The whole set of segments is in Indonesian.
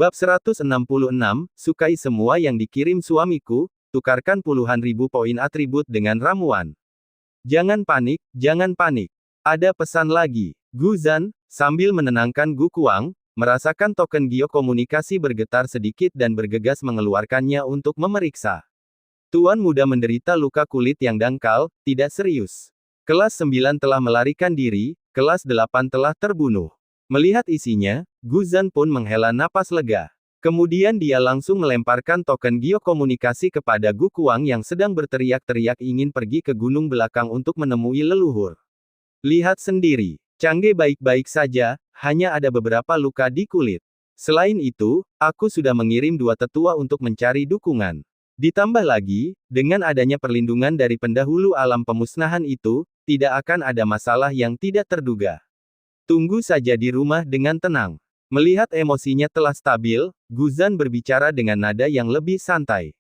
Bab 166, sukai semua yang dikirim suamiku, tukarkan puluhan ribu poin atribut dengan ramuan. Jangan panik, jangan panik. Ada pesan lagi. Gu Zan, sambil menenangkan Gu Kuang, merasakan token geokomunikasi bergetar sedikit dan bergegas mengeluarkannya untuk memeriksa. Tuan muda menderita luka kulit yang dangkal, tidak serius. Kelas 9 telah melarikan diri, kelas 8 telah terbunuh. Melihat isinya, Gu Zan pun menghela napas lega. Kemudian dia langsung melemparkan token geokomunikasi kepada Gu Kuang yang sedang berteriak-teriak ingin pergi ke gunung belakang untuk menemui leluhur. Lihat sendiri, Changge baik-baik saja, hanya ada beberapa luka di kulit. Selain itu, aku sudah mengirim 2 tetua untuk mencari dukungan. Ditambah lagi, dengan adanya perlindungan dari pendahulu alam pemusnahan itu, tidak akan ada masalah yang tidak terduga. Tunggu saja di rumah dengan tenang. Melihat emosinya telah stabil, Gu Zan berbicara dengan nada yang lebih santai.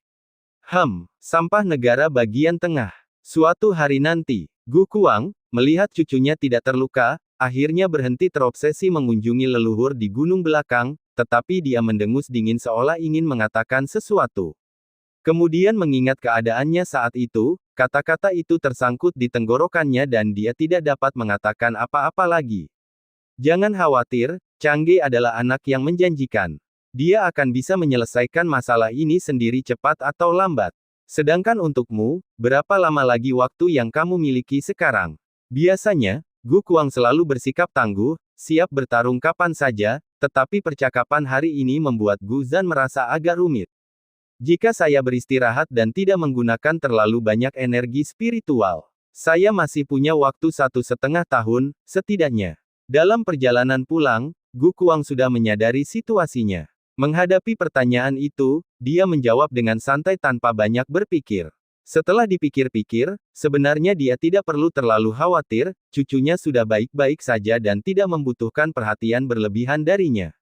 Sampah negara bagian tengah. Suatu hari nanti, Gu Kuang, melihat cucunya tidak terluka, akhirnya berhenti terobsesi mengunjungi leluhur di gunung belakang, tetapi dia mendengus dingin seolah ingin mengatakan sesuatu. Kemudian mengingat keadaannya saat itu, kata-kata itu tersangkut di tenggorokannya dan dia tidak dapat mengatakan apa-apa lagi. Jangan khawatir, Changge adalah anak yang menjanjikan. Dia akan bisa menyelesaikan masalah ini sendiri cepat atau lambat. Sedangkan untukmu, berapa lama lagi waktu yang kamu miliki sekarang? Biasanya, Gu Kuang selalu bersikap tangguh, siap bertarung kapan saja, tetapi percakapan hari ini membuat Gu Zan merasa agak rumit. Jika saya beristirahat dan tidak menggunakan terlalu banyak energi spiritual, saya masih punya waktu 1,5 tahun, setidaknya. Dalam perjalanan pulang, Gu Kuang sudah menyadari situasinya. Menghadapi pertanyaan itu, dia menjawab dengan santai tanpa banyak berpikir. Setelah dipikir-pikir, sebenarnya dia tidak perlu terlalu khawatir, cucunya sudah baik-baik saja dan tidak membutuhkan perhatian berlebihan darinya.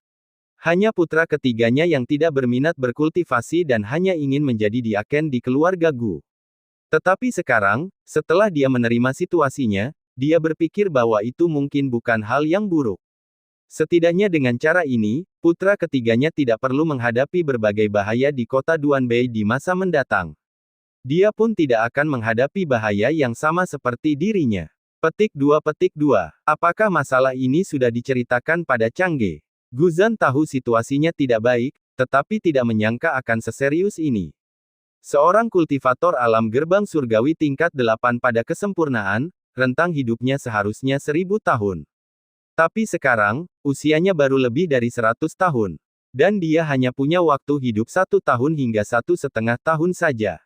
Hanya putra ketiganya yang tidak berminat berkultivasi dan hanya ingin menjadi diaken di keluarga Gu. Tetapi sekarang, setelah dia menerima situasinya, dia berpikir bahwa itu mungkin bukan hal yang buruk. Setidaknya dengan cara ini, putra ketiganya tidak perlu menghadapi berbagai bahaya di kota Duanbei di masa mendatang. Dia pun tidak akan menghadapi bahaya yang sama seperti dirinya. Petik 2. Apakah masalah ini sudah diceritakan pada Changge? Gu Zan tahu situasinya tidak baik, tetapi tidak menyangka akan seserius ini. Seorang kultivator alam gerbang surgawi tingkat 8 pada kesempurnaan, rentang hidupnya seharusnya 1000 tahun. Tapi sekarang, usianya baru lebih dari 100 tahun. Dan dia hanya punya waktu hidup 1 tahun hingga 1,5 tahun saja.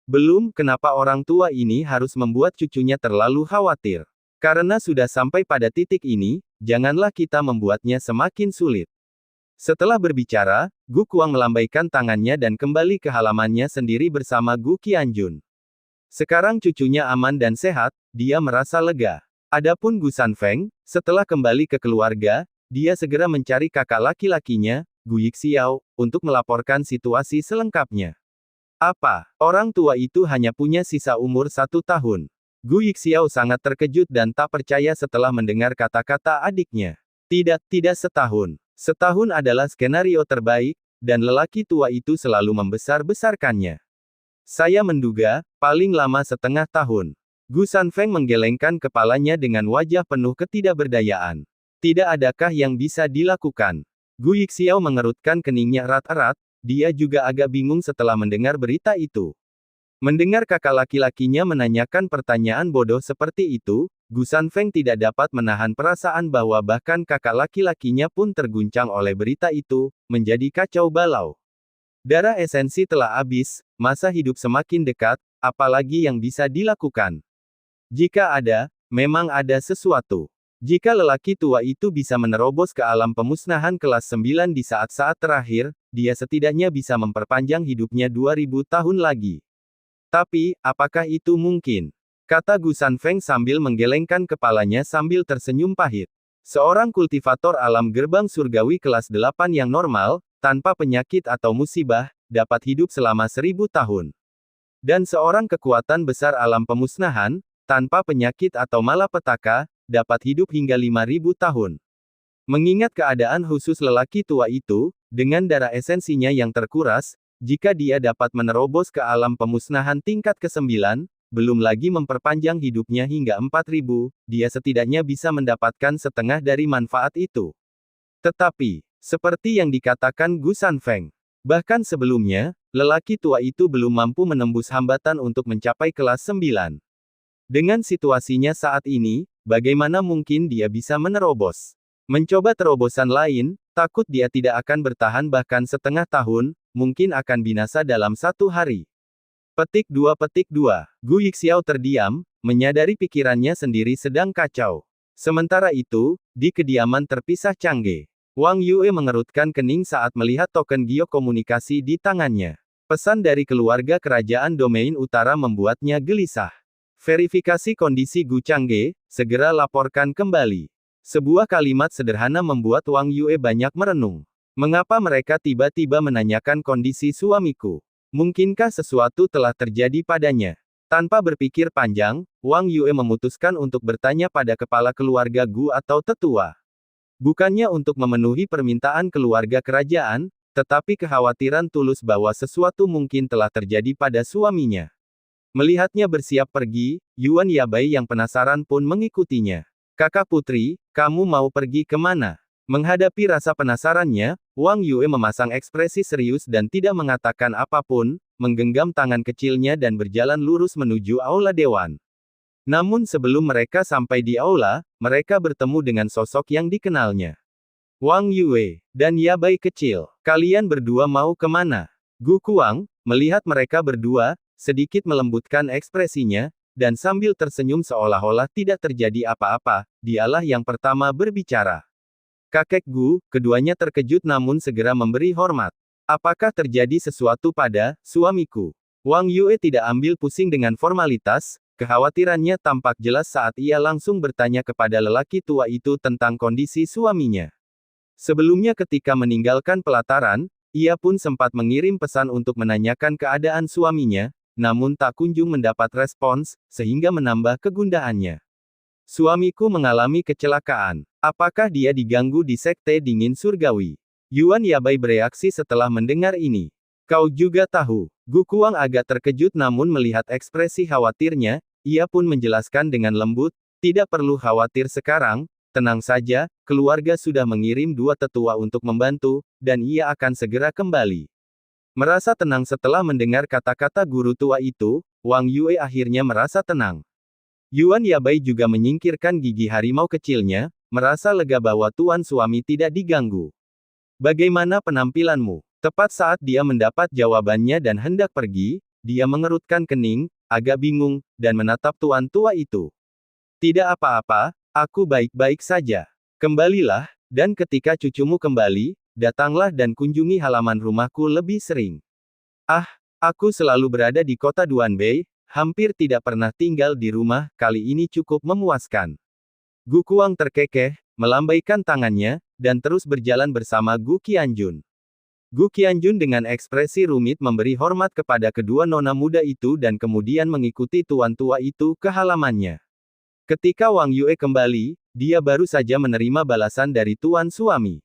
Belum, kenapa orang tua ini harus membuat cucunya terlalu khawatir. Karena sudah sampai pada titik ini, janganlah kita membuatnya semakin sulit. Setelah berbicara, Gu Kuang melambaikan tangannya dan kembali ke halamannya sendiri bersama Gu Qianjun. Sekarang cucunya aman dan sehat, dia merasa lega. Adapun Gu Sanfeng, setelah kembali ke keluarga, dia segera mencari kakak laki-lakinya, Gu Yixiao, untuk melaporkan situasi selengkapnya. Apa? Orang tua itu hanya punya sisa umur 1 tahun. Gu Yixiao sangat terkejut dan tak percaya setelah mendengar kata-kata adiknya. Tidak setahun. Setahun adalah skenario terbaik, dan lelaki tua itu selalu membesar-besarkannya. Saya menduga, paling lama 1,5 tahun. Gu Sanfeng menggelengkan kepalanya dengan wajah penuh ketidakberdayaan. Tidak adakah yang bisa dilakukan? Gu Yixiao mengerutkan keningnya erat-erat, dia juga agak bingung setelah mendengar berita itu. Mendengar kakak laki-lakinya menanyakan pertanyaan bodoh seperti itu, Gu Sanfeng tidak dapat menahan perasaan bahwa bahkan kakak laki-lakinya pun terguncang oleh berita itu, menjadi kacau balau. Darah esensi telah habis, masa hidup semakin dekat, apalagi yang bisa dilakukan? Jika ada, memang ada sesuatu. Jika lelaki tua itu bisa menerobos ke alam pemusnahan kelas 9 di saat-saat terakhir, dia setidaknya bisa memperpanjang hidupnya 2000 tahun lagi. Tapi, apakah itu mungkin? Kata Gu Sanfeng sambil menggelengkan kepalanya sambil tersenyum pahit. Seorang kultivator alam gerbang surgawi kelas 8 yang normal, tanpa penyakit atau musibah, dapat hidup selama 1000 tahun. Dan seorang kekuatan besar alam pemusnahan, tanpa penyakit atau malapetaka, dapat hidup hingga 5000 tahun. Mengingat keadaan khusus lelaki tua itu, Dengan darah esensinya yang terkuras, jika dia dapat menerobos ke alam pemusnahan tingkat ke-9, belum lagi memperpanjang hidupnya hingga 4000, dia setidaknya bisa mendapatkan setengah dari manfaat itu. Tetapi, seperti yang dikatakan Gu Sanfeng, bahkan sebelumnya, lelaki tua itu belum mampu menembus hambatan untuk mencapai kelas 9. Dengan situasinya saat ini, bagaimana mungkin dia bisa menerobos? Mencoba terobosan lain, takut dia tidak akan bertahan bahkan setengah tahun, mungkin akan binasa dalam 1 hari. Petik 2. Gu Yixiao terdiam, menyadari pikirannya sendiri sedang kacau. Sementara itu, di kediaman terpisah Changge, Wang Yue mengerutkan kening saat melihat token geokomunikasi di tangannya. Pesan dari keluarga kerajaan domain utara membuatnya gelisah. Verifikasi kondisi Gu Changge, segera laporkan kembali. Sebuah kalimat sederhana membuat Wang Yue banyak merenung. Mengapa mereka tiba-tiba menanyakan kondisi suamiku? Mungkinkah sesuatu telah terjadi padanya? Tanpa berpikir panjang, Wang Yue memutuskan untuk bertanya pada kepala keluarga Gu atau tetua. Bukannya untuk memenuhi permintaan keluarga kerajaan, tetapi kekhawatiran tulus bahwa sesuatu mungkin telah terjadi pada suaminya. Melihatnya bersiap pergi, Yuan Yabai yang penasaran pun mengikutinya. Kakak putri, kamu mau pergi kemana? Menghadapi rasa penasarannya, Wang Yue memasang ekspresi serius dan tidak mengatakan apapun, menggenggam tangan kecilnya dan berjalan lurus menuju aula dewan. Namun sebelum mereka sampai di aula, mereka bertemu dengan sosok yang dikenalnya. Wang Yue dan Yabai kecil, kalian berdua mau kemana? Gu Kuang, melihat mereka berdua, sedikit melembutkan ekspresinya, dan sambil tersenyum seolah-olah tidak terjadi apa-apa, dialah yang pertama berbicara. Kakek Gu, keduanya terkejut namun segera memberi hormat. Apakah terjadi sesuatu pada suamiku? Wang Yue tidak ambil pusing dengan formalitas, kekhawatirannya tampak jelas saat ia langsung bertanya kepada lelaki tua itu tentang kondisi suaminya. Sebelumnya ketika meninggalkan pelataran, ia pun sempat mengirim pesan untuk menanyakan keadaan suaminya, namun tak kunjung mendapat respons, sehingga menambah kegundahannya. Suamiku mengalami kecelakaan. Apakah dia diganggu di sekte dingin surgawi? Yuan Yabai bereaksi setelah mendengar ini. Kau juga tahu. Gu Kuang agak terkejut namun melihat ekspresi khawatirnya, ia pun menjelaskan dengan lembut, tidak perlu khawatir sekarang, tenang saja, keluarga sudah mengirim 2 tetua untuk membantu, dan ia akan segera kembali. Merasa tenang setelah mendengar kata-kata guru tua itu, Wang Yue akhirnya merasa tenang. Yuan Yabai juga menyingkirkan gigi harimau kecilnya, merasa lega bahwa tuan suami tidak diganggu. Bagaimana penampilanmu? Tepat saat dia mendapat jawabannya dan hendak pergi, dia mengerutkan kening, agak bingung, dan menatap tuan tua itu. Tidak apa-apa, aku baik-baik saja. Kembalilah, dan ketika cucumu kembali, datanglah dan kunjungi halaman rumahku lebih sering. Ah, aku selalu berada di kota Duanbei, hampir tidak pernah tinggal di rumah, kali ini cukup memuaskan. Gu Kuang terkekeh, melambaikan tangannya, dan terus berjalan bersama Gu Qianjun. Gu Qianjun dengan ekspresi rumit memberi hormat kepada kedua nona muda itu dan kemudian mengikuti tuan tua itu ke halamannya. Ketika Wang Yue kembali, dia baru saja menerima balasan dari tuan suami.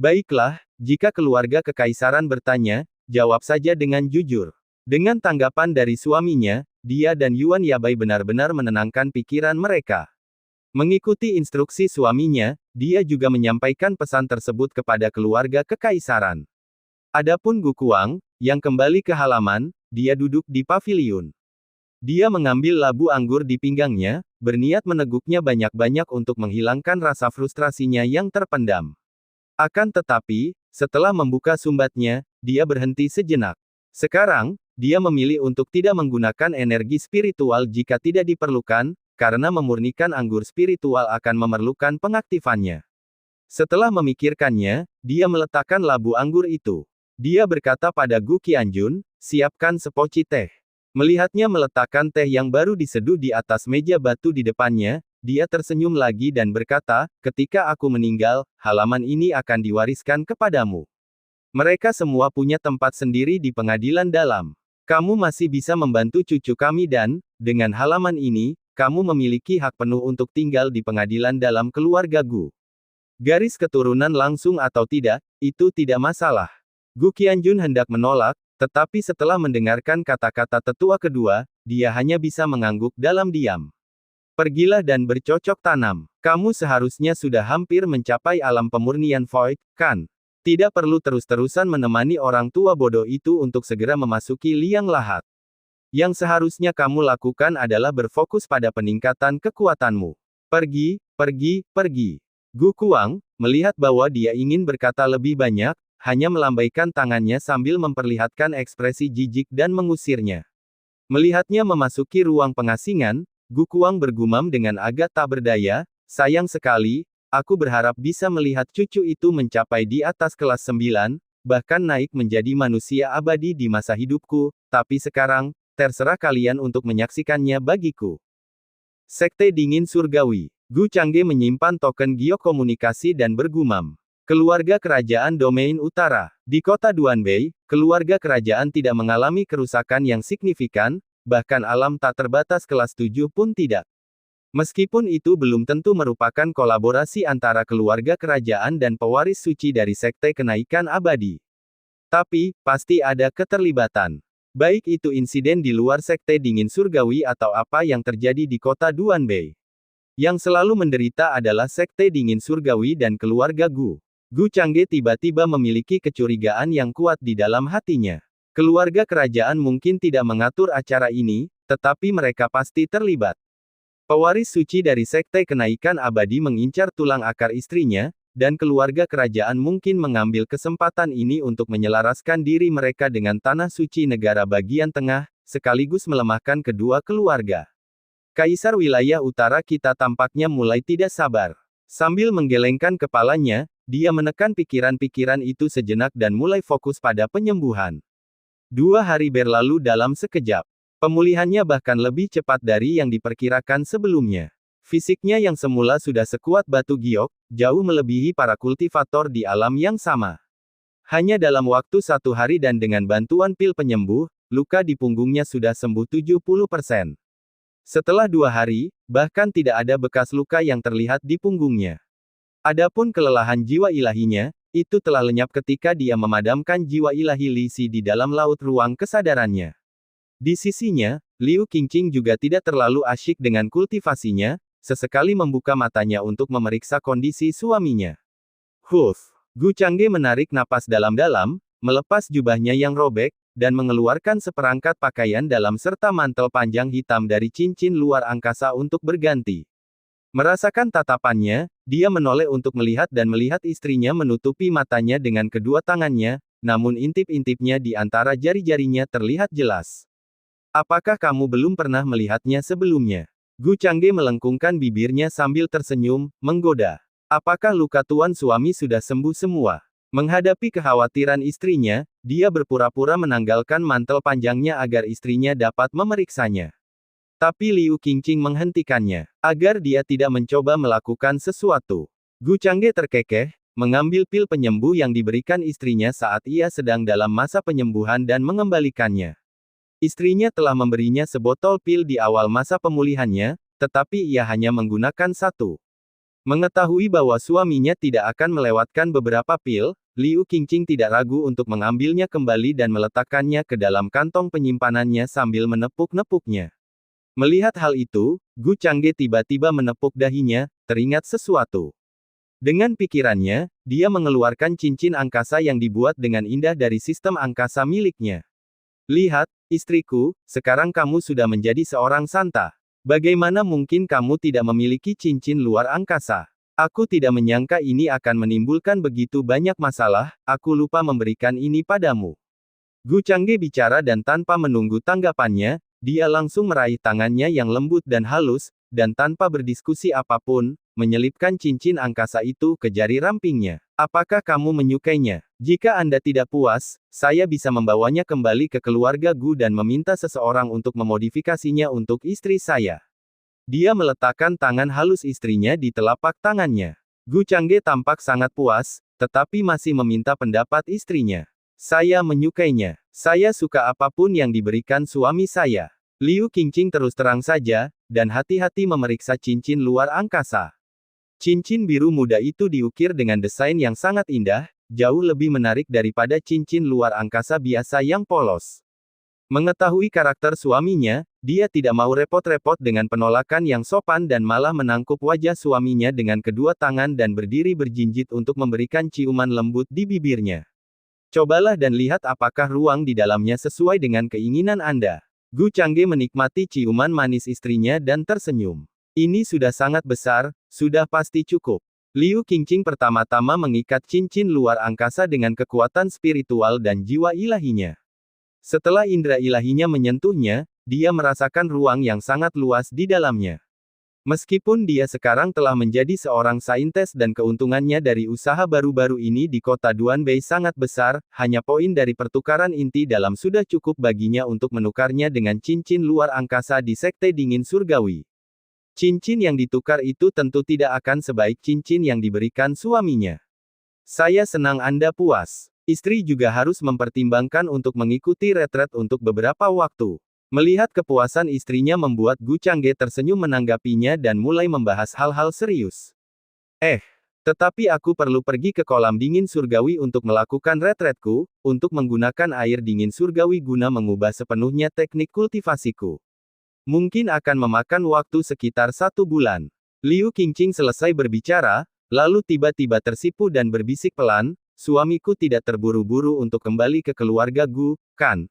Baiklah, jika keluarga kekaisaran bertanya, jawab saja dengan jujur. Dengan tanggapan dari suaminya, dia dan Yuan Yabai benar-benar menenangkan pikiran mereka. Mengikuti instruksi suaminya, dia juga menyampaikan pesan tersebut kepada keluarga kekaisaran. Adapun Gu Kuang, yang kembali ke halaman, dia duduk di paviliun. Dia mengambil labu anggur di pinggangnya, berniat meneguknya banyak-banyak untuk menghilangkan rasa frustrasinya yang terpendam. Akan tetapi, setelah membuka sumbatnya, dia berhenti sejenak. Sekarang, dia memilih untuk tidak menggunakan energi spiritual jika tidak diperlukan, karena memurnikan anggur spiritual akan memerlukan pengaktifannya. Setelah memikirkannya, dia meletakkan labu anggur itu. Dia berkata pada Gu Qianjun, siapkan sepoci teh. Melihatnya meletakkan teh yang baru diseduh di atas meja batu di depannya, dia tersenyum lagi dan berkata, ketika aku meninggal, halaman ini akan diwariskan kepadamu. Mereka semua punya tempat sendiri di pengadilan dalam. Kamu masih bisa membantu cucu kami dan, dengan halaman ini, kamu memiliki hak penuh untuk tinggal di pengadilan dalam keluarga Gu. Garis keturunan langsung atau tidak, itu tidak masalah. Gu Qianjun hendak menolak, tetapi setelah mendengarkan kata-kata tetua kedua, dia hanya bisa mengangguk dalam diam. Pergilah dan bercocok tanam. Kamu seharusnya sudah hampir mencapai alam pemurnian Void, kan? Tidak perlu terus-terusan menemani orang tua bodoh itu untuk segera memasuki liang lahat. Yang seharusnya kamu lakukan adalah berfokus pada peningkatan kekuatanmu. Pergi, pergi, pergi. Gu Kuang, melihat bahwa dia ingin berkata lebih banyak, hanya melambaikan tangannya sambil memperlihatkan ekspresi jijik dan mengusirnya. Melihatnya memasuki ruang pengasingan, Gu Kuang bergumam dengan agak tak berdaya, sayang sekali, aku berharap bisa melihat cucu itu mencapai di atas kelas 9, bahkan naik menjadi manusia abadi di masa hidupku, tapi sekarang, terserah kalian untuk menyaksikannya bagiku. Sekte Dingin Surgawi. Gu Changge menyimpan token giok komunikasi dan bergumam. Keluarga Kerajaan Domain Utara. Di kota Duanbei, keluarga kerajaan tidak mengalami kerusakan yang signifikan, bahkan alam tak terbatas kelas 7 pun tidak. Meskipun itu belum tentu merupakan kolaborasi antara keluarga kerajaan dan pewaris suci dari Sekte Kenaikan Abadi. Tapi, pasti ada keterlibatan. Baik itu insiden di luar Sekte Dingin Surgawi atau apa yang terjadi di kota Duanbei. Yang selalu menderita adalah Sekte Dingin Surgawi dan keluarga Gu. Gu Changge tiba-tiba memiliki kecurigaan yang kuat di dalam hatinya. Keluarga kerajaan mungkin tidak mengatur acara ini, tetapi mereka pasti terlibat. Pewaris suci dari Sekte Kenaikan Abadi mengincar tulang akar istrinya, dan keluarga kerajaan mungkin mengambil kesempatan ini untuk menyelaraskan diri mereka dengan tanah suci negara bagian tengah, sekaligus melemahkan kedua keluarga. Kaisar wilayah utara kita tampaknya mulai tidak sabar. Sambil menggelengkan kepalanya, dia menekan pikiran-pikiran itu sejenak dan mulai fokus pada penyembuhan. 2 hari berlalu dalam sekejap. Pemulihannya bahkan lebih cepat dari yang diperkirakan sebelumnya. Fisiknya yang semula sudah sekuat batu giok, jauh melebihi para kultivator di alam yang sama. Hanya dalam waktu 1 hari dan dengan bantuan pil penyembuh, luka di punggungnya sudah sembuh 70%. Setelah 2 hari, bahkan tidak ada bekas luka yang terlihat di punggungnya. Adapun kelelahan jiwa ilahinya, itu telah lenyap ketika dia memadamkan jiwa ilahi Li Si di dalam laut ruang kesadarannya. Di sisinya, Liu Qingqing juga tidak terlalu asyik dengan kultivasinya, sesekali membuka matanya untuk memeriksa kondisi suaminya. Gu Changge menarik napas dalam-dalam, melepas jubahnya yang robek, dan mengeluarkan seperangkat pakaian dalam serta mantel panjang hitam dari cincin luar angkasa untuk berganti. Merasakan tatapannya, dia menoleh untuk melihat dan melihat istrinya menutupi matanya dengan kedua tangannya, namun intip-intipnya di antara jari-jarinya terlihat jelas. Apakah kamu belum pernah melihatnya sebelumnya? Gu Changge melengkungkan bibirnya sambil tersenyum, menggoda. Apakah luka tuan suami sudah sembuh semua? Menghadapi kekhawatiran istrinya, dia berpura-pura menanggalkan mantel panjangnya agar istrinya dapat memeriksanya. Tapi Liu Qingqing menghentikannya, agar dia tidak mencoba melakukan sesuatu. Gu Changge terkekeh, mengambil pil penyembuh yang diberikan istrinya saat ia sedang dalam masa penyembuhan dan mengembalikannya. Istrinya telah memberinya sebotol pil di awal masa pemulihannya, tetapi ia hanya menggunakan 1. Mengetahui bahwa suaminya tidak akan melewatkan beberapa pil, Liu Qingqing tidak ragu untuk mengambilnya kembali dan meletakkannya ke dalam kantong penyimpanannya sambil menepuk-nepuknya. Melihat hal itu, Gu Changge tiba-tiba menepuk dahinya, teringat sesuatu. Dengan pikirannya, dia mengeluarkan cincin angkasa yang dibuat dengan indah dari sistem angkasa miliknya. Lihat, istriku, sekarang kamu sudah menjadi seorang santa. Bagaimana mungkin kamu tidak memiliki cincin luar angkasa? Aku tidak menyangka ini akan menimbulkan begitu banyak masalah, aku lupa memberikan ini padamu. Gu Changge bicara dan tanpa menunggu tanggapannya, dia langsung meraih tangannya yang lembut dan halus, dan tanpa berdiskusi apapun, menyelipkan cincin angkasa itu ke jari rampingnya. Apakah kamu menyukainya? Jika Anda tidak puas, saya bisa membawanya kembali ke keluarga Gu dan meminta seseorang untuk memodifikasinya untuk istri saya. Dia meletakkan tangan halus istrinya di telapak tangannya. Gu Changge tampak sangat puas, tetapi masih meminta pendapat istrinya. Saya menyukainya. Saya suka apapun yang diberikan suami saya. Liu Qingqing terus terang saja, dan hati-hati memeriksa cincin luar angkasa. Cincin biru muda itu diukir dengan desain yang sangat indah, jauh lebih menarik daripada cincin luar angkasa biasa yang polos. Mengetahui karakter suaminya, dia tidak mau repot-repot dengan penolakan yang sopan dan malah menangkup wajah suaminya dengan kedua tangan dan berdiri berjinjit untuk memberikan ciuman lembut di bibirnya. Cobalah dan lihat apakah ruang di dalamnya sesuai dengan keinginan Anda. Gu Changge menikmati ciuman manis istrinya dan tersenyum. Ini sudah sangat besar, sudah pasti cukup. Liu Qingqing pertama-tama mengikat cincin luar angkasa dengan kekuatan spiritual dan jiwa ilahinya. Setelah indera ilahinya menyentuhnya, dia merasakan ruang yang sangat luas di dalamnya. Meskipun dia sekarang telah menjadi seorang saintes dan keuntungannya dari usaha baru-baru ini di kota Duanbei sangat besar, hanya poin dari pertukaran inti dalam sudah cukup baginya untuk menukarnya dengan cincin luar angkasa di Sekte Dingin Surgawi. Cincin yang ditukar itu tentu tidak akan sebaik cincin yang diberikan suaminya. Saya senang Anda puas. Istri juga harus mempertimbangkan untuk mengikuti retret untuk beberapa waktu. Melihat kepuasan istrinya membuat Gu Changge tersenyum menanggapinya dan mulai membahas hal-hal serius. Tetapi aku perlu pergi ke kolam dingin surgawi untuk melakukan retretku, untuk menggunakan air dingin surgawi guna mengubah sepenuhnya teknik kultivasiku. Mungkin akan memakan waktu sekitar 1 bulan. Liu Qingqing selesai berbicara, lalu tiba-tiba tersipu dan berbisik pelan, suamiku tidak terburu-buru untuk kembali ke keluarga Gu, kan?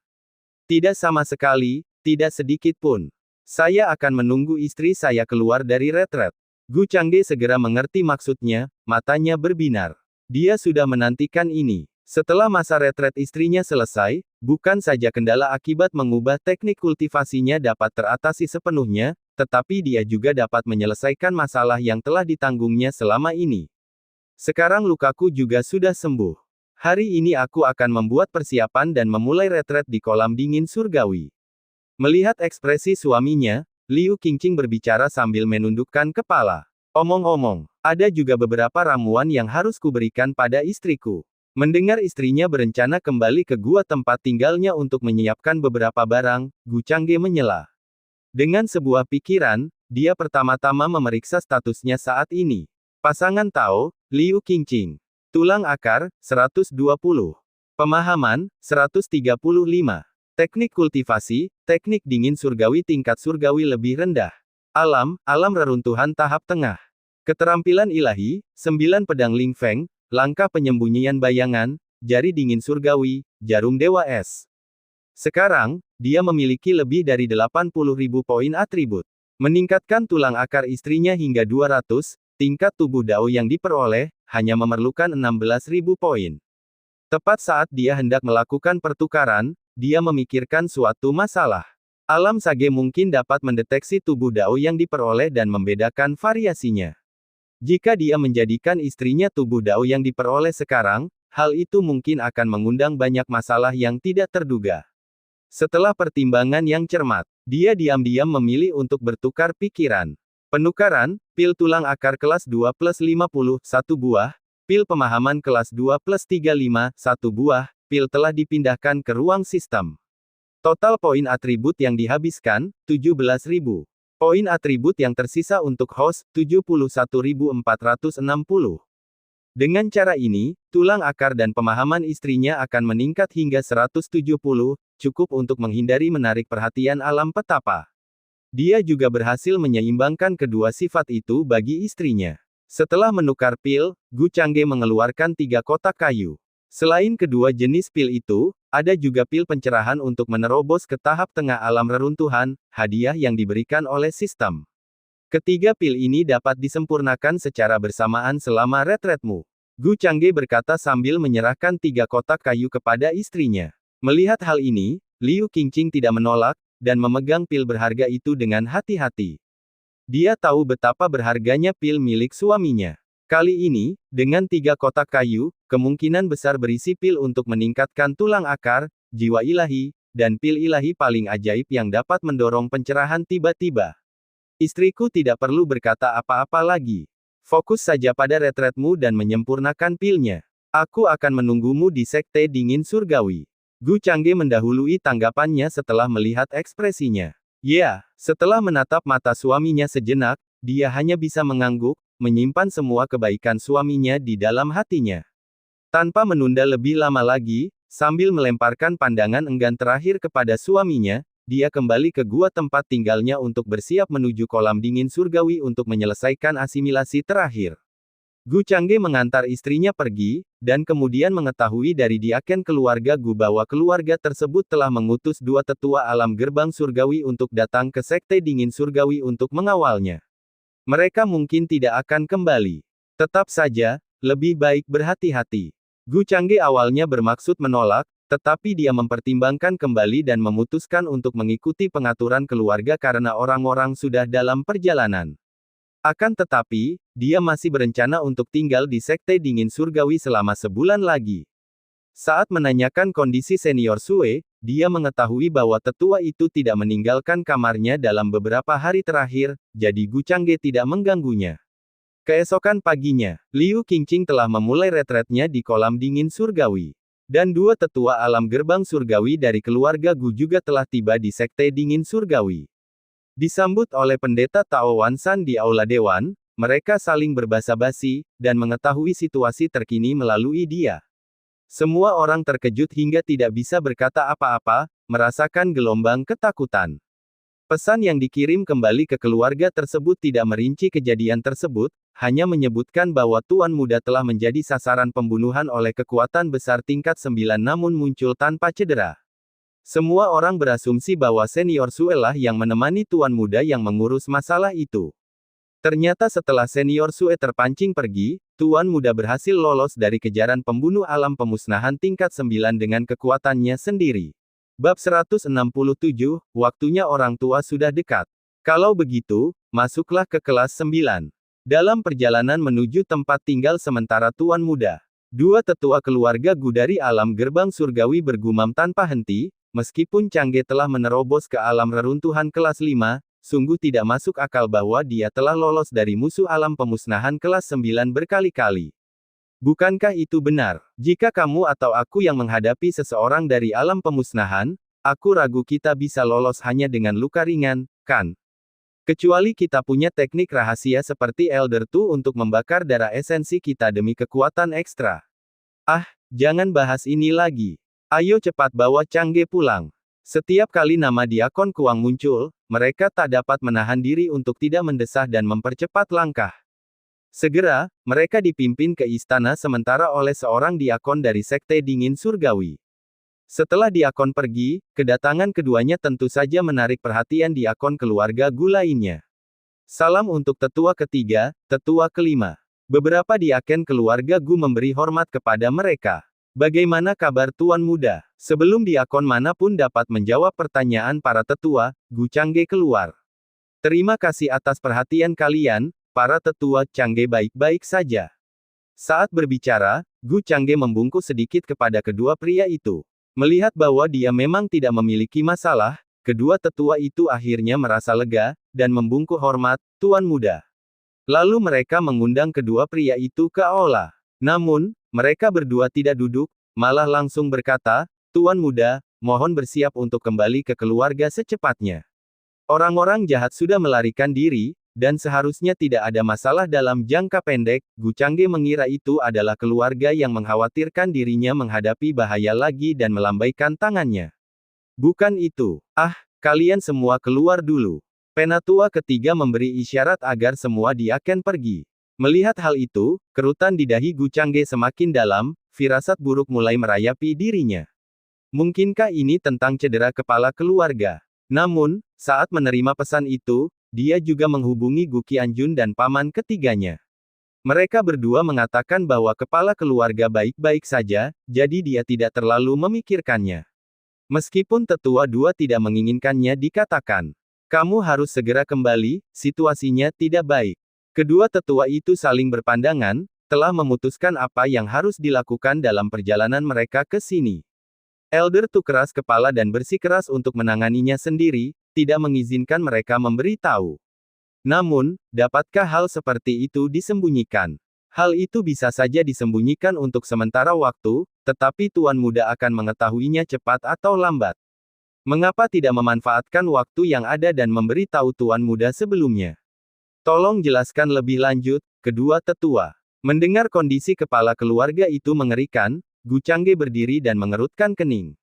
Tidak sama sekali, tidak sedikit pun. Saya akan menunggu istri saya keluar dari retret. Gu Changge segera mengerti maksudnya, matanya berbinar. Dia sudah menantikan ini. Setelah masa retret istrinya selesai, bukan saja kendala akibat mengubah teknik kultivasinya dapat teratasi sepenuhnya, tetapi dia juga dapat menyelesaikan masalah yang telah ditanggungnya selama ini. Sekarang lukaku juga sudah sembuh. Hari ini aku akan membuat persiapan dan memulai retret di kolam dingin surgawi. Melihat ekspresi suaminya, Liu Qingqing berbicara sambil menundukkan kepala. Omong-omong, ada juga beberapa ramuan yang harus kuberikan pada istriku. Mendengar istrinya berencana kembali ke gua tempat tinggalnya untuk menyiapkan beberapa barang, Gu Changge menyela. Dengan sebuah pikiran, dia pertama-tama memeriksa statusnya saat ini. Pasangan Tao, Liu Qingqing. Tulang akar, 120. Pemahaman, 135. Teknik kultivasi, teknik dingin surgawi tingkat surgawi lebih rendah. Alam reruntuhan tahap tengah. Keterampilan ilahi, 9 pedang Ling Feng, langkah penyembunyian bayangan, jari dingin surgawi, jarum dewa es. Sekarang, dia memiliki lebih dari 80.000 poin atribut. Meningkatkan tulang akar istrinya hingga 200, tingkat tubuh Dao yang diperoleh, hanya memerlukan 16.000 poin. Tepat saat dia hendak melakukan pertukaran, dia memikirkan suatu masalah. Alam Sage mungkin dapat mendeteksi tubuh Dao yang diperoleh dan membedakan variasinya. Jika dia menjadikan istrinya tubuh Dao yang diperoleh sekarang, hal itu mungkin akan mengundang banyak masalah yang tidak terduga. Setelah pertimbangan yang cermat, dia diam-diam memilih untuk bertukar pikiran. Penukaran, pil tulang akar kelas 2 plus 50, 1 buah, pil pemahaman kelas 2 plus 35, 1 buah, pil telah dipindahkan ke ruang sistem. Total poin atribut yang dihabiskan, 17.000. Poin atribut yang tersisa untuk host, 71.460. Dengan cara ini, tulang akar dan pemahaman istrinya akan meningkat hingga 170, cukup untuk menghindari menarik perhatian alam petapa. Dia juga berhasil menyeimbangkan kedua sifat itu bagi istrinya. Setelah menukar pil, Gu Changge mengeluarkan 3 kotak kayu. Selain kedua jenis pil itu, ada juga pil pencerahan untuk menerobos ke tahap tengah alam reruntuhan, hadiah yang diberikan oleh sistem. Ketiga pil ini dapat disempurnakan secara bersamaan selama retretmu. Gu Changge berkata sambil menyerahkan 3 kotak kayu kepada istrinya. Melihat hal ini, Liu Qingqing tidak menolak, dan memegang pil berharga itu dengan hati-hati. Dia tahu betapa berharganya pil milik suaminya. Kali ini, dengan 3 kotak kayu, kemungkinan besar berisi pil untuk meningkatkan tulang akar, jiwa ilahi, dan pil ilahi paling ajaib yang dapat mendorong pencerahan tiba-tiba. Istriku tidak perlu berkata apa-apa lagi. Fokus saja pada retretmu dan menyempurnakan pilnya. Aku akan menunggumu di Sekte Dingin Surgawi. Gu Changge mendahului tanggapannya setelah melihat ekspresinya. Ya, setelah menatap mata suaminya sejenak, dia hanya bisa mengangguk. menyimpan semua kebaikan suaminya di dalam hatinya. Tanpa menunda lebih lama lagi, sambil melemparkan pandangan enggan terakhir kepada suaminya, dia kembali ke gua tempat tinggalnya untuk bersiap menuju kolam dingin surgawi untuk menyelesaikan asimilasi terakhir. Gu Changge mengantar istrinya pergi, dan kemudian mengetahui dari diaken keluarga Gu bahwa keluarga tersebut telah mengutus dua tetua alam gerbang surgawi untuk datang ke sekte dingin surgawi untuk mengawalnya. Mereka mungkin tidak akan kembali. Tetap saja, lebih baik berhati-hati. Gu Changge awalnya bermaksud menolak, tetapi dia mempertimbangkan kembali dan memutuskan untuk mengikuti pengaturan keluarga karena orang-orang sudah dalam perjalanan. Akan tetapi, dia masih berencana untuk tinggal di sekte dingin surgawi selama sebulan lagi. Saat menanyakan kondisi senior Sue, dia mengetahui bahwa tetua itu tidak meninggalkan kamarnya dalam beberapa hari terakhir, jadi Gu Changge tidak mengganggunya. Keesokan paginya, Liu Qingqing telah memulai retretnya di kolam dingin surgawi. Dan dua tetua alam gerbang surgawi dari keluarga Gu juga telah tiba di sekte dingin surgawi. Disambut oleh pendeta Tao Wansan di aula dewan, mereka saling berbasa-basi, dan mengetahui situasi terkini melalui dia. Semua orang terkejut hingga tidak bisa berkata apa-apa, merasakan gelombang ketakutan. Pesan yang dikirim kembali ke keluarga tersebut tidak merinci kejadian tersebut, hanya menyebutkan bahwa Tuan Muda telah menjadi sasaran pembunuhan oleh kekuatan besar tingkat 9 namun muncul tanpa cedera. Semua orang berasumsi bahwa senior Sue lah yang menemani Tuan Muda yang mengurus masalah itu. Ternyata setelah senior Sue terpancing pergi, Tuan Muda berhasil lolos dari kejaran pembunuh alam pemusnahan tingkat 9 dengan kekuatannya sendiri. Bab 167, waktunya orang tua sudah dekat. Kalau begitu, masuklah ke kelas 9. Dalam perjalanan menuju tempat tinggal sementara Tuan Muda, dua tetua keluarga Gu dari alam gerbang surgawi bergumam tanpa henti, meskipun Changge telah menerobos ke alam reruntuhan kelas 5, sungguh tidak masuk akal bahwa dia telah lolos dari musuh alam pemusnahan kelas 9 berkali-kali. Bukankah itu benar? Jika kamu atau aku yang menghadapi seseorang dari alam pemusnahan, aku ragu kita bisa lolos hanya dengan luka ringan, kan? Kecuali kita punya teknik rahasia seperti Elder Tu untuk membakar darah esensi kita demi kekuatan ekstra. Ah, jangan bahas ini lagi. Ayo cepat bawa Changge pulang. Setiap kali nama Diakon Kuang muncul, mereka tak dapat menahan diri untuk tidak mendesah dan mempercepat langkah. Segera, mereka dipimpin ke istana sementara oleh seorang diakon dari sekte dingin surgawi. Setelah diakon pergi, kedatangan keduanya tentu saja menarik perhatian diakon keluarga Gu lainnya. Salam untuk tetua ketiga, tetua kelima. Beberapa diaken keluarga Gu memberi hormat kepada mereka. Bagaimana kabar Tuan Muda? Sebelum diakon manapun dapat menjawab pertanyaan para tetua, Gu Changge keluar. Terima kasih atas perhatian kalian. Para tetua Changge baik-baik saja. Saat berbicara, Gu Changge membungkuk sedikit kepada kedua pria itu. Melihat bahwa dia memang tidak memiliki masalah, kedua tetua itu akhirnya merasa lega, dan membungkuk hormat, Tuan Muda. Lalu mereka mengundang kedua pria itu ke aula. Namun, mereka berdua tidak duduk, malah langsung berkata, Tuan Muda, mohon bersiap untuk kembali ke keluarga secepatnya. Orang-orang jahat sudah melarikan diri, dan seharusnya tidak ada masalah dalam jangka pendek. Gu Changge mengira itu adalah keluarga yang mengkhawatirkan dirinya menghadapi bahaya lagi dan melambaikan tangannya. Bukan itu. Ah, kalian semua keluar dulu. Penatua ketiga memberi isyarat agar semua diaken pergi. Melihat hal itu, kerutan di dahi Gu Changge semakin dalam, firasat buruk mulai merayapi dirinya. Mungkinkah ini tentang cedera kepala keluarga? Namun, saat menerima pesan itu, dia juga menghubungi Gu Qianjun dan paman ketiganya. Mereka berdua mengatakan bahwa kepala keluarga baik-baik saja, jadi dia tidak terlalu memikirkannya. Meskipun tetua dua tidak menginginkannya dikatakan, kamu harus segera kembali, situasinya tidak baik. Kedua tetua itu saling berpandangan, telah memutuskan apa yang harus dilakukan dalam perjalanan mereka ke sini. Elder Tu keras kepala dan bersikeras untuk menanganinya sendiri, tidak mengizinkan mereka memberi tahu. Namun, dapatkah hal seperti itu disembunyikan? Hal itu bisa saja disembunyikan untuk sementara waktu, tetapi Tuan Muda akan mengetahuinya cepat atau lambat. Mengapa tidak memanfaatkan waktu yang ada dan memberi tahu Tuan Muda sebelumnya? Tolong jelaskan lebih lanjut, kedua tetua. Mendengar kondisi kepala keluarga itu mengerikan, Gu Changge berdiri dan mengerutkan kening.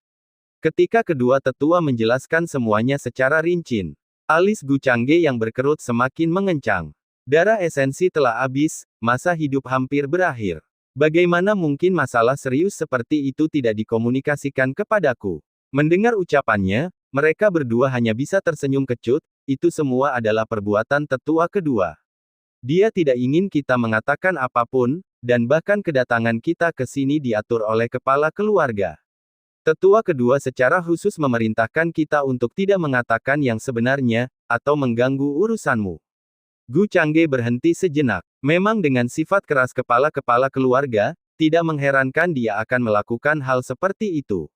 Ketika kedua tetua menjelaskan semuanya secara rinci, alis Gu Changge yang berkerut semakin mengencang. Darah esensi telah habis, masa hidup hampir berakhir. Bagaimana mungkin masalah serius seperti itu tidak dikomunikasikan kepadaku? Mendengar ucapannya, mereka berdua hanya bisa tersenyum kecut, itu semua adalah perbuatan tetua kedua. Dia tidak ingin kita mengatakan apapun, dan bahkan kedatangan kita ke sini diatur oleh kepala keluarga. Tetua kedua secara khusus memerintahkan kita untuk tidak mengatakan yang sebenarnya, atau mengganggu urusanmu. Gu Changge berhenti sejenak. Memang dengan sifat keras kepala-kepala keluarga, tidak mengherankan dia akan melakukan hal seperti itu.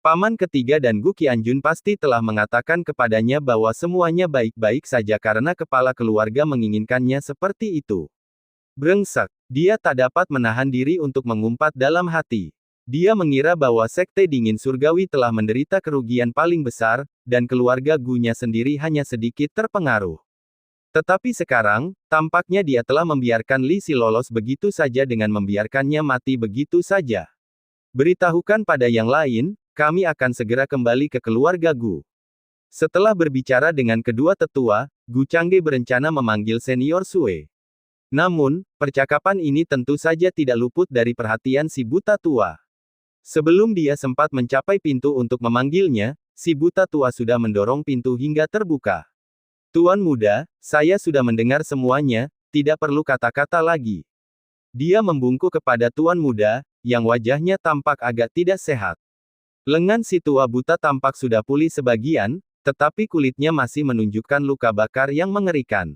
Paman ketiga dan Gu Qianjun pasti telah mengatakan kepadanya bahwa semuanya baik-baik saja karena kepala keluarga menginginkannya seperti itu. Brengsek, dia tak dapat menahan diri untuk mengumpat dalam hati. Dia mengira bahwa Sekte Dingin Surgawi telah menderita kerugian paling besar, dan keluarga Gu-nya sendiri hanya sedikit terpengaruh. Tetapi sekarang, tampaknya dia telah membiarkan Li Si lolos begitu saja dengan membiarkannya mati begitu saja. Beritahukan pada yang lain, kami akan segera kembali ke keluarga Gu. Setelah berbicara dengan kedua tetua, Gu Changge berencana memanggil senior Sue. Namun, percakapan ini tentu saja tidak luput dari perhatian si buta tua. Sebelum dia sempat mencapai pintu untuk memanggilnya, si buta tua sudah mendorong pintu hingga terbuka. Tuan muda, saya sudah mendengar semuanya, tidak perlu kata-kata lagi. Dia membungkuk kepada tuan muda, yang wajahnya tampak agak tidak sehat. Lengan si tua buta tampak sudah pulih sebagian, tetapi kulitnya masih menunjukkan luka bakar yang mengerikan.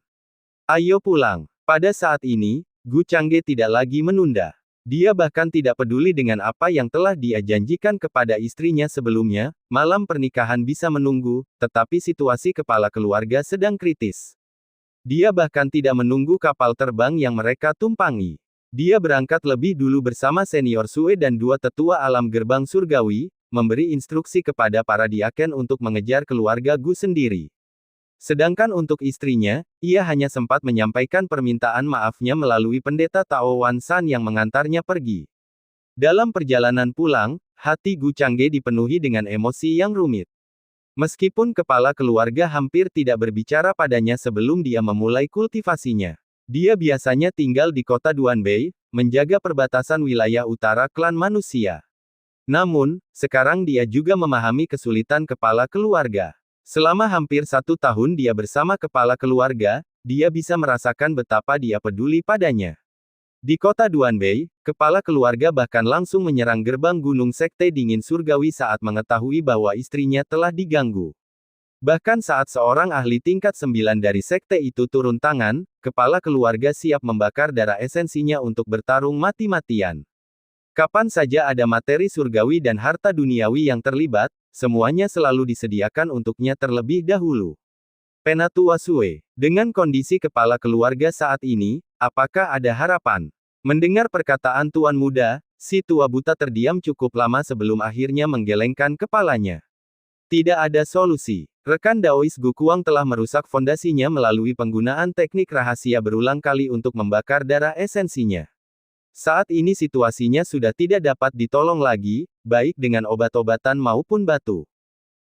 Ayo pulang. Pada saat ini, Gu Changge tidak lagi menunda. Dia bahkan tidak peduli dengan apa yang telah dia janjikan kepada istrinya sebelumnya, malam pernikahan bisa menunggu, tetapi situasi kepala keluarga sedang kritis. Dia bahkan tidak menunggu kapal terbang yang mereka tumpangi. Dia berangkat lebih dulu bersama senior Sue dan dua tetua alam gerbang surgawi, memberi instruksi kepada para diaken untuk mengejar keluarga Gu sendiri. Sedangkan untuk istrinya, ia hanya sempat menyampaikan permintaan maafnya melalui pendeta Tao Wan San yang mengantarnya pergi. Dalam perjalanan pulang, hati Gu Changge dipenuhi dengan emosi yang rumit. Meskipun kepala keluarga hampir tidak berbicara padanya sebelum dia memulai kultivasinya. Dia biasanya tinggal di kota Duanbei, menjaga perbatasan wilayah utara klan manusia. Namun, sekarang dia juga memahami kesulitan kepala keluarga. Selama hampir 1 tahun dia bersama kepala keluarga, dia bisa merasakan betapa dia peduli padanya. Di kota Duanbei, kepala keluarga bahkan langsung menyerang gerbang Gunung Sekte Dingin Surgawi saat mengetahui bahwa istrinya telah diganggu. Bahkan saat seorang ahli tingkat 9 dari sekte itu turun tangan, kepala keluarga siap membakar darah esensinya untuk bertarung mati-matian. Kapan saja ada materi surgawi dan harta duniawi yang terlibat, semuanya selalu disediakan untuknya terlebih dahulu. Penatua Sue, dengan kondisi kepala keluarga saat ini, apakah ada harapan? Mendengar perkataan tuan muda, si tua buta terdiam cukup lama sebelum akhirnya menggelengkan kepalanya. Tidak ada solusi. Rekan Daois Gu Kuang telah merusak fondasinya melalui penggunaan teknik rahasia berulang kali untuk membakar darah esensinya. Saat ini situasinya sudah tidak dapat ditolong lagi, baik dengan obat-obatan maupun batu.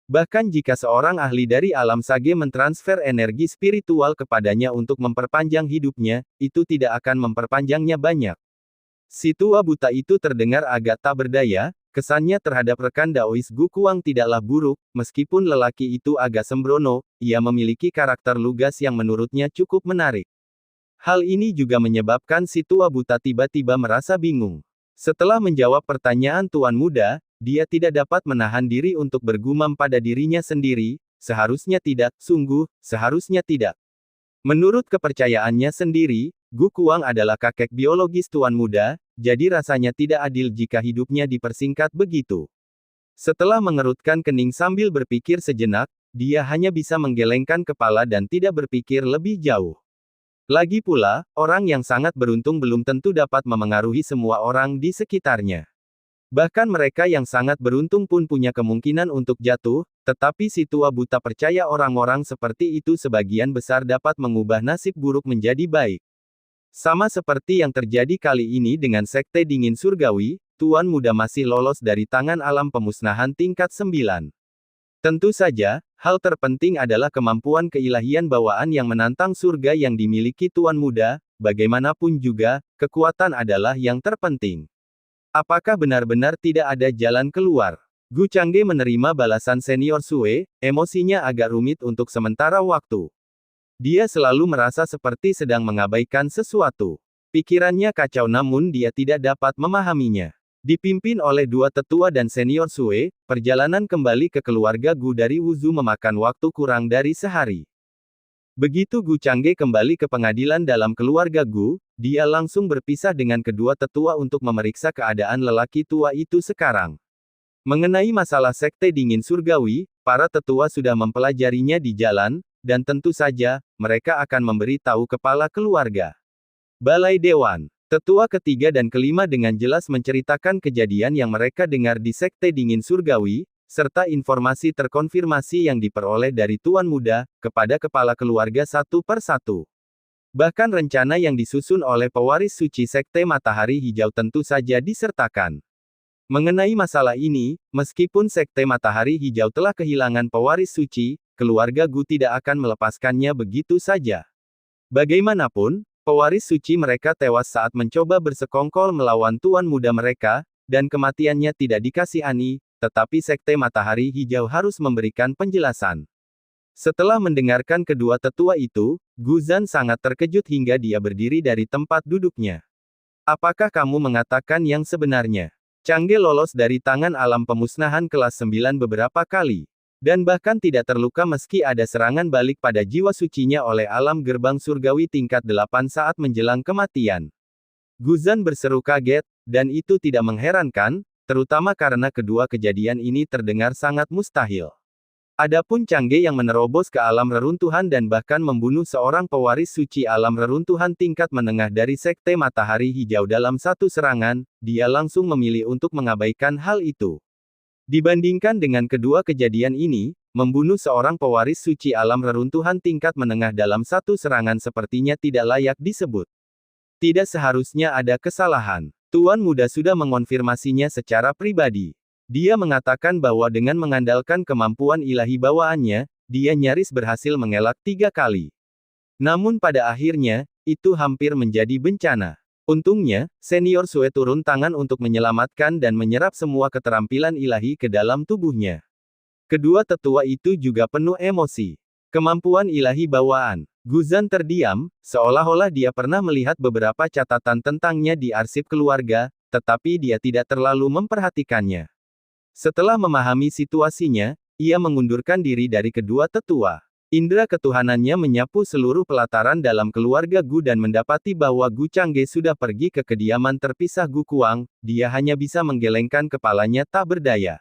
Bahkan jika seorang ahli dari alam sage mentransfer energi spiritual kepadanya untuk memperpanjang hidupnya, itu tidak akan memperpanjangnya banyak. Si tua buta itu terdengar agak tak berdaya, kesannya terhadap rekan Daois Gu Kuang tidaklah buruk, meskipun lelaki itu agak sembrono, ia memiliki karakter lugas yang menurutnya cukup menarik. Hal ini juga menyebabkan si tua buta tiba-tiba merasa bingung. Setelah menjawab pertanyaan tuan muda, dia tidak dapat menahan diri untuk bergumam pada dirinya sendiri, seharusnya tidak, sungguh, seharusnya tidak. Menurut kepercayaannya sendiri, Gu Kuang adalah kakek biologis tuan muda, jadi rasanya tidak adil jika hidupnya dipersingkat begitu. Setelah mengerutkan kening sambil berpikir sejenak, dia hanya bisa menggelengkan kepala dan tidak berpikir lebih jauh. Lagi pula, orang yang sangat beruntung belum tentu dapat memengaruhi semua orang di sekitarnya. Bahkan mereka yang sangat beruntung pun punya kemungkinan untuk jatuh, tetapi si tua buta percaya orang-orang seperti itu sebagian besar dapat mengubah nasib buruk menjadi baik. Sama seperti yang terjadi kali ini dengan Sekte Dingin Surgawi, Tuan Muda masih lolos dari tangan alam pemusnahan tingkat 9. Tentu saja, hal terpenting adalah kemampuan keilahian bawaan yang menantang surga yang dimiliki Tuan Muda, bagaimanapun juga, kekuatan adalah yang terpenting. Apakah benar-benar tidak ada jalan keluar? Gu Changge menerima balasan senior Sue, emosinya agak rumit untuk sementara waktu. Dia selalu merasa seperti sedang mengabaikan sesuatu. Pikirannya kacau namun dia tidak dapat memahaminya. Dipimpin oleh dua tetua dan senior Sue, perjalanan kembali ke keluarga Gu dari Wuzu memakan waktu kurang dari sehari. Begitu Gu Changge kembali ke pengadilan dalam keluarga Gu, dia langsung berpisah dengan kedua tetua untuk memeriksa keadaan lelaki tua itu sekarang. Mengenai masalah Sekte Dingin Surgawi, para tetua sudah mempelajarinya di jalan, dan tentu saja, mereka akan memberi tahu kepala keluarga. Balai Dewan. Tetua ketiga dan kelima dengan jelas menceritakan kejadian yang mereka dengar di Sekte Dingin Surgawi, serta informasi terkonfirmasi yang diperoleh dari Tuan Muda, kepada kepala keluarga satu per satu. Bahkan rencana yang disusun oleh pewaris suci Sekte Matahari Hijau tentu saja disertakan. Mengenai masalah ini, meskipun Sekte Matahari Hijau telah kehilangan pewaris suci, keluarga Gu tidak akan melepaskannya begitu saja. Bagaimanapun, pewaris suci mereka tewas saat mencoba bersekongkol melawan Tuan Muda mereka, dan kematiannya tidak dikasihani, tetapi Sekte Matahari Hijau harus memberikan penjelasan. Setelah mendengarkan kedua tetua itu, Gu Zan sangat terkejut hingga dia berdiri dari tempat duduknya. Apakah kamu mengatakan yang sebenarnya? Changge lolos dari tangan alam pemusnahan kelas 9 beberapa kali. Dan bahkan tidak terluka meski ada serangan balik pada jiwa sucinya oleh alam gerbang surgawi tingkat 8 saat menjelang kematian. Gu Zan berseru kaget, dan itu tidak mengherankan, terutama karena kedua kejadian ini terdengar sangat mustahil. Adapun Changge yang menerobos ke alam reruntuhan dan bahkan membunuh seorang pewaris suci alam reruntuhan tingkat menengah dari Sekte Matahari Hijau dalam satu serangan, dia langsung memilih untuk mengabaikan hal itu. Dibandingkan dengan kedua kejadian ini, membunuh seorang pewaris suci alam reruntuhan tingkat menengah dalam satu serangan sepertinya tidak layak disebut. Tidak seharusnya ada kesalahan. Tuan Muda sudah mengonfirmasinya secara pribadi. Dia mengatakan bahwa dengan mengandalkan kemampuan ilahi bawaannya, dia nyaris berhasil mengelak 3 kali. Namun pada akhirnya, itu hampir menjadi bencana. Untungnya, senior Sue turun tangan untuk menyelamatkan dan menyerap semua keterampilan ilahi ke dalam tubuhnya. Kedua tetua itu juga penuh emosi. Kemampuan ilahi bawaan. Gu Zan terdiam, seolah-olah dia pernah melihat beberapa catatan tentangnya di arsip keluarga, tetapi dia tidak terlalu memperhatikannya. Setelah memahami situasinya, ia mengundurkan diri dari kedua tetua. Indra ketuhanannya menyapu seluruh pelataran dalam keluarga Gu dan mendapati bahwa Gu Changge sudah pergi ke kediaman terpisah Gu Kuang, dia hanya bisa menggelengkan kepalanya tak berdaya.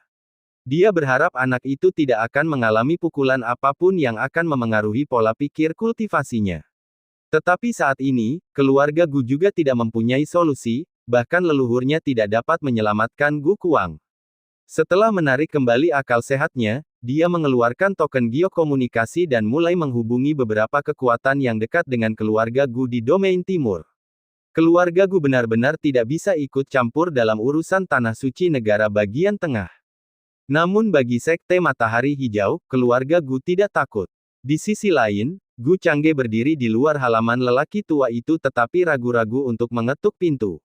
Dia berharap anak itu tidak akan mengalami pukulan apapun yang akan memengaruhi pola pikir kultivasinya. Tetapi saat ini, keluarga Gu juga tidak mempunyai solusi, bahkan leluhurnya tidak dapat menyelamatkan Gu Kuang. Setelah menarik kembali akal sehatnya, dia mengeluarkan token giok komunikasi dan mulai menghubungi beberapa kekuatan yang dekat dengan keluarga Gu di domain timur. Keluarga Gu benar-benar tidak bisa ikut campur dalam urusan tanah suci negara bagian tengah. Namun bagi Sekte Matahari Hijau, keluarga Gu tidak takut. Di sisi lain, Gu Changge berdiri di luar halaman lelaki tua itu tetapi ragu-ragu untuk mengetuk pintu.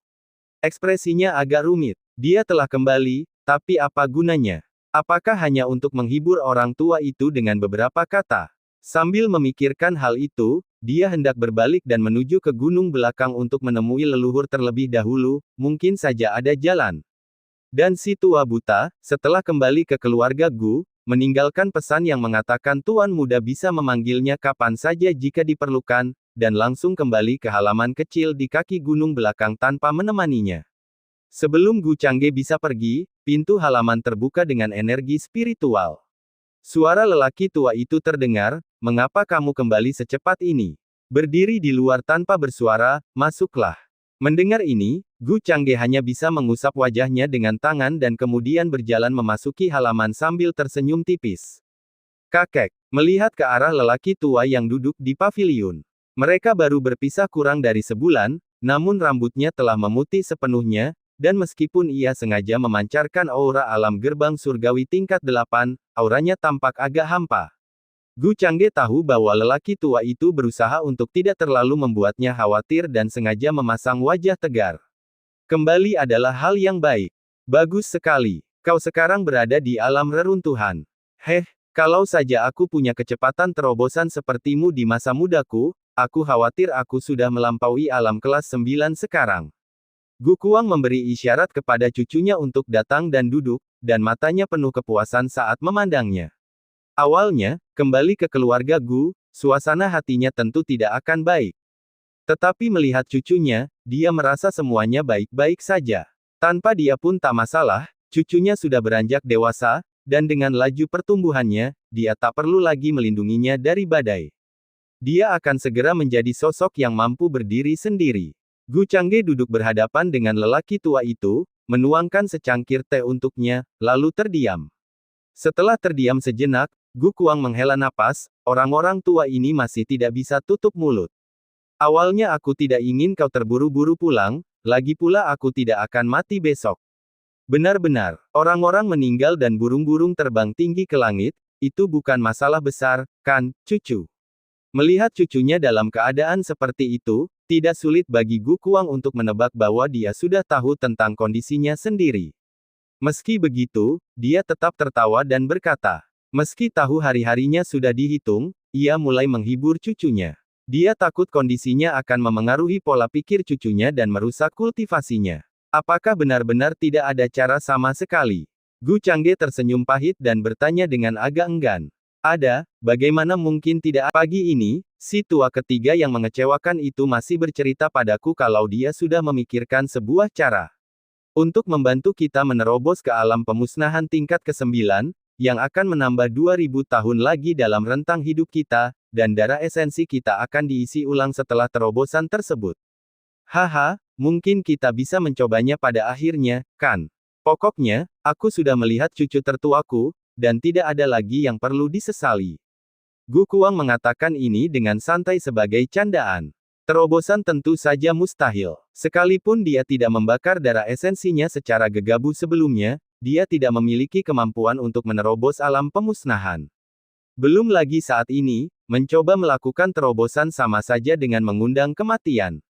Ekspresinya agak rumit. Dia telah kembali, tapi apa gunanya? Apakah hanya untuk menghibur orang tua itu dengan beberapa kata? Sambil memikirkan hal itu, dia hendak berbalik dan menuju ke gunung belakang untuk menemui leluhur terlebih dahulu, mungkin saja ada jalan. Dan si tua buta, setelah kembali ke keluarga Gu, meninggalkan pesan yang mengatakan Tuan Muda bisa memanggilnya kapan saja jika diperlukan, dan langsung kembali ke halaman kecil di kaki gunung belakang tanpa menemaninya. Sebelum Gu Changge bisa pergi, pintu halaman terbuka dengan energi spiritual. Suara lelaki tua itu terdengar, "Mengapa kamu kembali secepat ini? Berdiri di luar tanpa bersuara, masuklah." Mendengar ini, Gu Changge hanya bisa mengusap wajahnya dengan tangan dan kemudian berjalan memasuki halaman sambil tersenyum tipis. Kakek, melihat ke arah lelaki tua yang duduk di paviliun. Mereka baru berpisah kurang dari sebulan, namun rambutnya telah memutih sepenuhnya, dan meskipun ia sengaja memancarkan aura alam gerbang surgawi tingkat 8, auranya tampak agak hampa. Gu Changge tahu bahwa lelaki tua itu berusaha untuk tidak terlalu membuatnya khawatir dan sengaja memasang wajah tegar. Kembali adalah hal yang baik. Bagus sekali. Kau sekarang berada di alam reruntuhan. Kalau saja aku punya kecepatan terobosan sepertimu di masa mudaku, aku khawatir aku sudah melampaui alam kelas 9 sekarang. Gu Kuang memberi isyarat kepada cucunya untuk datang dan duduk, dan matanya penuh kepuasan saat memandangnya. Awalnya, kembali ke keluarga Gu, suasana hatinya tentu tidak akan baik. Tetapi melihat cucunya, dia merasa semuanya baik-baik saja. Tanpa dia pun tak masalah, cucunya sudah beranjak dewasa, dan dengan laju pertumbuhannya, dia tak perlu lagi melindunginya dari badai. Dia akan segera menjadi sosok yang mampu berdiri sendiri. Gu Changge duduk berhadapan dengan lelaki tua itu, menuangkan secangkir teh untuknya, lalu terdiam. Setelah terdiam sejenak, Gu Kuang menghela napas, orang-orang tua ini masih tidak bisa tutup mulut. Awalnya aku tidak ingin kau terburu-buru pulang, lagi pula aku tidak akan mati besok. Benar-benar, orang-orang meninggal dan burung-burung terbang tinggi ke langit, itu bukan masalah besar, kan, cucu? Melihat cucunya dalam keadaan seperti itu, tidak sulit bagi Gu Kuang untuk menebak bahwa dia sudah tahu tentang kondisinya sendiri. Meski begitu, dia tetap tertawa dan berkata, meski tahu hari-harinya sudah dihitung, ia mulai menghibur cucunya. Dia takut kondisinya akan memengaruhi pola pikir cucunya dan merusak kultivasinya. Apakah benar-benar tidak ada cara sama sekali? Gu Changge tersenyum pahit dan bertanya dengan agak enggan. Ada, bagaimana mungkin tidak? Pagi ini, si tua ketiga yang mengecewakan itu masih bercerita padaku kalau dia sudah memikirkan sebuah cara untuk membantu kita menerobos ke alam pemusnahan tingkat ke-9, yang akan menambah 2000 tahun lagi dalam rentang hidup kita, dan darah esensi kita akan diisi ulang setelah terobosan tersebut. Haha, mungkin kita bisa mencobanya pada akhirnya, kan? Pokoknya, aku sudah melihat cucu tertuaku, dan tidak ada lagi yang perlu disesali. Gu Kuang mengatakan ini dengan santai sebagai candaan. Terobosan tentu saja mustahil. Sekalipun dia tidak membakar darah esensinya secara gegabah sebelumnya, dia tidak memiliki kemampuan untuk menerobos alam pemusnahan. Belum lagi saat ini, mencoba melakukan terobosan sama saja dengan mengundang kematian.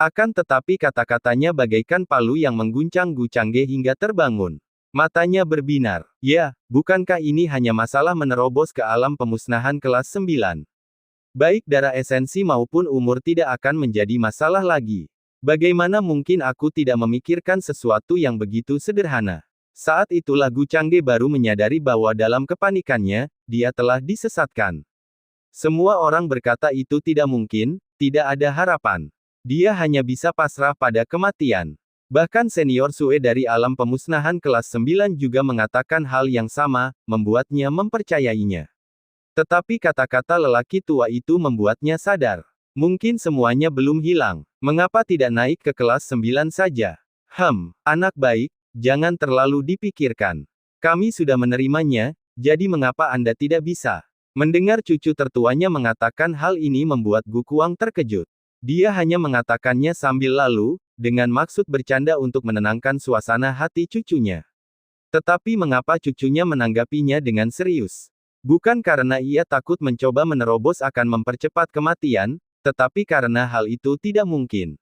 Akan tetapi kata-katanya bagaikan palu yang mengguncang Gu Changge hingga terbangun. Matanya berbinar. Ya, bukankah ini hanya masalah menerobos ke alam pemusnahan kelas 9? Baik darah esensi maupun umur tidak akan menjadi masalah lagi. Bagaimana mungkin aku tidak memikirkan sesuatu yang begitu sederhana? Saat itulah Gu Changge baru menyadari bahwa dalam kepanikannya, dia telah disesatkan. Semua orang berkata itu tidak mungkin, tidak ada harapan. Dia hanya bisa pasrah pada kematian. Bahkan senior Sue dari alam pemusnahan kelas 9 juga mengatakan hal yang sama, membuatnya mempercayainya. Tetapi kata-kata lelaki tua itu membuatnya sadar. Mungkin semuanya belum hilang. Mengapa tidak naik ke kelas 9 saja? Anak baik, jangan terlalu dipikirkan. Kami sudah menerimanya, jadi mengapa Anda tidak bisa? Mendengar cucu tertuanya mengatakan hal ini membuat Gu Kuang terkejut. Dia hanya mengatakannya sambil lalu, dengan maksud bercanda untuk menenangkan suasana hati cucunya. Tetapi mengapa cucunya menanggapinya dengan serius? Bukan karena ia takut mencoba menerobos akan mempercepat kematian, tetapi karena hal itu tidak mungkin.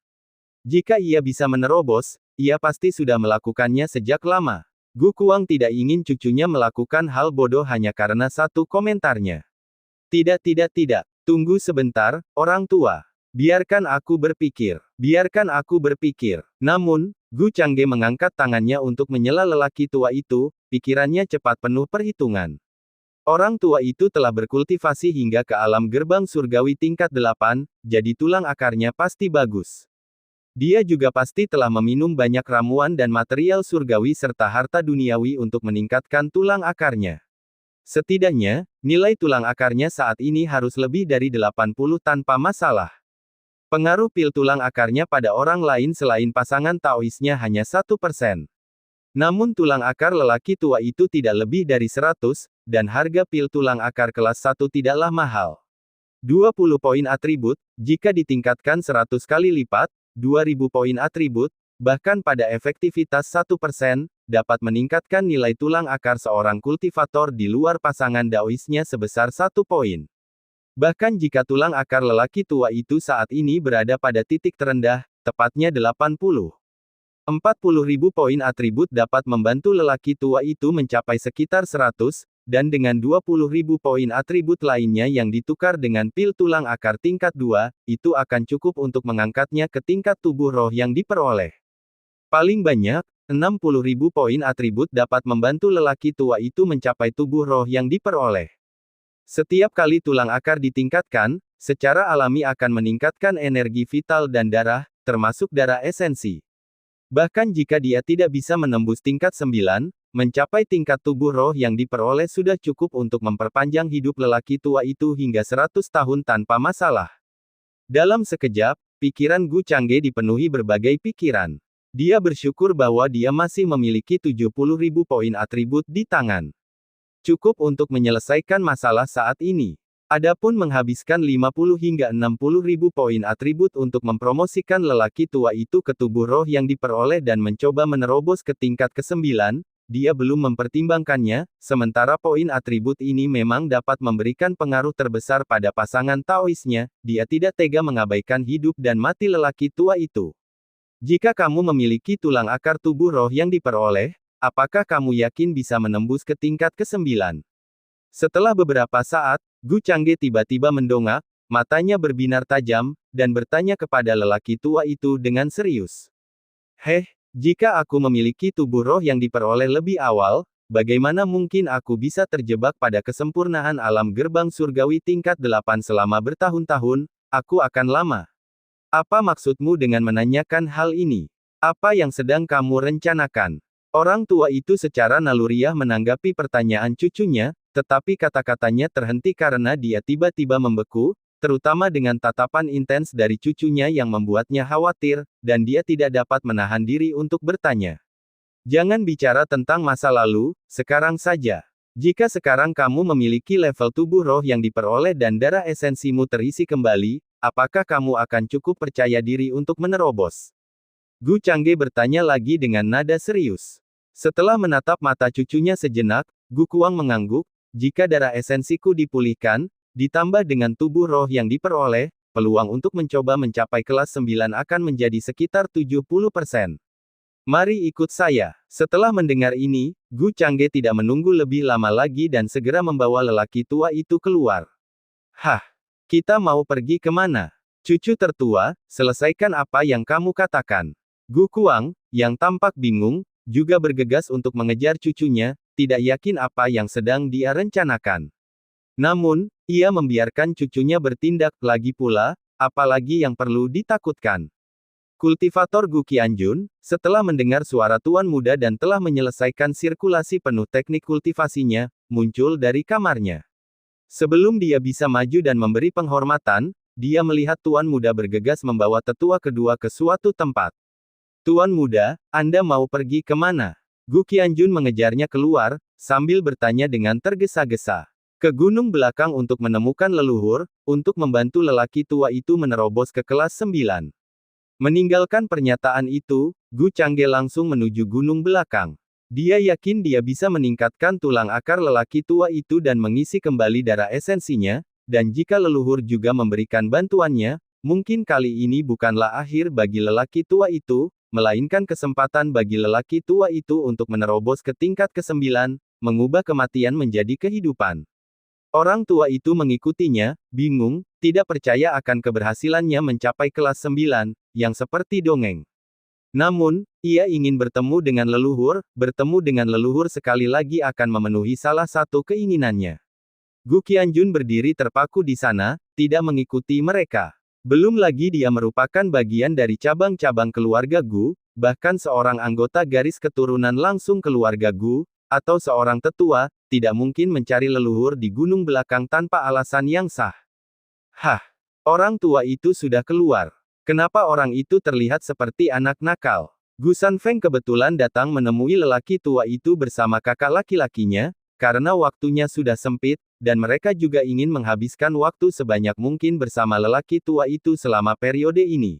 Jika ia bisa menerobos, ia pasti sudah melakukannya sejak lama. Gu Kuang tidak ingin cucunya melakukan hal bodoh hanya karena satu komentarnya. Tidak. Tunggu sebentar, orang tua. Biarkan aku berpikir. Namun, Gu Changge mengangkat tangannya untuk menyela lelaki tua itu, pikirannya cepat penuh perhitungan. Orang tua itu telah berkultivasi hingga ke alam gerbang surgawi tingkat 8, jadi tulang akarnya pasti bagus. Dia juga pasti telah meminum banyak ramuan dan material surgawi serta harta duniawi untuk meningkatkan tulang akarnya. Setidaknya, nilai tulang akarnya saat ini harus lebih dari 80 tanpa masalah. Pengaruh pil tulang akarnya pada orang lain selain pasangan Taoisnya hanya 1%. Namun tulang akar lelaki tua itu tidak lebih dari 100, dan harga pil tulang akar kelas 1 tidaklah mahal. 20 poin atribut, jika ditingkatkan 100 kali lipat, 2000 poin atribut, bahkan pada efektivitas 1%, dapat meningkatkan nilai tulang akar seorang kultivator di luar pasangan daoisnya sebesar 1 poin. Bahkan jika tulang akar lelaki tua itu saat ini berada pada titik terendah, tepatnya 80. 40.000 poin atribut dapat membantu lelaki tua itu mencapai sekitar 100, dan dengan 20.000 poin atribut lainnya yang ditukar dengan pil tulang akar tingkat 2, itu akan cukup untuk mengangkatnya ke tingkat tubuh roh yang diperoleh. Paling banyak, 60.000 poin atribut dapat membantu lelaki tua itu mencapai tubuh roh yang diperoleh. Setiap kali tulang akar ditingkatkan, secara alami akan meningkatkan energi vital dan darah, termasuk darah esensi. Bahkan jika dia tidak bisa menembus tingkat 9, mencapai tingkat tubuh roh yang diperoleh sudah cukup untuk memperpanjang hidup lelaki tua itu hingga 100 tahun tanpa masalah. Dalam sekejap, pikiran Gu Changge dipenuhi berbagai pikiran. Dia bersyukur bahwa dia masih memiliki 70.000 poin atribut di tangan. Cukup untuk menyelesaikan masalah saat ini. Adapun menghabiskan 50 hingga 60.000 poin atribut untuk mempromosikan lelaki tua itu ke tubuh roh yang diperoleh dan mencoba menerobos ke tingkat ke-9, dia belum mempertimbangkannya, sementara poin atribut ini memang dapat memberikan pengaruh terbesar pada pasangan Taoisnya, dia tidak tega mengabaikan hidup dan mati lelaki tua itu. Jika kamu memiliki tulang akar tubuh roh yang diperoleh, apakah kamu yakin bisa menembus ke tingkat ke-9? Setelah beberapa saat, Gu Changge tiba-tiba mendongak, matanya berbinar tajam, dan bertanya kepada lelaki tua itu dengan serius. Jika aku memiliki tubuh roh yang diperoleh lebih awal, bagaimana mungkin aku bisa terjebak pada kesempurnaan alam gerbang surgawi tingkat 8 selama bertahun-tahun? Aku akan lama. Apa maksudmu dengan menanyakan hal ini? Apa yang sedang kamu rencanakan? Orang tua itu secara naluriah menanggapi pertanyaan cucunya, tetapi kata-katanya terhenti karena dia tiba-tiba membeku, terutama dengan tatapan intens dari cucunya yang membuatnya khawatir, dan dia tidak dapat menahan diri untuk bertanya. Jangan bicara tentang masa lalu, sekarang saja. Jika sekarang kamu memiliki level tubuh roh yang diperoleh dan darah esensimu terisi kembali, apakah kamu akan cukup percaya diri untuk menerobos? Gu Changge bertanya lagi dengan nada serius. Setelah menatap mata cucunya sejenak, Gu Kuang mengangguk, jika darah esensiku dipulihkan, ditambah dengan tubuh roh yang diperoleh, peluang untuk mencoba mencapai kelas 9 akan menjadi sekitar 70%. Mari ikut saya. Setelah mendengar ini, Gu Changge tidak menunggu lebih lama lagi dan segera membawa lelaki tua itu keluar. Kita mau pergi kemana? Cucu tertua, selesaikan apa yang kamu katakan. Gu Kuang, yang tampak bingung, juga bergegas untuk mengejar cucunya, tidak yakin apa yang sedang dia rencanakan. Namun, ia membiarkan cucunya bertindak, lagi pula, apalagi yang perlu ditakutkan. Kultivator Gu Qianjun, setelah mendengar suara tuan muda dan telah menyelesaikan sirkulasi penuh teknik kultivasinya, muncul dari kamarnya. Sebelum dia bisa maju dan memberi penghormatan, dia melihat tuan muda bergegas membawa tetua kedua ke suatu tempat. Tuan muda, Anda mau pergi kemana? Gu Qianjun mengejarnya keluar, sambil bertanya dengan tergesa-gesa. Ke gunung belakang untuk menemukan leluhur, untuk membantu lelaki tua itu menerobos ke kelas 9. Meninggalkan pernyataan itu, Gu Changge langsung menuju gunung belakang. Dia yakin dia bisa meningkatkan tulang akar lelaki tua itu dan mengisi kembali darah esensinya, dan jika leluhur juga memberikan bantuannya, mungkin kali ini bukanlah akhir bagi lelaki tua itu, melainkan kesempatan bagi lelaki tua itu untuk menerobos ke tingkat ke-9, mengubah kematian menjadi kehidupan. Orang tua itu mengikutinya, bingung, tidak percaya akan keberhasilannya mencapai kelas 9, yang seperti dongeng. Namun, ia ingin bertemu dengan leluhur sekali lagi akan memenuhi salah satu keinginannya. Gu Qianjun berdiri terpaku di sana, tidak mengikuti mereka. Belum lagi dia merupakan bagian dari cabang-cabang keluarga Gu, bahkan seorang anggota garis keturunan langsung keluarga Gu, atau seorang tetua, tidak mungkin mencari leluhur di gunung belakang tanpa alasan yang sah. Orang tua itu sudah keluar. Kenapa orang itu terlihat seperti anak nakal? Gu Sanfeng kebetulan datang menemui lelaki tua itu bersama kakak laki-lakinya, karena waktunya sudah sempit, dan mereka juga ingin menghabiskan waktu sebanyak mungkin bersama lelaki tua itu selama periode ini.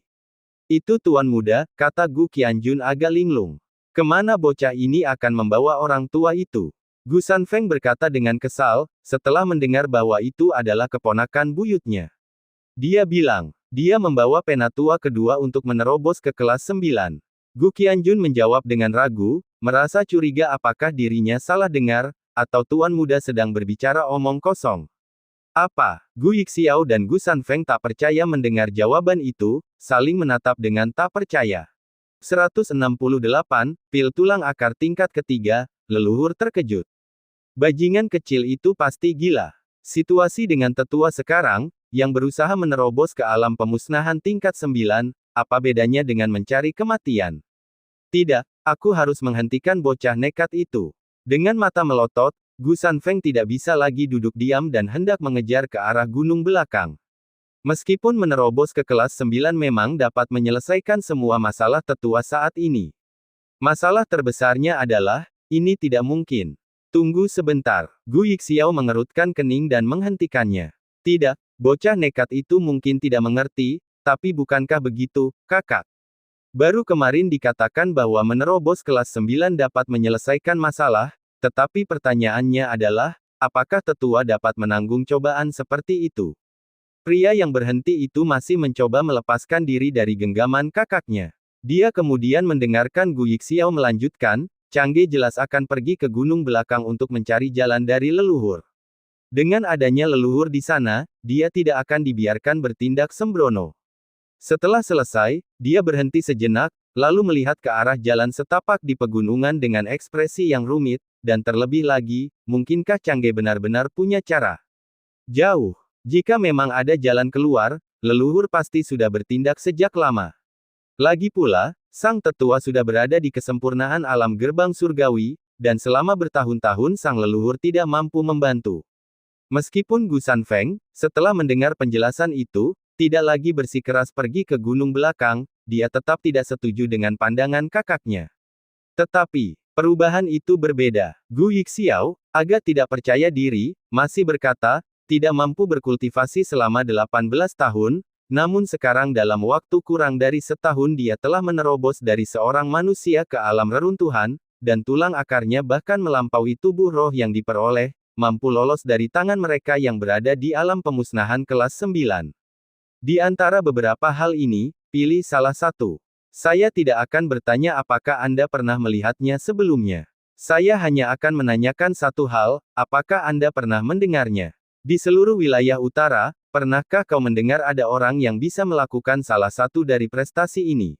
Itu tuan muda, kata Gu Qianjun agak linglung. Kemana bocah ini akan membawa orang tua itu? Gu Sanfeng berkata dengan kesal, setelah mendengar bahwa itu adalah keponakan buyutnya. Dia bilang, dia membawa penatua kedua untuk menerobos ke kelas 9. Gu Qianjun menjawab dengan ragu, merasa curiga apakah dirinya salah dengar, atau tuan muda sedang berbicara omong kosong. Apa? Gu Yixiao dan Gu Sanfeng tak percaya mendengar jawaban itu, saling menatap dengan tak percaya. 168, pil tulang akar tingkat ketiga, leluhur terkejut. Bajingan kecil itu pasti gila. Situasi dengan tetua sekarang, yang berusaha menerobos ke alam pemusnahan tingkat 9, apa bedanya dengan mencari kematian? Tidak, aku harus menghentikan bocah nekat itu. Dengan mata melotot, Gu Sanfeng tidak bisa lagi duduk diam dan hendak mengejar ke arah gunung belakang. Meskipun menerobos ke kelas 9 memang dapat menyelesaikan semua masalah tetua saat ini. Masalah terbesarnya adalah, ini tidak mungkin. Tunggu sebentar. Gu Yixiao mengerutkan kening dan menghentikannya. Tidak, bocah nekat itu mungkin tidak mengerti, tapi bukankah begitu, kakak? Baru kemarin dikatakan bahwa menerobos kelas 9 dapat menyelesaikan masalah, tetapi pertanyaannya adalah, apakah tetua dapat menanggung cobaan seperti itu? Pria yang berhenti itu masih mencoba melepaskan diri dari genggaman kakaknya. Dia kemudian mendengarkan Gu Yixiao melanjutkan, Changge jelas akan pergi ke gunung belakang untuk mencari jalan dari leluhur. Dengan adanya leluhur di sana, dia tidak akan dibiarkan bertindak sembrono. Setelah selesai, dia berhenti sejenak, lalu melihat ke arah jalan setapak di pegunungan dengan ekspresi yang rumit, dan terlebih lagi, mungkinkah Changge benar-benar punya cara? Jauh. Jika memang ada jalan keluar, leluhur pasti sudah bertindak sejak lama. Lagi pula, sang tetua sudah berada di kesempurnaan alam gerbang surgawi, dan selama bertahun-tahun sang leluhur tidak mampu membantu. Meskipun Gu Sanfeng, setelah mendengar penjelasan itu, tidak lagi bersikeras pergi ke gunung belakang, dia tetap tidak setuju dengan pandangan kakaknya. Tetapi, perubahan itu berbeda. Gu Yixiao, agak tidak percaya diri, masih berkata, tidak mampu berkultivasi selama 18 tahun, namun sekarang dalam waktu kurang dari setahun dia telah menerobos dari seorang manusia ke alam reruntuhan, dan tulang akarnya bahkan melampaui tubuh roh yang diperoleh, mampu lolos dari tangan mereka yang berada di alam pemusnahan kelas 9. Di antara beberapa hal ini, pilih salah satu. Saya tidak akan bertanya apakah Anda pernah melihatnya sebelumnya. Saya hanya akan menanyakan satu hal, apakah Anda pernah mendengarnya? Di seluruh wilayah utara, pernahkah kau mendengar ada orang yang bisa melakukan salah satu dari prestasi ini?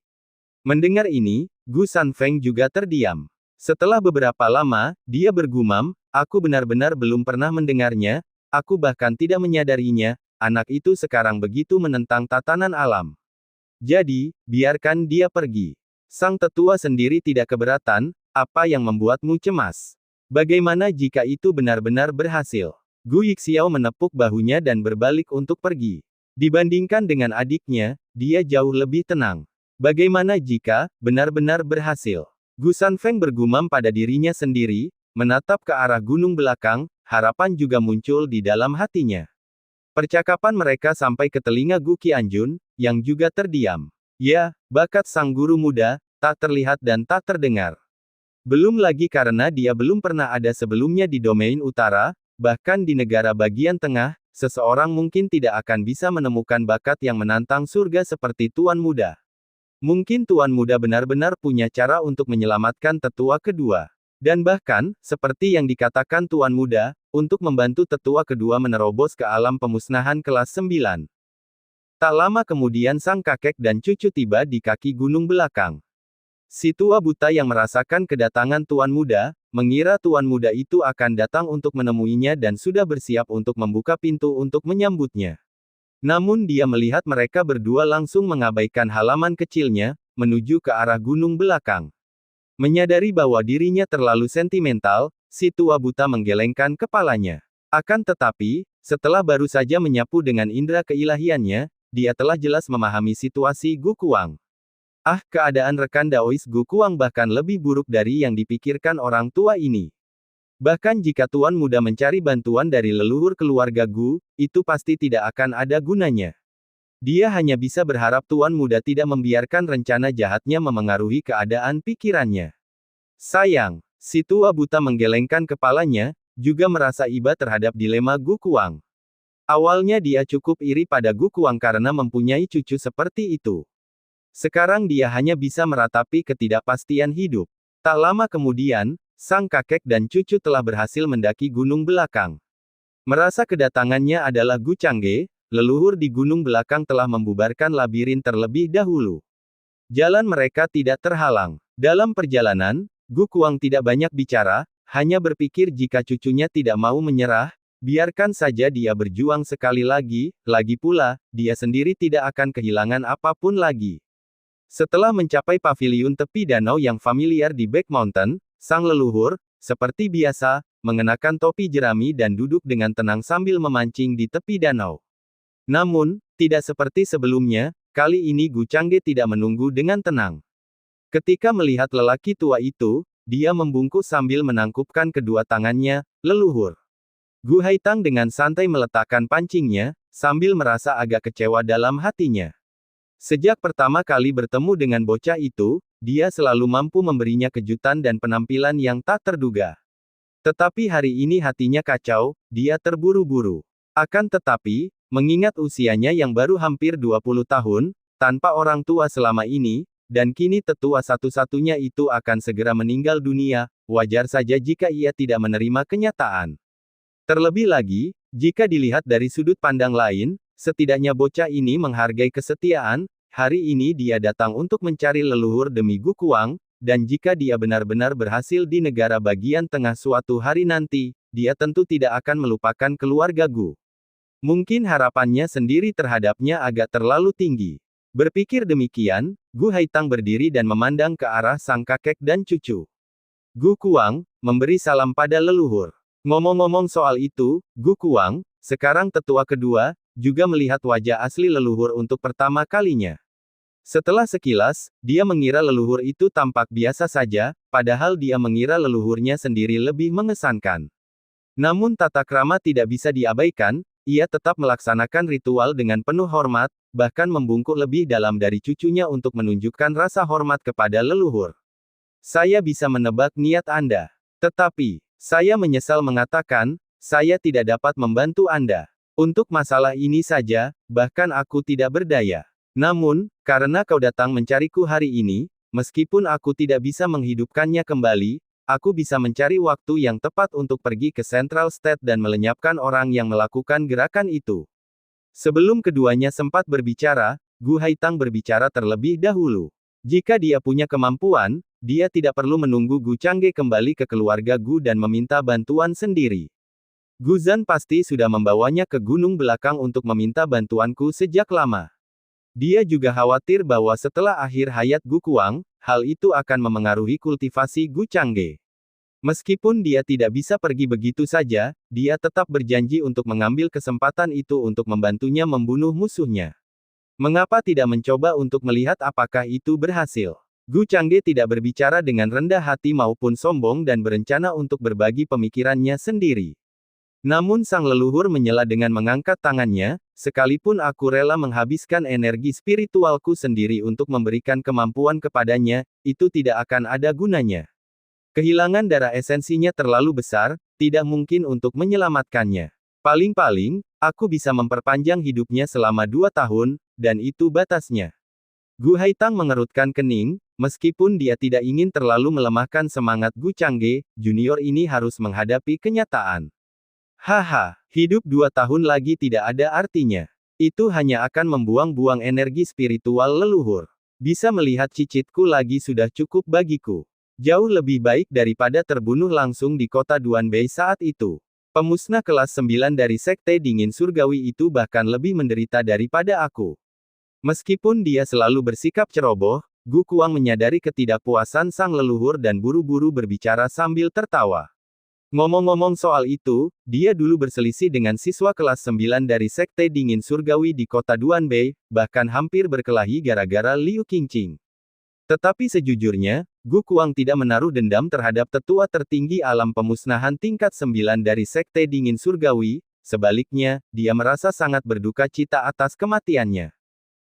Mendengar ini, Gu Sanfeng juga terdiam. Setelah beberapa lama, dia bergumam, aku benar-benar belum pernah mendengarnya, aku bahkan tidak menyadarinya, anak itu sekarang begitu menentang tatanan alam. Jadi, biarkan dia pergi. Sang tetua sendiri tidak keberatan, apa yang membuatmu cemas? Bagaimana jika itu benar-benar berhasil? Gu Yixiao menepuk bahunya dan berbalik untuk pergi. Dibandingkan dengan adiknya, dia jauh lebih tenang. Bagaimana jika benar-benar berhasil? Gu Sanfeng bergumam pada dirinya sendiri, menatap ke arah gunung belakang, harapan juga muncul di dalam hatinya. Percakapan mereka sampai ke telinga Gu Qianjun, yang juga terdiam. Ya, bakat sang guru muda, tak terlihat dan tak terdengar. Belum lagi karena dia belum pernah ada sebelumnya di domain utara, bahkan di negara bagian tengah, seseorang mungkin tidak akan bisa menemukan bakat yang menantang surga seperti Tuan Muda. Mungkin Tuan Muda benar-benar punya cara untuk menyelamatkan tetua kedua. Dan bahkan, seperti yang dikatakan Tuan Muda, untuk membantu tetua kedua menerobos ke alam pemusnahan kelas 9. Tak lama kemudian sang kakek dan cucu tiba di kaki gunung belakang. Si tua buta yang merasakan kedatangan Tuan Muda, mengira Tuan Muda itu akan datang untuk menemuinya dan sudah bersiap untuk membuka pintu untuk menyambutnya. Namun dia melihat mereka berdua langsung mengabaikan halaman kecilnya, menuju ke arah gunung belakang. Menyadari bahwa dirinya terlalu sentimental, si tua buta menggelengkan kepalanya. Akan tetapi, setelah baru saja menyapu dengan indera keilahiannya, dia telah jelas memahami situasi Gu Kuang. Keadaan rekan Daois Gu Kuang bahkan lebih buruk dari yang dipikirkan orang tua ini. Bahkan jika Tuan Muda mencari bantuan dari leluhur keluarga Gu, itu pasti tidak akan ada gunanya. Dia hanya bisa berharap Tuan Muda tidak membiarkan rencana jahatnya memengaruhi keadaan pikirannya. Sayang, si tua buta menggelengkan kepalanya, juga merasa iba terhadap dilema Gu Kuang. Awalnya dia cukup iri pada Gu Kuang karena mempunyai cucu seperti itu. Sekarang dia hanya bisa meratapi ketidakpastian hidup. Tak lama kemudian, sang kakek dan cucu telah berhasil mendaki gunung belakang. Merasa kedatangannya adalah Gu Changge, leluhur di gunung belakang telah membubarkan labirin terlebih dahulu. Jalan mereka tidak terhalang. Dalam perjalanan, Gu Kuang tidak banyak bicara, hanya berpikir jika cucunya tidak mau menyerah, biarkan saja dia berjuang sekali lagi pula, dia sendiri tidak akan kehilangan apapun lagi. Setelah mencapai paviliun tepi danau yang familiar di Back Mountain, sang leluhur, seperti biasa, mengenakan topi jerami dan duduk dengan tenang sambil memancing di tepi danau. Namun, tidak seperti sebelumnya, kali ini Gu Changge tidak menunggu dengan tenang. Ketika melihat lelaki tua itu, dia membungkuk sambil menangkupkan kedua tangannya, leluhur. Gu Haitang dengan santai meletakkan pancingnya, sambil merasa agak kecewa dalam hatinya. Sejak pertama kali bertemu dengan bocah itu, dia selalu mampu memberinya kejutan dan penampilan yang tak terduga. Tetapi hari ini hatinya kacau, dia terburu-buru. Akan tetapi, mengingat usianya yang baru hampir 20 tahun, tanpa orang tua selama ini, dan kini tetua satu-satunya itu akan segera meninggal dunia, wajar saja jika ia tidak menerima kenyataan. Terlebih lagi, jika dilihat dari sudut pandang lain, setidaknya bocah ini menghargai kesetiaan, hari ini dia datang untuk mencari leluhur demi Gu Kuang, dan jika dia benar-benar berhasil di negara bagian tengah suatu hari nanti, dia tentu tidak akan melupakan keluarga Gu. Mungkin harapannya sendiri terhadapnya agak terlalu tinggi. Berpikir demikian, Gu Haitang berdiri dan memandang ke arah sang kakek dan cucu. Gu Kuang, memberi salam pada leluhur. Ngomong-ngomong soal itu, Gu Kuang, sekarang tetua kedua, juga melihat wajah asli leluhur untuk pertama kalinya. Setelah sekilas, dia mengira leluhur itu tampak biasa saja, padahal dia mengira leluhurnya sendiri lebih mengesankan. Namun tata krama tidak bisa diabaikan, ia tetap melaksanakan ritual dengan penuh hormat, bahkan membungkuk lebih dalam dari cucunya untuk menunjukkan rasa hormat kepada leluhur. Saya bisa menebak niat Anda. Tetapi, saya menyesal mengatakan, saya tidak dapat membantu Anda. Untuk masalah ini saja, bahkan aku tidak berdaya. Namun, karena kau datang mencariku hari ini, meskipun aku tidak bisa menghidupkannya kembali, aku bisa mencari waktu yang tepat untuk pergi ke Central State dan melenyapkan orang yang melakukan gerakan itu. Sebelum keduanya sempat berbicara, Gu Haitang berbicara terlebih dahulu. Jika dia punya kemampuan, dia tidak perlu menunggu Gu Changge kembali ke keluarga Gu dan meminta bantuan sendiri. Gu Zan pasti sudah membawanya ke gunung belakang untuk meminta bantuanku sejak lama. Dia juga khawatir bahwa setelah akhir hayat Gu Kuang, hal itu akan memengaruhi kultivasi Gu Changge. Meskipun dia tidak bisa pergi begitu saja, dia tetap berjanji untuk mengambil kesempatan itu untuk membantunya membunuh musuhnya. Mengapa tidak mencoba untuk melihat apakah itu berhasil? Gu Changge tidak berbicara dengan rendah hati maupun sombong dan berencana untuk berbagi pemikirannya sendiri. Namun sang leluhur menyela dengan mengangkat tangannya, sekalipun aku rela menghabiskan energi spiritualku sendiri untuk memberikan kemampuan kepadanya, itu tidak akan ada gunanya. Kehilangan darah esensinya terlalu besar, tidak mungkin untuk menyelamatkannya. Paling-paling, aku bisa memperpanjang hidupnya selama 2 tahun, dan itu batasnya. Gu Haitang mengerutkan kening, meskipun dia tidak ingin terlalu melemahkan semangat Gu Changge, junior ini harus menghadapi kenyataan. Haha, hidup 2 tahun lagi tidak ada artinya. Itu hanya akan membuang-buang energi spiritual leluhur. Bisa melihat cicitku lagi sudah cukup bagiku. Jauh lebih baik daripada terbunuh langsung di kota Duanbei saat itu. Pemusnah kelas 9 dari Sekte Dingin Surgawi itu bahkan lebih menderita daripada aku. Meskipun dia selalu bersikap ceroboh, Gu Kuang menyadari ketidakpuasan sang leluhur dan buru-buru berbicara sambil tertawa. Ngomong-ngomong soal itu, dia dulu berselisih dengan siswa kelas 9 dari Sekte Dingin Surgawi di kota Duanbei, bahkan hampir berkelahi gara-gara Liu Qingqing. Tetapi sejujurnya, Gu Kuang tidak menaruh dendam terhadap tetua tertinggi alam pemusnahan tingkat 9 dari Sekte Dingin Surgawi, sebaliknya, dia merasa sangat berduka cita atas kematiannya.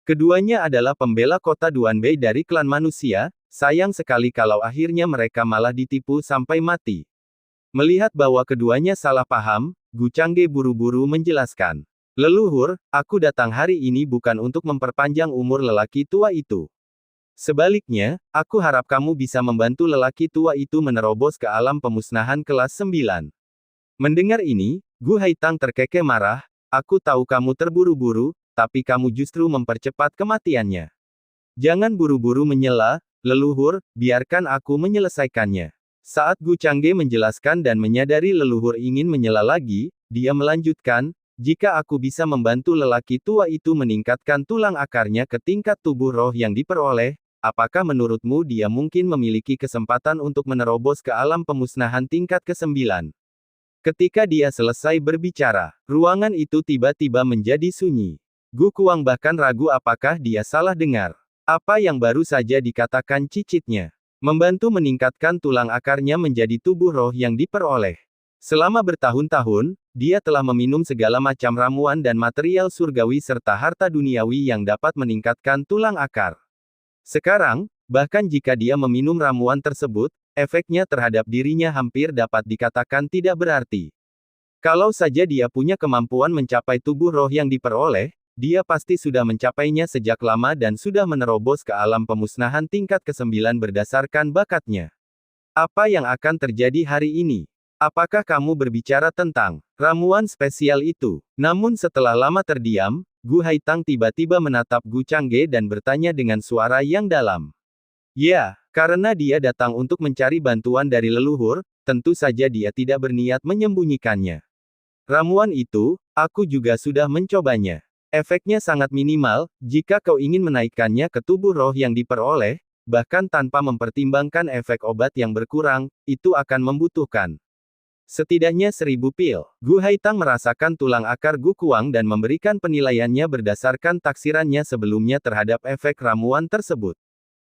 Keduanya adalah pembela kota Duanbei dari klan manusia, sayang sekali kalau akhirnya mereka malah ditipu sampai mati. Melihat bahwa keduanya salah paham, Gu Changge buru-buru menjelaskan. Leluhur, aku datang hari ini bukan untuk memperpanjang umur lelaki tua itu. Sebaliknya, aku harap kamu bisa membantu lelaki tua itu menerobos ke alam pemusnahan kelas 9. Mendengar ini, Gu Haitang terkekeh marah, aku tahu kamu terburu-buru, tapi kamu justru mempercepat kematiannya. Jangan buru-buru menyela, leluhur, biarkan aku menyelesaikannya. Saat Gu Changge menjelaskan dan menyadari leluhur ingin menyela lagi, dia melanjutkan, jika aku bisa membantu lelaki tua itu meningkatkan tulang akarnya ke tingkat tubuh roh yang diperoleh, apakah menurutmu dia mungkin memiliki kesempatan untuk menerobos ke alam pemusnahan tingkat ke-9? Ketika dia selesai berbicara, ruangan itu tiba-tiba menjadi sunyi. Gu Kuang bahkan ragu apakah dia salah dengar. Apa yang baru saja dikatakan cicitnya. Membantu meningkatkan tulang akarnya menjadi tubuh roh yang diperoleh. Selama bertahun-tahun, dia telah meminum segala macam ramuan dan material surgawi serta harta duniawi yang dapat meningkatkan tulang akar. Sekarang, bahkan jika dia meminum ramuan tersebut, efeknya terhadap dirinya hampir dapat dikatakan tidak berarti. Kalau saja dia punya kemampuan mencapai tubuh roh yang diperoleh, dia pasti sudah mencapainya sejak lama dan sudah menerobos ke alam pemusnahan tingkat ke-9 berdasarkan bakatnya. Apa yang akan terjadi hari ini? Apakah kamu berbicara tentang ramuan spesial itu? Namun setelah lama terdiam, Gu Haitang tiba-tiba menatap Gu Changge dan bertanya dengan suara yang dalam. Ya, karena dia datang untuk mencari bantuan dari leluhur, tentu saja dia tidak berniat menyembunyikannya. Ramuan itu, aku juga sudah mencobanya. Efeknya sangat minimal, jika kau ingin menaikkannya ke tubuh roh yang diperoleh, bahkan tanpa mempertimbangkan efek obat yang berkurang, itu akan membutuhkan setidaknya 1000 pil. Gu Haitang merasakan tulang akar Gu Kuang dan memberikan penilaiannya berdasarkan taksirannya sebelumnya terhadap efek ramuan tersebut.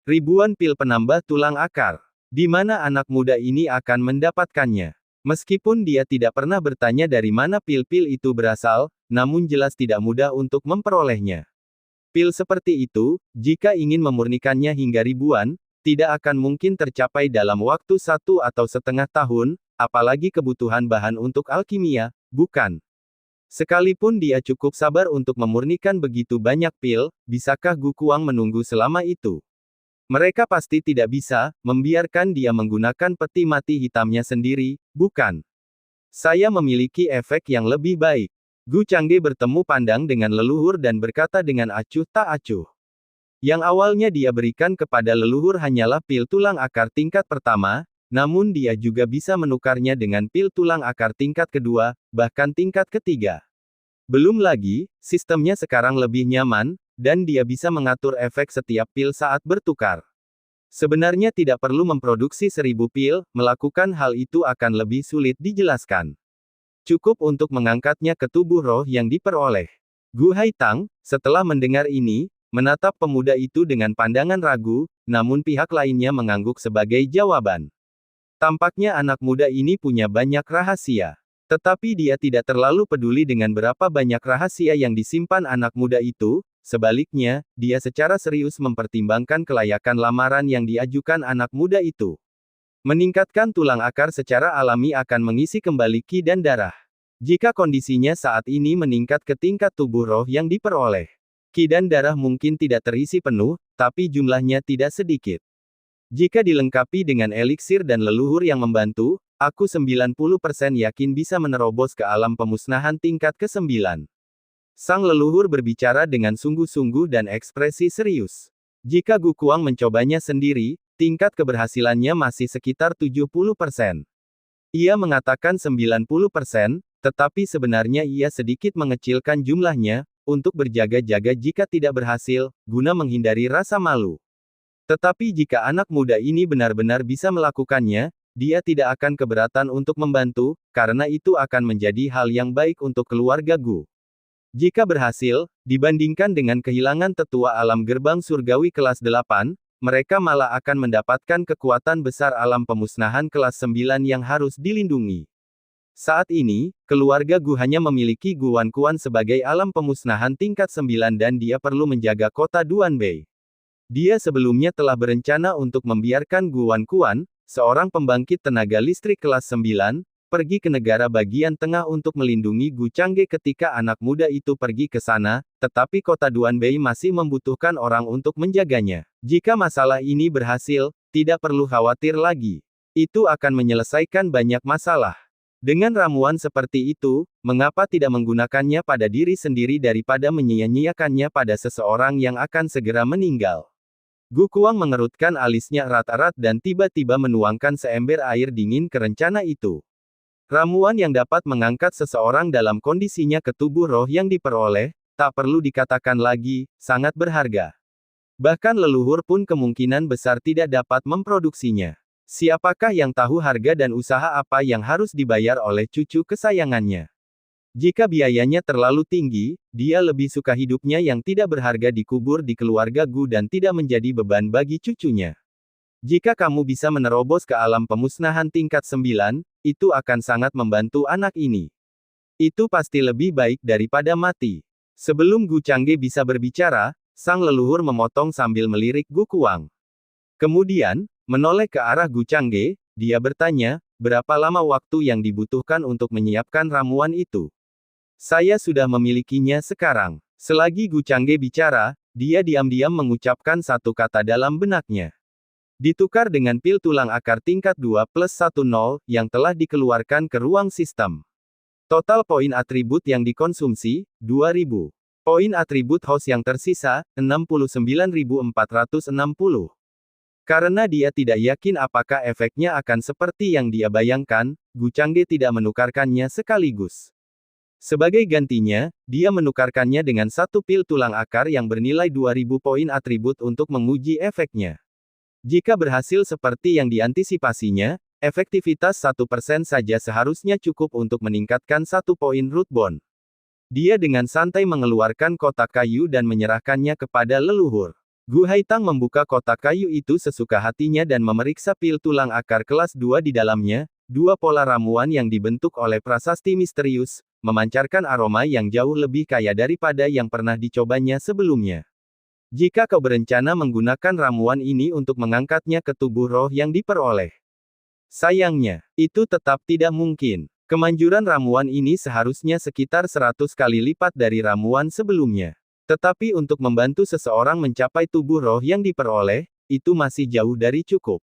Ribuan pil penambah tulang akar. Di mana anak muda ini akan mendapatkannya? Meskipun dia tidak pernah bertanya dari mana pil-pil itu berasal, namun jelas tidak mudah untuk memperolehnya. Pil seperti itu, jika ingin memurnikannya hingga ribuan, tidak akan mungkin tercapai dalam waktu 1 atau setengah tahun, apalagi kebutuhan bahan untuk alkimia, bukan? Sekalipun dia cukup sabar untuk memurnikan begitu banyak pil, bisakah Gu Kuang menunggu selama itu? Mereka pasti tidak bisa membiarkan dia menggunakan peti mati hitamnya sendiri, bukan? Saya memiliki efek yang lebih baik. Gu Changge bertemu pandang dengan leluhur dan berkata dengan acuh tak acuh. Yang awalnya dia berikan kepada leluhur hanyalah pil tulang akar tingkat pertama, namun dia juga bisa menukarnya dengan pil tulang akar tingkat kedua, bahkan tingkat ketiga. Belum lagi, sistemnya sekarang lebih nyaman, dan dia bisa mengatur efek setiap pil saat bertukar. Sebenarnya tidak perlu memproduksi 1000 pil, melakukan hal itu akan lebih sulit dijelaskan. Cukup untuk mengangkatnya ke tubuh roh yang diperoleh. Gu Haitang, setelah mendengar ini, menatap pemuda itu dengan pandangan ragu, namun pihak lainnya mengangguk sebagai jawaban. Tampaknya anak muda ini punya banyak rahasia. Tetapi dia tidak terlalu peduli dengan berapa banyak rahasia yang disimpan anak muda itu, sebaliknya, dia secara serius mempertimbangkan kelayakan lamaran yang diajukan anak muda itu. Meningkatkan tulang akar secara alami akan mengisi kembali ki dan darah. Jika kondisinya saat ini meningkat ke tingkat tubuh roh yang diperoleh, ki dan darah mungkin tidak terisi penuh, tapi jumlahnya tidak sedikit. Jika dilengkapi dengan eliksir dan leluhur yang membantu, aku 90% yakin bisa menerobos ke alam pemusnahan tingkat ke-9. Sang leluhur berbicara dengan sungguh-sungguh dan ekspresi serius. Jika Gu Kuang mencobanya sendiri, tingkat keberhasilannya masih sekitar 70%. Ia mengatakan 90%, tetapi sebenarnya ia sedikit mengecilkan jumlahnya, untuk berjaga-jaga jika tidak berhasil, guna menghindari rasa malu. Tetapi jika anak muda ini benar-benar bisa melakukannya, dia tidak akan keberatan untuk membantu, karena itu akan menjadi hal yang baik untuk keluarga Gu. Jika berhasil, dibandingkan dengan kehilangan tetua alam gerbang surgawi kelas 8, mereka malah akan mendapatkan kekuatan besar alam pemusnahan kelas 9 yang harus dilindungi. Saat ini, keluarga Gu hanya memiliki Gu Wanquan sebagai alam pemusnahan tingkat 9 dan dia perlu menjaga kota Duanbei. Dia sebelumnya telah berencana untuk membiarkan Gu Wanquan, seorang pembangkit tenaga listrik kelas 9, pergi ke negara bagian tengah untuk melindungi Gu Changge ketika anak muda itu pergi ke sana, tetapi kota Duanbei masih membutuhkan orang untuk menjaganya. Jika masalah ini berhasil, tidak perlu khawatir lagi. Itu akan menyelesaikan banyak masalah. Dengan ramuan seperti itu, mengapa tidak menggunakannya pada diri sendiri daripada menyia-nyiakannya pada seseorang yang akan segera meninggal? Gu Kuang mengerutkan alisnya erat-erat dan tiba-tiba menuangkan seember air dingin ke rencana itu. Ramuan yang dapat mengangkat seseorang dalam kondisinya ke tubuh roh yang diperoleh, tak perlu dikatakan lagi, sangat berharga. Bahkan leluhur pun kemungkinan besar tidak dapat memproduksinya. Siapakah yang tahu harga dan usaha apa yang harus dibayar oleh cucu kesayangannya? Jika biayanya terlalu tinggi, dia lebih suka hidupnya yang tidak berharga dikubur di keluarga Gu dan tidak menjadi beban bagi cucunya. Jika kamu bisa menerobos ke alam pemusnahan tingkat 9, itu akan sangat membantu anak ini. Itu pasti lebih baik daripada mati. Sebelum Gu Changge bisa berbicara, sang leluhur memotong sambil melirik Gu Kuang. Kemudian, menoleh ke arah Gu Changge, dia bertanya, berapa lama waktu yang dibutuhkan untuk menyiapkan ramuan itu? Saya sudah memilikinya sekarang. Selagi Gu Changge bicara, dia diam-diam mengucapkan satu kata dalam benaknya. Ditukar dengan pil tulang akar tingkat 2+10 yang telah dikeluarkan ke ruang sistem. Total poin atribut yang dikonsumsi, 2000. Poin atribut host yang tersisa, 69.460. Karena dia tidak yakin apakah efeknya akan seperti yang dia bayangkan, Gu Changge tidak menukarkannya sekaligus. Sebagai gantinya, dia menukarkannya dengan satu pil tulang akar yang bernilai 2000 poin atribut untuk menguji efeknya. Jika berhasil seperti yang diantisipasinya, efektivitas 1% saja seharusnya cukup untuk meningkatkan 1 poin root bond. Dia dengan santai mengeluarkan kotak kayu dan menyerahkannya kepada leluhur. Gu Haitang membuka kotak kayu itu sesuka hatinya dan memeriksa pil tulang akar kelas 2 di dalamnya, dua pola ramuan yang dibentuk oleh prasasti misterius, memancarkan aroma yang jauh lebih kaya daripada yang pernah dicobanya sebelumnya. Jika kau berencana menggunakan ramuan ini untuk mengangkatnya ke tubuh roh yang diperoleh. Sayangnya, itu tetap tidak mungkin. Kemanjuran ramuan ini seharusnya sekitar 100 kali lipat dari ramuan sebelumnya. Tetapi untuk membantu seseorang mencapai tubuh roh yang diperoleh, itu masih jauh dari cukup.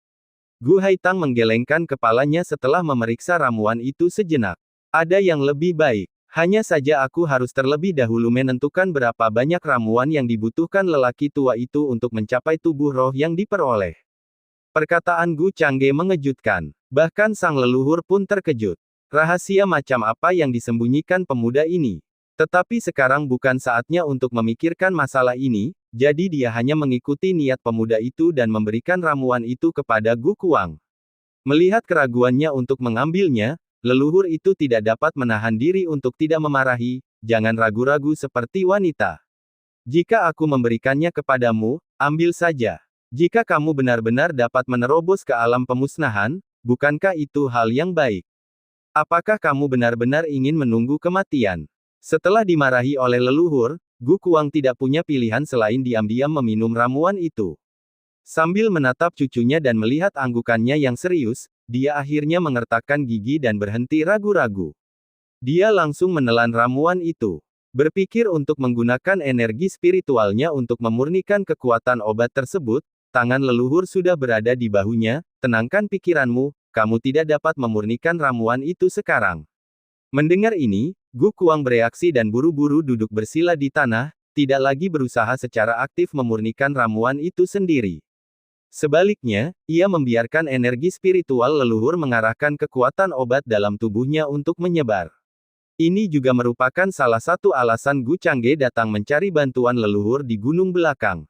Gu Haitang menggelengkan kepalanya setelah memeriksa ramuan itu sejenak. Ada yang lebih baik. Hanya saja aku harus terlebih dahulu menentukan berapa banyak ramuan yang dibutuhkan lelaki tua itu untuk mencapai tubuh roh yang diperoleh. Perkataan Gu Changge mengejutkan. Bahkan sang leluhur pun terkejut. Rahasia macam apa yang disembunyikan pemuda ini? Tetapi sekarang bukan saatnya untuk memikirkan masalah ini, jadi dia hanya mengikuti niat pemuda itu dan memberikan ramuan itu kepada Gu Kuang. Melihat keraguannya untuk mengambilnya, leluhur itu tidak dapat menahan diri untuk tidak memarahi, jangan ragu-ragu seperti wanita. Jika aku memberikannya kepadamu, ambil saja. Jika kamu benar-benar dapat menerobos ke alam pemusnahan, bukankah itu hal yang baik? Apakah kamu benar-benar ingin menunggu kematian? Setelah dimarahi oleh leluhur, Gu Kuang tidak punya pilihan selain diam-diam meminum ramuan itu. Sambil menatap cucunya dan melihat anggukannya yang serius, dia akhirnya mengertakkan gigi dan berhenti ragu-ragu. Dia langsung menelan ramuan itu. Berpikir untuk menggunakan energi spiritualnya untuk memurnikan kekuatan obat tersebut, tangan leluhur sudah berada di bahunya, tenangkan pikiranmu, kamu tidak dapat memurnikan ramuan itu sekarang. Mendengar ini, Gu Kuang bereaksi dan buru-buru duduk bersila di tanah, tidak lagi berusaha secara aktif memurnikan ramuan itu sendiri. Sebaliknya, ia membiarkan energi spiritual leluhur mengarahkan kekuatan obat dalam tubuhnya untuk menyebar. Ini juga merupakan salah satu alasan Gu Changge datang mencari bantuan leluhur di gunung belakang.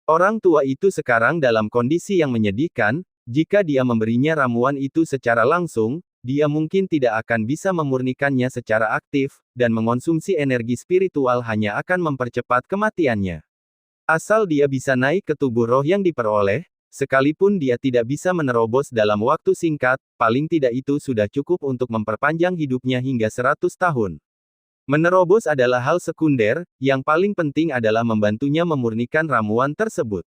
Orang tua itu sekarang dalam kondisi yang menyedihkan, jika dia memberinya ramuan itu secara langsung, dia mungkin tidak akan bisa memurnikannya secara aktif, dan mengonsumsi energi spiritual hanya akan mempercepat kematiannya. Asal dia bisa naik ke tubuh roh yang diperoleh, sekalipun dia tidak bisa menerobos dalam waktu singkat, paling tidak itu sudah cukup untuk memperpanjang hidupnya hingga 100 tahun. Menerobos adalah hal sekunder, yang paling penting adalah membantunya memurnikan ramuan tersebut.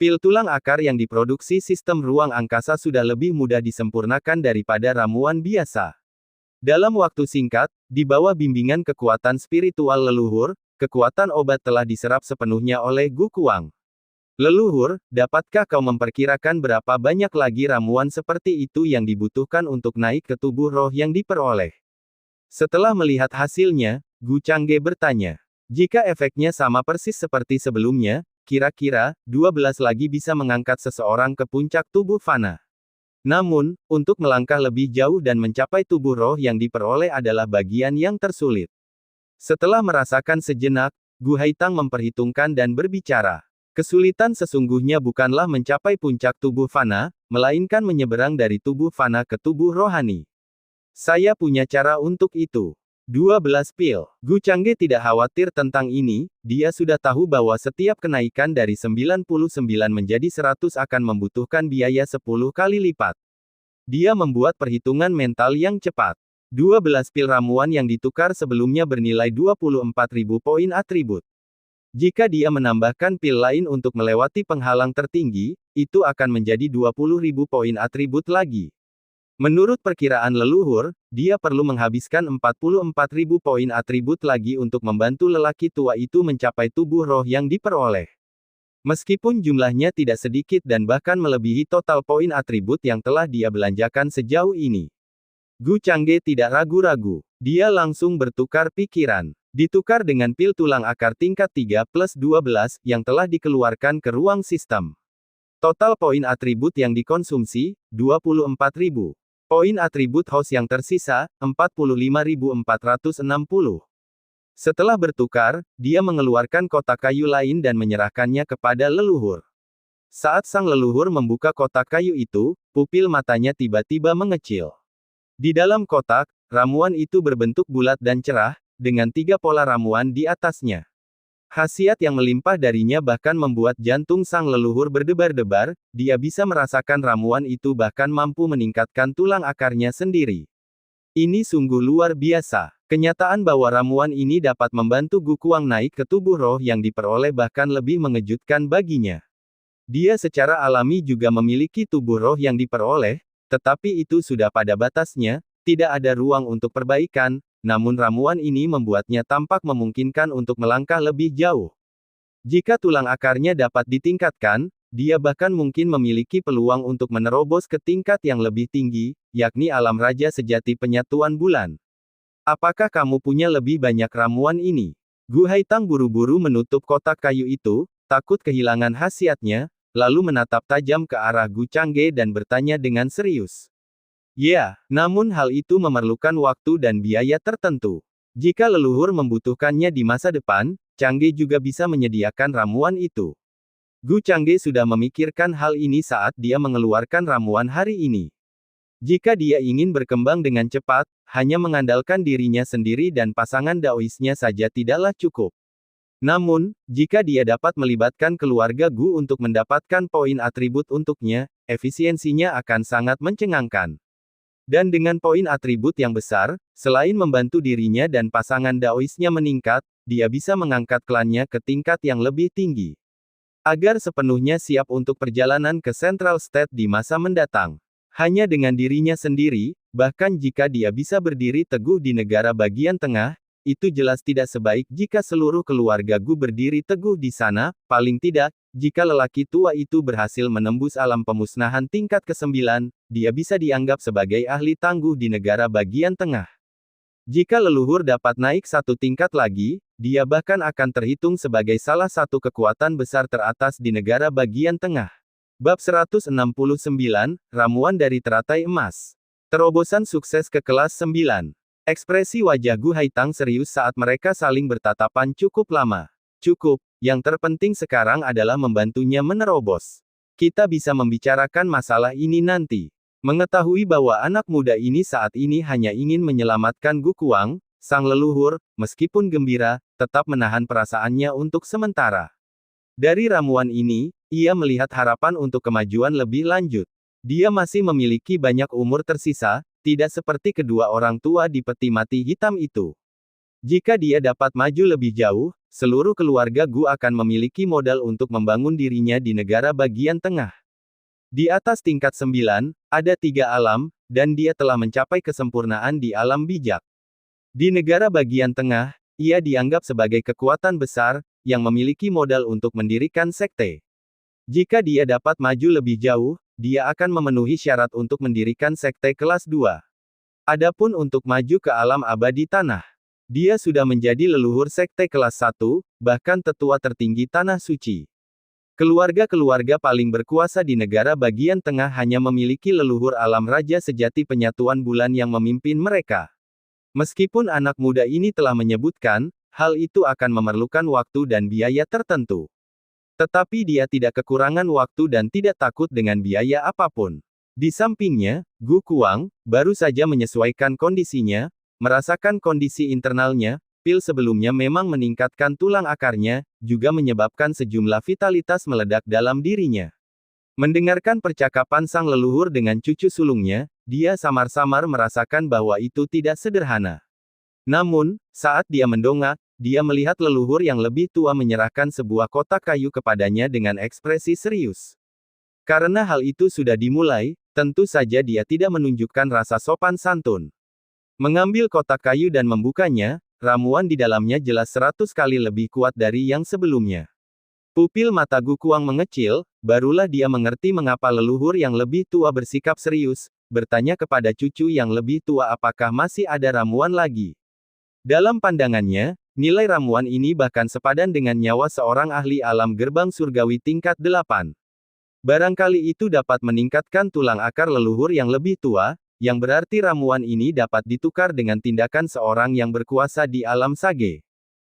Pil tulang akar yang diproduksi sistem ruang angkasa sudah lebih mudah disempurnakan daripada ramuan biasa. Dalam waktu singkat, di bawah bimbingan kekuatan spiritual leluhur, kekuatan obat telah diserap sepenuhnya oleh Gu Kuang. Leluhur, dapatkah kau memperkirakan berapa banyak lagi ramuan seperti itu yang dibutuhkan untuk naik ke tubuh roh yang diperoleh? Setelah melihat hasilnya, Gu Changge bertanya. Jika efeknya sama persis seperti sebelumnya, kira-kira, 12 lagi bisa mengangkat seseorang ke puncak tubuh fana. Namun, untuk melangkah lebih jauh dan mencapai tubuh roh yang diperoleh adalah bagian yang tersulit. Setelah merasakan sejenak, Gu Haitang memperhitungkan dan berbicara. Kesulitan sesungguhnya bukanlah mencapai puncak tubuh fana, melainkan menyeberang dari tubuh fana ke tubuh rohani. Saya punya cara untuk itu. 12 pil. Gu Changge tidak khawatir tentang ini, dia sudah tahu bahwa setiap kenaikan dari 99 menjadi 100 akan membutuhkan biaya 10 kali lipat. Dia membuat perhitungan mental yang cepat. 12 pil ramuan yang ditukar sebelumnya bernilai 24.000 poin atribut. Jika dia menambahkan pil lain untuk melewati penghalang tertinggi, itu akan menjadi 20.000 poin atribut lagi. Menurut perkiraan leluhur, dia perlu menghabiskan 44.000 poin atribut lagi untuk membantu lelaki tua itu mencapai tubuh roh yang diperoleh. Meskipun jumlahnya tidak sedikit dan bahkan melebihi total poin atribut yang telah dia belanjakan sejauh ini. Gu Changge tidak ragu-ragu. Dia langsung bertukar pikiran. Ditukar dengan pil tulang akar tingkat 3 plus 12 yang telah dikeluarkan ke ruang sistem. Total poin atribut yang dikonsumsi, 24.000. Poin atribut host yang tersisa, 45.460. Setelah bertukar, dia mengeluarkan kotak kayu lain dan menyerahkannya kepada leluhur. Saat sang leluhur membuka kotak kayu itu, pupil matanya tiba-tiba mengecil. Di dalam kotak, ramuan itu berbentuk bulat dan cerah, dengan 3 pola ramuan di atasnya. Khasiat yang melimpah darinya bahkan membuat jantung sang leluhur berdebar-debar, dia bisa merasakan ramuan itu bahkan mampu meningkatkan tulang akarnya sendiri. Ini sungguh luar biasa. Kenyataan bahwa ramuan ini dapat membantu Gu Kuang naik ke tubuh roh yang diperoleh bahkan lebih mengejutkan baginya. Dia secara alami juga memiliki tubuh roh yang diperoleh, tetapi itu sudah pada batasnya, tidak ada ruang untuk perbaikan. Namun ramuan ini membuatnya tampak memungkinkan untuk melangkah lebih jauh. Jika tulang akarnya dapat ditingkatkan, dia bahkan mungkin memiliki peluang untuk menerobos ke tingkat yang lebih tinggi, yakni alam raja sejati penyatuan bulan. Apakah kamu punya lebih banyak ramuan ini? Gu Haitang buru-buru menutup kotak kayu itu, takut kehilangan khasiatnya, lalu menatap tajam ke arah Gu Changge dan bertanya dengan serius. Ya, namun hal itu memerlukan waktu dan biaya tertentu. Jika leluhur membutuhkannya di masa depan, Changge juga bisa menyediakan ramuan itu. Gu Changge sudah memikirkan hal ini saat dia mengeluarkan ramuan hari ini. Jika dia ingin berkembang dengan cepat, hanya mengandalkan dirinya sendiri dan pasangan daoisnya saja tidaklah cukup. Namun, jika dia dapat melibatkan keluarga Gu untuk mendapatkan poin atribut untuknya, efisiensinya akan sangat mencengangkan. Dan dengan poin atribut yang besar, selain membantu dirinya dan pasangan daoisnya meningkat, dia bisa mengangkat klannya ke tingkat yang lebih tinggi. Agar sepenuhnya siap untuk perjalanan ke Central State di masa mendatang. Hanya dengan dirinya sendiri, bahkan jika dia bisa berdiri teguh di negara bagian tengah, itu jelas tidak sebaik jika seluruh keluarga Gu berdiri teguh di sana, paling tidak, jika lelaki tua itu berhasil menembus alam pemusnahan tingkat ke-9, dia bisa dianggap sebagai ahli tangguh di negara bagian tengah. Jika leluhur dapat naik satu tingkat lagi, dia bahkan akan terhitung sebagai salah satu kekuatan besar teratas di negara bagian tengah. Bab 169, Ramuan dari Teratai Emas. Terobosan sukses ke kelas 9. Ekspresi wajah Gu Haitang serius saat mereka saling bertatapan cukup lama. Cukup, yang terpenting sekarang adalah membantunya menerobos. Kita bisa membicarakan masalah ini nanti. Mengetahui bahwa anak muda ini saat ini hanya ingin menyelamatkan Gu Kuang, sang leluhur, meskipun gembira, tetap menahan perasaannya untuk sementara. Dari ramuan ini, ia melihat harapan untuk kemajuan lebih lanjut. Dia masih memiliki banyak umur tersisa, tidak seperti kedua orang tua di peti mati hitam itu. Jika dia dapat maju lebih jauh, seluruh keluarga Gu akan memiliki modal untuk membangun dirinya di negara bagian tengah. Di atas tingkat 9, ada 3 alam, dan dia telah mencapai kesempurnaan di alam bijak. Di negara bagian tengah, ia dianggap sebagai kekuatan besar, yang memiliki modal untuk mendirikan sekte. Jika dia dapat maju lebih jauh, dia akan memenuhi syarat untuk mendirikan sekte kelas 2. Adapun untuk maju ke alam abadi tanah, dia sudah menjadi leluhur sekte kelas 1, bahkan tetua tertinggi tanah suci. Keluarga-keluarga paling berkuasa di negara bagian tengah hanya memiliki leluhur alam raja sejati penyatuan bulan yang memimpin mereka. Meskipun anak muda ini telah menyebutkan, hal itu akan memerlukan waktu dan biaya tertentu. Tetapi dia tidak kekurangan waktu dan tidak takut dengan biaya apapun. Di sampingnya, Gu Kuang, baru saja menyesuaikan kondisinya, merasakan kondisi internalnya, pil sebelumnya memang meningkatkan tulang akarnya, juga menyebabkan sejumlah vitalitas meledak dalam dirinya. Mendengarkan percakapan sang leluhur dengan cucu sulungnya, dia samar-samar merasakan bahwa itu tidak sederhana. Namun, saat dia mendongak, dia melihat leluhur yang lebih tua menyerahkan sebuah kotak kayu kepadanya dengan ekspresi serius. Karena hal itu sudah dimulai, tentu saja dia tidak menunjukkan rasa sopan santun. Mengambil kotak kayu dan membukanya, ramuan di dalamnya jelas 100 kali lebih kuat dari yang sebelumnya. Pupil mata Gu Kuang mengecil, barulah dia mengerti mengapa leluhur yang lebih tua bersikap serius, bertanya kepada cucu yang lebih tua apakah masih ada ramuan lagi. Dalam pandangannya, nilai ramuan ini bahkan sepadan dengan nyawa seorang ahli alam gerbang surgawi tingkat 8. Barangkali itu dapat meningkatkan tulang akar leluhur yang lebih tua, yang berarti ramuan ini dapat ditukar dengan tindakan seorang yang berkuasa di alam sage.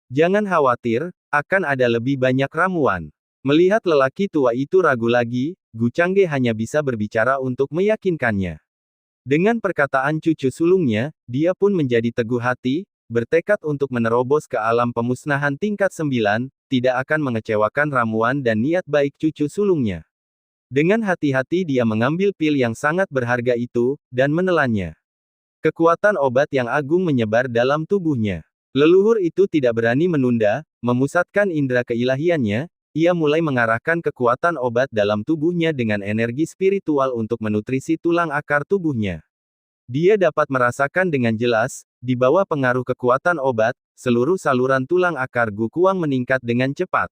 Jangan khawatir, akan ada lebih banyak ramuan. Melihat lelaki tua itu ragu lagi, Gu Changge hanya bisa berbicara untuk meyakinkannya. Dengan perkataan cucu sulungnya, dia pun menjadi teguh hati, bertekad untuk menerobos ke alam pemusnahan tingkat 9, tidak akan mengecewakan ramuan dan niat baik cucu sulungnya. Dengan hati-hati dia mengambil pil yang sangat berharga itu, dan menelannya. Kekuatan obat yang agung menyebar dalam tubuhnya. Leluhur itu tidak berani menunda, memusatkan indera keilahiannya, ia mulai mengarahkan kekuatan obat dalam tubuhnya dengan energi spiritual untuk menutrisi tulang akar tubuhnya. Dia dapat merasakan dengan jelas, di bawah pengaruh kekuatan obat, seluruh saluran tulang akar Gu Kuang meningkat dengan cepat.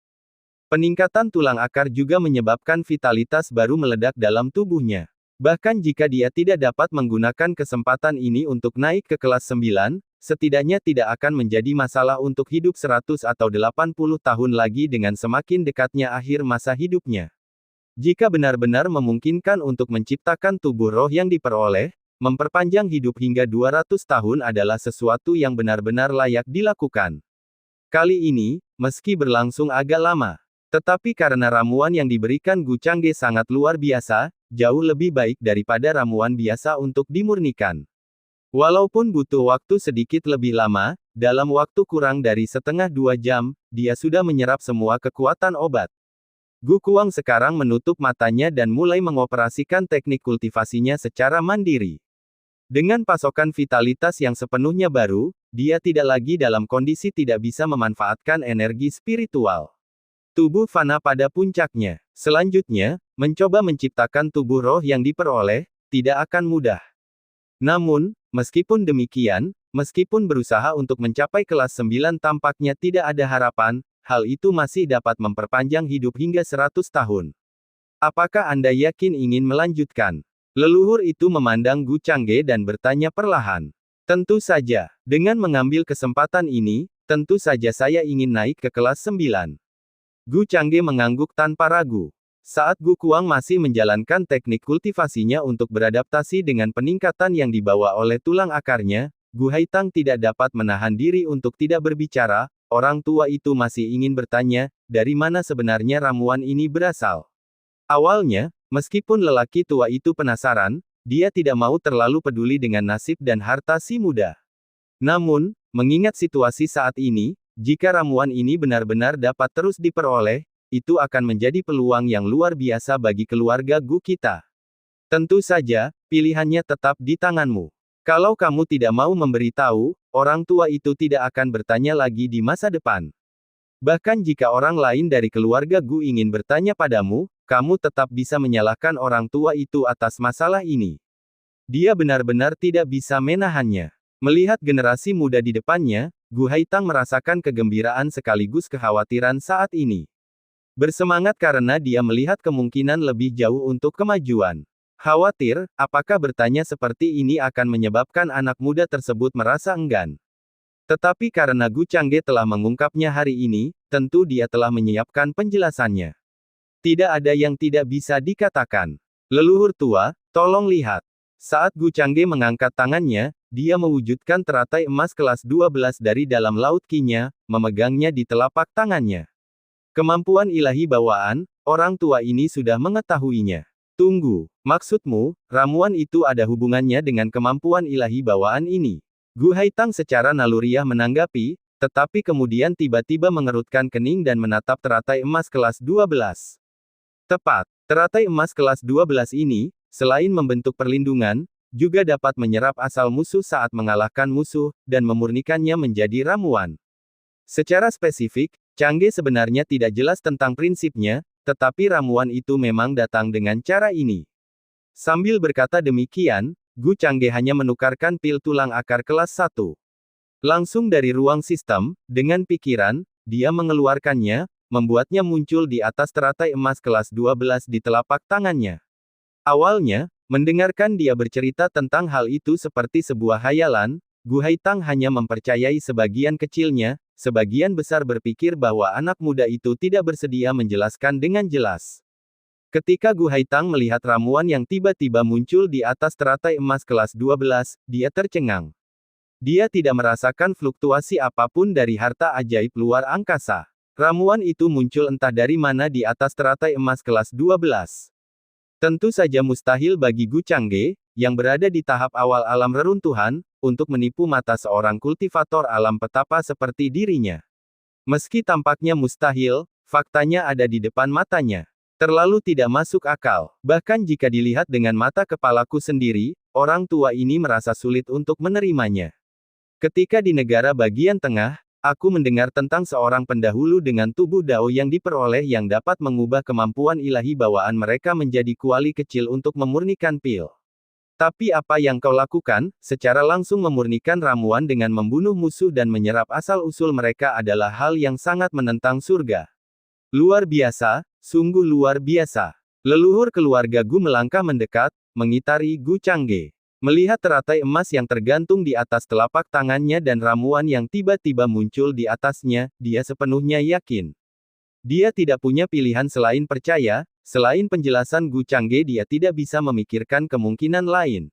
Peningkatan tulang akar juga menyebabkan vitalitas baru meledak dalam tubuhnya. Bahkan jika dia tidak dapat menggunakan kesempatan ini untuk naik ke kelas 9, setidaknya tidak akan menjadi masalah untuk hidup 100 atau 80 tahun lagi dengan semakin dekatnya akhir masa hidupnya. Jika benar-benar memungkinkan untuk menciptakan tubuh roh yang diperoleh, memperpanjang hidup hingga 200 tahun adalah sesuatu yang benar-benar layak dilakukan. Kali ini, meski berlangsung agak lama, tetapi karena ramuan yang diberikan Gu Changge sangat luar biasa, jauh lebih baik daripada ramuan biasa untuk dimurnikan. Walaupun butuh waktu sedikit lebih lama, dalam waktu kurang dari setengah 2 jam, dia sudah menyerap semua kekuatan obat. Gu Kuang sekarang menutup matanya dan mulai mengoperasikan teknik kultivasinya secara mandiri. Dengan pasokan vitalitas yang sepenuhnya baru, dia tidak lagi dalam kondisi tidak bisa memanfaatkan energi spiritual. Tubuh fana pada puncaknya. Selanjutnya, mencoba menciptakan tubuh roh yang diperoleh, tidak akan mudah. Namun, meskipun demikian, meskipun berusaha untuk mencapai kelas 9 tampaknya tidak ada harapan, hal itu masih dapat memperpanjang hidup hingga 100 tahun. Apakah Anda yakin ingin melanjutkan? Leluhur itu memandang Gu Changge dan bertanya perlahan. Tentu saja, dengan mengambil kesempatan ini, tentu saja saya ingin naik ke kelas 9. Gu Changge mengangguk tanpa ragu. Saat Gu Kuang masih menjalankan teknik kultivasinya untuk beradaptasi dengan peningkatan yang dibawa oleh tulang akarnya, Gu Haitang tidak dapat menahan diri untuk tidak berbicara. Orang tua itu masih ingin bertanya, dari mana sebenarnya ramuan ini berasal. Awalnya, meskipun lelaki tua itu penasaran, dia tidak mau terlalu peduli dengan nasib dan harta si muda. Namun, mengingat situasi saat ini, jika ramuan ini benar-benar dapat terus diperoleh, itu akan menjadi peluang yang luar biasa bagi keluarga Gu kita. Tentu saja, pilihannya tetap di tanganmu. Kalau kamu tidak mau memberitahu, orang tua itu tidak akan bertanya lagi di masa depan. Bahkan jika orang lain dari keluarga Gu ingin bertanya padamu, kamu tetap bisa menyalahkan orang tua itu atas masalah ini. Dia benar-benar tidak bisa menahannya. Melihat generasi muda di depannya, Gu Haitang merasakan kegembiraan sekaligus kekhawatiran saat ini. Bersemangat karena dia melihat kemungkinan lebih jauh untuk kemajuan. Khawatir, apakah bertanya seperti ini akan menyebabkan anak muda tersebut merasa enggan. Tetapi karena Gu Changge telah mengungkapnya hari ini, tentu dia telah menyiapkan penjelasannya. Tidak ada yang tidak bisa dikatakan. Leluhur tua, tolong lihat. Saat Gu Changge mengangkat tangannya, dia mewujudkan teratai emas kelas 12 dari dalam laut Qi-nya, memegangnya di telapak tangannya. Kemampuan ilahi bawaan, orang tua ini sudah mengetahuinya. Tunggu, maksudmu, ramuan itu ada hubungannya dengan kemampuan ilahi bawaan ini? Gu Haitang secara naluriah menanggapi, tetapi kemudian tiba-tiba mengerutkan kening dan menatap teratai emas kelas 12. Tepat, teratai emas kelas 12 ini, selain membentuk perlindungan, juga dapat menyerap asal musuh saat mengalahkan musuh, dan memurnikannya menjadi ramuan. Secara spesifik, Changge sebenarnya tidak jelas tentang prinsipnya, tetapi ramuan itu memang datang dengan cara ini. Sambil berkata demikian, Gu Changge hanya menukarkan pil tulang akar kelas 1. Langsung dari ruang sistem, dengan pikiran, dia mengeluarkannya, membuatnya muncul di atas teratai emas kelas 12 di telapak tangannya. Awalnya, mendengarkan dia bercerita tentang hal itu seperti sebuah khayalan, Gu Haitang hanya mempercayai sebagian kecilnya, sebagian besar berpikir bahwa anak muda itu tidak bersedia menjelaskan dengan jelas. Ketika Gu Haitang melihat ramuan yang tiba-tiba muncul di atas teratai emas kelas 12, dia tercengang. Dia tidak merasakan fluktuasi apapun dari harta ajaib luar angkasa. Ramuan itu muncul entah dari mana di atas teratai emas kelas 12. Tentu saja mustahil bagi Gu Changge, yang berada di tahap awal alam reruntuhan, untuk menipu mata seorang kultivator alam petapa seperti dirinya. Meski tampaknya mustahil, faktanya ada di depan matanya. Terlalu tidak masuk akal. Bahkan jika dilihat dengan mata kepalaku sendiri, orang tua ini merasa sulit untuk menerimanya. Ketika di negara bagian tengah, aku mendengar tentang seorang pendahulu dengan tubuh Dao yang diperoleh yang dapat mengubah kemampuan ilahi bawaan mereka menjadi kuali kecil untuk memurnikan pil. Tapi apa yang kau lakukan, secara langsung memurnikan ramuan dengan membunuh musuh dan menyerap asal-usul mereka adalah hal yang sangat menentang surga. Luar biasa, sungguh luar biasa. Leluhur keluarga Gu melangkah mendekat, mengitari Gu Changge. Melihat teratai emas yang tergantung di atas telapak tangannya dan ramuan yang tiba-tiba muncul di atasnya, dia sepenuhnya yakin. Dia tidak punya pilihan selain percaya, selain penjelasan Gu Changge dia tidak bisa memikirkan kemungkinan lain.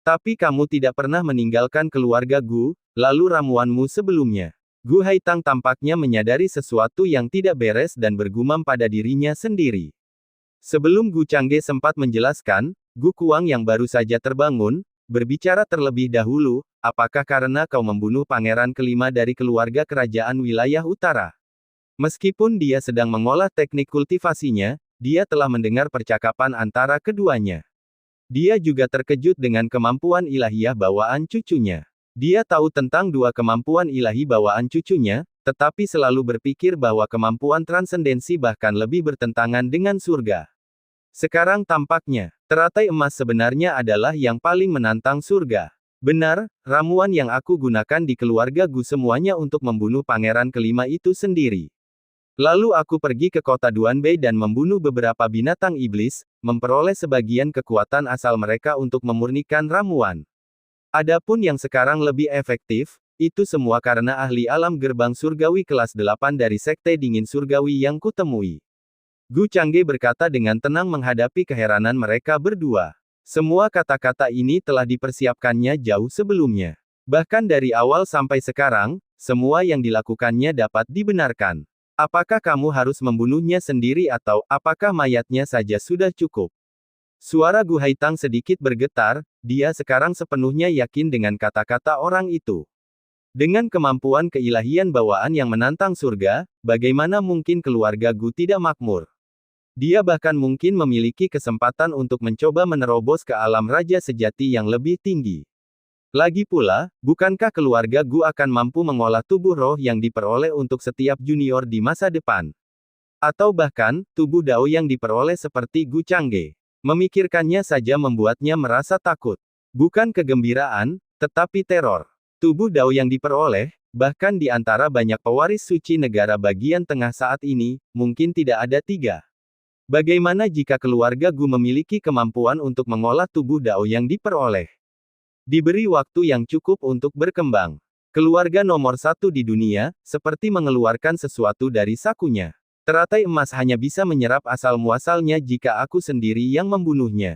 Tapi kamu tidak pernah meninggalkan keluarga Gu, lalu ramuanmu sebelumnya. Gu Haitang tampaknya menyadari sesuatu yang tidak beres dan bergumam pada dirinya sendiri. Sebelum Gu Changge sempat menjelaskan, Gu Kuang yang baru saja terbangun, berbicara terlebih dahulu, apakah karena kau membunuh pangeran kelima dari keluarga kerajaan wilayah utara? Meskipun dia sedang mengolah teknik kultivasinya, dia telah mendengar percakapan antara keduanya. Dia juga terkejut dengan kemampuan ilahiyah bawaan cucunya. Dia tahu tentang dua kemampuan ilahi bawaan cucunya, tetapi selalu berpikir bahwa kemampuan transendensi bahkan lebih bertentangan dengan surga. Sekarang tampaknya, teratai emas sebenarnya adalah yang paling menantang surga. Benar, ramuan yang aku gunakan di keluarga Gu semuanya untuk membunuh pangeran kelima itu sendiri. Lalu aku pergi ke kota Duanbei dan membunuh beberapa binatang iblis, memperoleh sebagian kekuatan asal mereka untuk memurnikan ramuan. Adapun yang sekarang lebih efektif, itu semua karena ahli alam gerbang surgawi kelas 8 dari Sekte Dingin Surgawi yang kutemui. Gu Changge berkata dengan tenang menghadapi keheranan mereka berdua. Semua kata-kata ini telah dipersiapkannya jauh sebelumnya. Bahkan dari awal sampai sekarang, semua yang dilakukannya dapat dibenarkan. Apakah kamu harus membunuhnya sendiri atau, apakah mayatnya saja sudah cukup? Suara Gu Haitang sedikit bergetar, dia sekarang sepenuhnya yakin dengan kata-kata orang itu. Dengan kemampuan keilahian bawaan yang menantang surga, bagaimana mungkin keluarga Gu tidak makmur? Dia bahkan mungkin memiliki kesempatan untuk mencoba menerobos ke alam raja sejati yang lebih tinggi. Lagi pula, bukankah keluarga Gu akan mampu mengolah tubuh roh yang diperoleh untuk setiap junior di masa depan? Atau bahkan, tubuh Dao yang diperoleh seperti Gu Changge. Memikirkannya saja membuatnya merasa takut. Bukan kegembiraan, tetapi teror. Tubuh Dao yang diperoleh, bahkan di antara banyak pewaris suci negara bagian tengah saat ini, mungkin tidak ada 3. Bagaimana jika keluarga Gu memiliki kemampuan untuk mengolah tubuh Dao yang diperoleh? Diberi waktu yang cukup untuk berkembang. Keluarga nomor 1 di dunia, seperti mengeluarkan sesuatu dari sakunya. Teratai emas hanya bisa menyerap asal-muasalnya jika aku sendiri yang membunuhnya.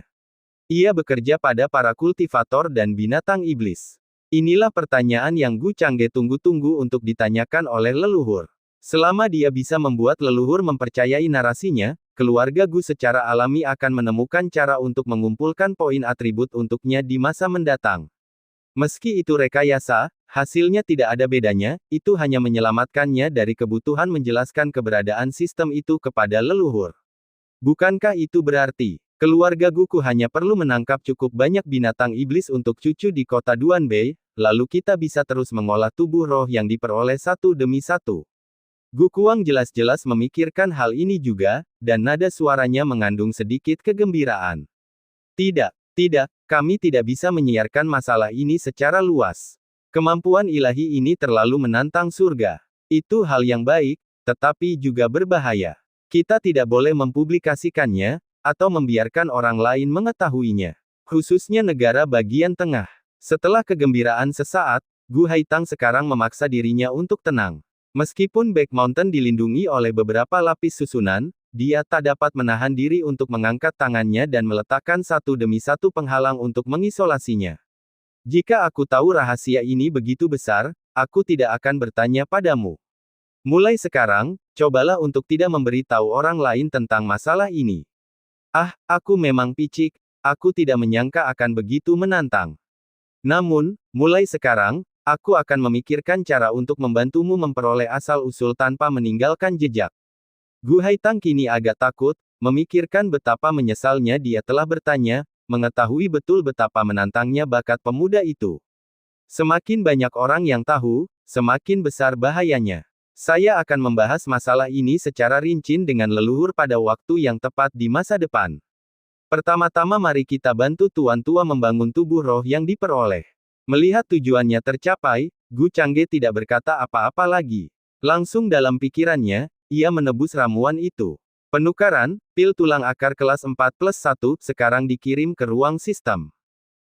Ia bekerja pada para kultivator dan binatang iblis. Inilah pertanyaan yang Gu Changge tunggu-tunggu untuk ditanyakan oleh leluhur. Selama dia bisa membuat leluhur mempercayai narasinya, keluarga Gu secara alami akan menemukan cara untuk mengumpulkan poin atribut untuknya di masa mendatang. Meski itu rekayasa, hasilnya tidak ada bedanya, itu hanya menyelamatkannya dari kebutuhan menjelaskan keberadaan sistem itu kepada leluhur. Bukankah itu berarti, keluarga Guku hanya perlu menangkap cukup banyak binatang iblis untuk cucu di kota Duanbei, lalu kita bisa terus mengolah tubuh roh yang diperoleh satu demi satu. Gu Kuang jelas-jelas memikirkan hal ini juga, dan nada suaranya mengandung sedikit kegembiraan. Tidak, kami tidak bisa menyiarkan masalah ini secara luas. Kemampuan ilahi ini terlalu menantang surga. Itu hal yang baik, tetapi juga berbahaya. Kita tidak boleh mempublikasikannya, atau membiarkan orang lain mengetahuinya. Khususnya negara bagian tengah. Setelah kegembiraan sesaat, Gu Haitang sekarang memaksa dirinya untuk tenang. Meskipun Back Mountain dilindungi oleh beberapa lapis susunan, dia tak dapat menahan diri untuk mengangkat tangannya dan meletakkan satu demi satu penghalang untuk mengisolasinya. Jika aku tahu rahasia ini begitu besar, aku tidak akan bertanya padamu. Mulai sekarang, cobalah untuk tidak memberitahu orang lain tentang masalah ini. Ah, aku memang picik, aku tidak menyangka akan begitu menantang. Namun, mulai sekarang, aku akan memikirkan cara untuk membantumu memperoleh asal-usul tanpa meninggalkan jejak. Gu Haitang kini agak takut, memikirkan betapa menyesalnya dia telah bertanya, mengetahui betul betapa menantangnya bakat pemuda itu. Semakin banyak orang yang tahu, semakin besar bahayanya. Saya akan membahas masalah ini secara rinci dengan leluhur pada waktu yang tepat di masa depan. Pertama-tama mari kita bantu Tuan Tua membangun tubuh roh yang diperoleh. Melihat tujuannya tercapai, Gu Changge tidak berkata apa-apa lagi. Langsung dalam pikirannya, ia menebus ramuan itu. Penukaran, pil tulang akar kelas 4+1, sekarang dikirim ke ruang sistem.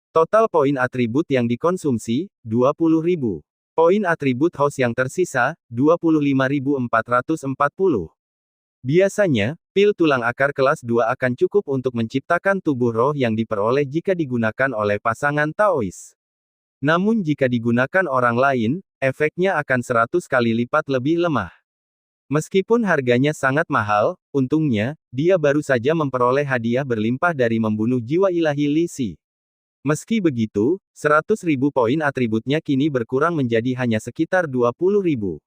Total poin atribut yang dikonsumsi, 20.000. Poin atribut host yang tersisa, 25.440. Biasanya, pil tulang akar kelas 2 akan cukup untuk menciptakan tubuh roh yang diperoleh jika digunakan oleh pasangan Taois. Namun jika digunakan orang lain, efeknya akan 100 kali lipat lebih lemah. Meskipun harganya sangat mahal, untungnya, dia baru saja memperoleh hadiah berlimpah dari membunuh jiwa ilahi Li Si. Meski begitu, 100.000 poin atributnya kini berkurang menjadi hanya sekitar 20.000.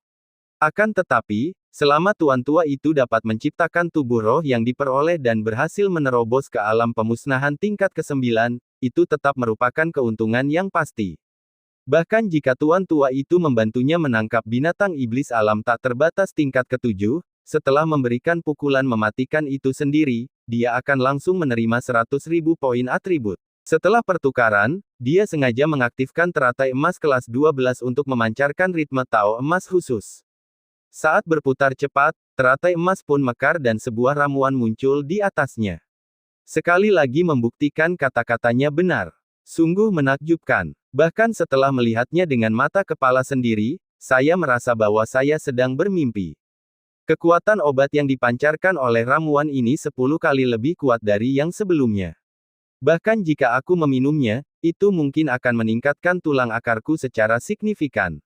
Akan tetapi, selama Tuan Tua itu dapat menciptakan tubuh roh yang diperoleh dan berhasil menerobos ke alam pemusnahan tingkat ke-9, itu tetap merupakan keuntungan yang pasti. Bahkan jika Tuan Tua itu membantunya menangkap binatang iblis alam tak terbatas tingkat ke-7, setelah memberikan pukulan mematikan itu sendiri, dia akan langsung menerima 100.000 poin atribut. Setelah pertukaran, dia sengaja mengaktifkan teratai emas kelas 12 untuk memancarkan ritme Tao emas khusus. Saat berputar cepat, teratai emas pun mekar dan sebuah ramuan muncul di atasnya. Sekali lagi membuktikan kata-katanya benar. Sungguh menakjubkan. Bahkan setelah melihatnya dengan mata kepala sendiri, saya merasa bahwa saya sedang bermimpi. Kekuatan obat yang dipancarkan oleh ramuan ini 10 kali lebih kuat dari yang sebelumnya. Bahkan jika aku meminumnya, itu mungkin akan meningkatkan tulang akarku secara signifikan.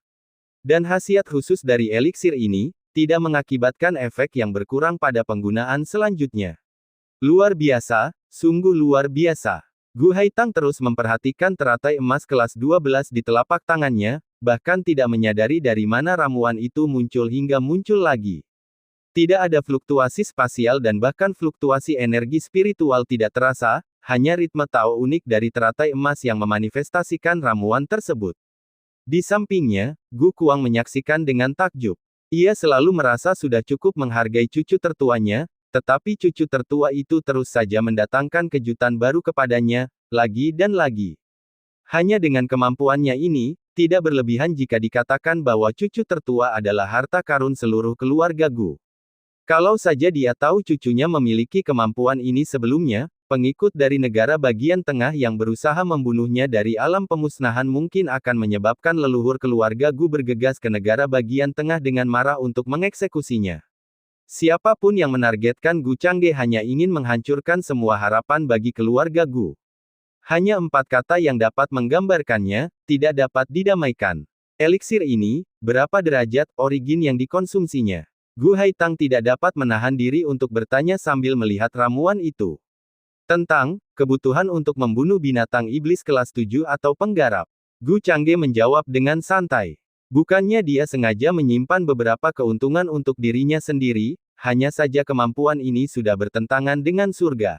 Dan khasiat khusus dari eliksir ini, tidak mengakibatkan efek yang berkurang pada penggunaan selanjutnya. Luar biasa, sungguh luar biasa. Gu Haitang terus memperhatikan teratai emas kelas 12 di telapak tangannya, bahkan tidak menyadari dari mana ramuan itu muncul hingga muncul lagi. Tidak ada fluktuasi spasial dan bahkan fluktuasi energi spiritual tidak terasa, hanya ritme Tao unik dari teratai emas yang memanifestasikan ramuan tersebut. Di sampingnya, Gu Kuang menyaksikan dengan takjub. Ia selalu merasa sudah cukup menghargai cucu tertuanya, tetapi cucu tertua itu terus saja mendatangkan kejutan baru kepadanya, lagi dan lagi. Hanya dengan kemampuannya ini, tidak berlebihan jika dikatakan bahwa cucu tertua adalah harta karun seluruh keluarga Gu. Kalau saja dia tahu cucunya memiliki kemampuan ini sebelumnya, pengikut dari negara bagian tengah yang berusaha membunuhnya dari alam pemusnahan mungkin akan menyebabkan leluhur keluarga Gu bergegas ke negara bagian tengah dengan marah untuk mengeksekusinya. Siapapun yang menargetkan Gu Changge hanya ingin menghancurkan semua harapan bagi keluarga Gu. Hanya 4 kata yang dapat menggambarkannya, tidak dapat didamaikan. Eliksir ini, berapa derajat, origin yang dikonsumsinya? Gu Haitang tidak dapat menahan diri untuk bertanya sambil melihat ramuan itu. Tentang kebutuhan untuk membunuh binatang iblis kelas 7 atau penggarap. Gu Changge menjawab dengan santai. Bukannya dia sengaja menyimpan beberapa keuntungan untuk dirinya sendiri, hanya saja kemampuan ini sudah bertentangan dengan surga.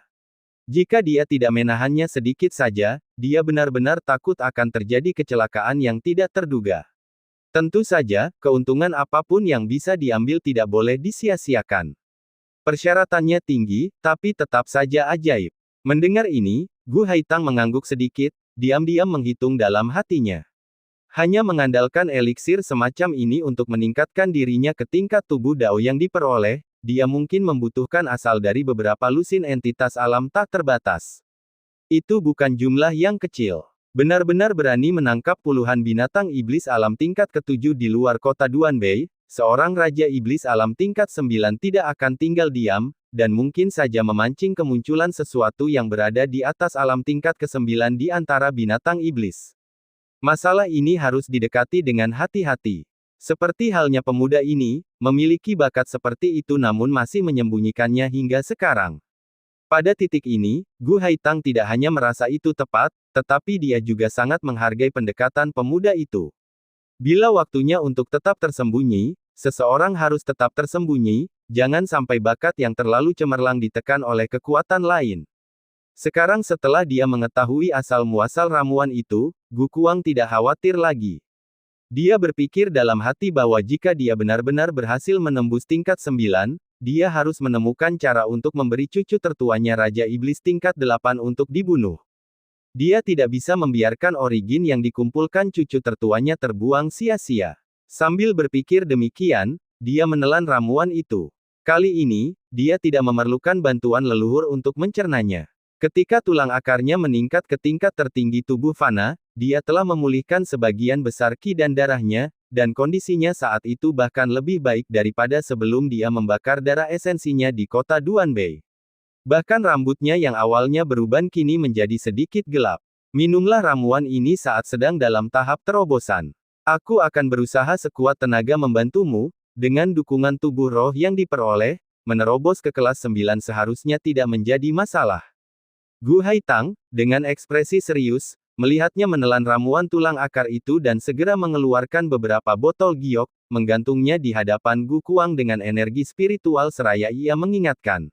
Jika dia tidak menahannya sedikit saja, dia benar-benar takut akan terjadi kecelakaan yang tidak terduga. Tentu saja, keuntungan apapun yang bisa diambil tidak boleh disia-siakan. Persyaratannya tinggi, tapi tetap saja ajaib. Mendengar ini, Gu Haitang mengangguk sedikit, diam-diam menghitung dalam hatinya. Hanya mengandalkan eliksir semacam ini untuk meningkatkan dirinya ke tingkat tubuh Dao yang diperoleh, dia mungkin membutuhkan asal dari beberapa lusin entitas alam tak terbatas. Itu bukan jumlah yang kecil. Benar-benar berani menangkap puluhan binatang iblis alam tingkat ke-7 di luar kota Duanbei, seorang raja iblis alam tingkat 9 tidak akan tinggal diam, dan mungkin saja memancing kemunculan sesuatu yang berada di atas alam tingkat ke-9 di antara binatang iblis. Masalah ini harus didekati dengan hati-hati. Seperti halnya pemuda ini, memiliki bakat seperti itu namun masih menyembunyikannya hingga sekarang. Pada titik ini, Gu Haitang tidak hanya merasa itu tepat, tetapi dia juga sangat menghargai pendekatan pemuda itu. Bila waktunya untuk tetap tersembunyi, seseorang harus tetap tersembunyi, jangan sampai bakat yang terlalu cemerlang ditekan oleh kekuatan lain. Sekarang setelah dia mengetahui asal-muasal ramuan itu, Gu Kuang tidak khawatir lagi. Dia berpikir dalam hati bahwa jika dia benar-benar berhasil menembus tingkat 9, dia harus menemukan cara untuk memberi cucu tertuanya Raja Iblis tingkat 8 untuk dibunuh. Dia tidak bisa membiarkan origin yang dikumpulkan cucu tertuanya terbuang sia-sia. Sambil berpikir demikian, dia menelan ramuan itu. Kali ini, dia tidak memerlukan bantuan leluhur untuk mencernanya. Ketika tulang akarnya meningkat ke tingkat tertinggi tubuh fana, dia telah memulihkan sebagian besar ki dan darahnya, dan kondisinya saat itu bahkan lebih baik daripada sebelum dia membakar darah esensinya di kota Duanbei. Bahkan rambutnya yang awalnya beruban kini menjadi sedikit gelap. Minumlah ramuan ini saat sedang dalam tahap terobosan. Aku akan berusaha sekuat tenaga membantumu, dengan dukungan tubuh roh yang diperoleh, menerobos ke kelas 9 seharusnya tidak menjadi masalah. Gu Haitang, dengan ekspresi serius, melihatnya menelan ramuan tulang akar itu dan segera mengeluarkan beberapa botol giok, menggantungnya di hadapan Gu Kuang dengan energi spiritual seraya ia mengingatkan.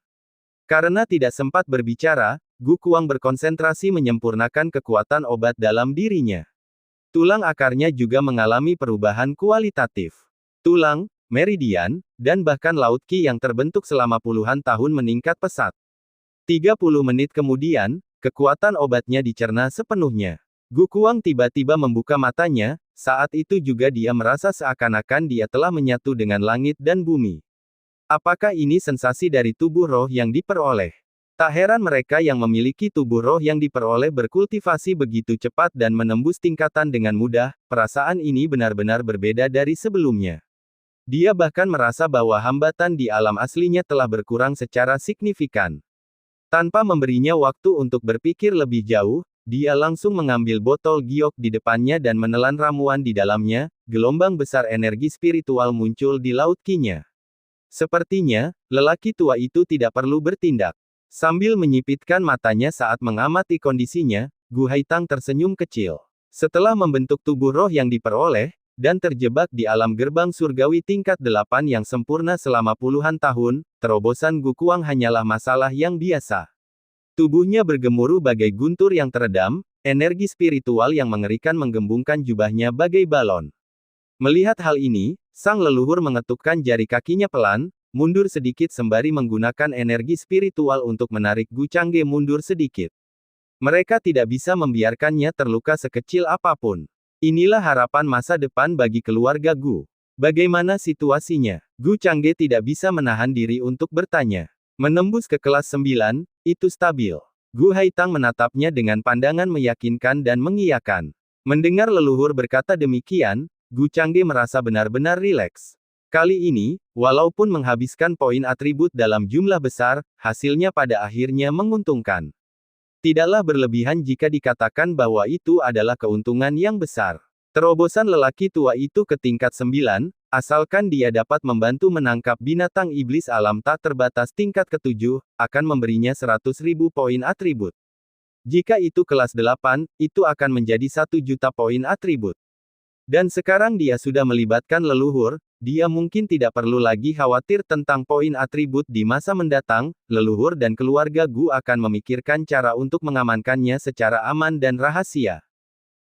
Karena tidak sempat berbicara, Gu Kuang berkonsentrasi menyempurnakan kekuatan obat dalam dirinya. Tulang akarnya juga mengalami perubahan kualitatif. Tulang, meridian, dan bahkan laut ki yang terbentuk selama puluhan tahun meningkat pesat. 30 menit kemudian, kekuatan obatnya dicerna sepenuhnya. Gu Kuang tiba-tiba membuka matanya, saat itu juga dia merasa seakan-akan dia telah menyatu dengan langit dan bumi. Apakah ini sensasi dari tubuh roh yang diperoleh? Tak heran mereka yang memiliki tubuh roh yang diperoleh berkultivasi begitu cepat dan menembus tingkatan dengan mudah, perasaan ini benar-benar berbeda dari sebelumnya. Dia bahkan merasa bahwa hambatan di alam aslinya telah berkurang secara signifikan. Tanpa memberinya waktu untuk berpikir lebih jauh, dia langsung mengambil botol giok di depannya dan menelan ramuan di dalamnya, gelombang besar energi spiritual muncul di laut ki-nya. Sepertinya, lelaki tua itu tidak perlu bertindak. Sambil menyipitkan matanya saat mengamati kondisinya, Gu Haitang tersenyum kecil. Setelah membentuk tubuh roh yang diperoleh, dan terjebak di alam gerbang surgawi tingkat 8 yang sempurna selama puluhan tahun, terobosan Gukuang hanyalah masalah yang biasa. Tubuhnya bergemuruh bagai guntur yang teredam, energi spiritual yang mengerikan menggembungkan jubahnya bagai balon. Melihat hal ini, sang leluhur mengetukkan jari kakinya pelan, mundur sedikit sembari menggunakan energi spiritual untuk menarik Gu Changge mundur sedikit. Mereka tidak bisa membiarkannya terluka sekecil apapun. Inilah harapan masa depan bagi keluarga Gu. Bagaimana situasinya? Gu Changge tidak bisa menahan diri untuk bertanya. Menembus ke kelas 9, itu stabil. Gu Haitang menatapnya dengan pandangan meyakinkan dan mengiyakan. Mendengar leluhur berkata demikian, Gu Changge merasa benar-benar rileks. Kali ini, walaupun menghabiskan poin atribut dalam jumlah besar, hasilnya pada akhirnya menguntungkan. Tidaklah berlebihan jika dikatakan bahwa itu adalah keuntungan yang besar. Terobosan lelaki tua itu ke tingkat 9, asalkan dia dapat membantu menangkap binatang iblis alam tak terbatas tingkat ke-7, akan memberinya 100.000 poin atribut. Jika itu kelas 8, itu akan menjadi 1 juta poin atribut. Dan sekarang dia sudah melibatkan leluhur, dia mungkin tidak perlu lagi khawatir tentang poin atribut di masa mendatang, leluhur dan keluarga Gu akan memikirkan cara untuk mengamankannya secara aman dan rahasia.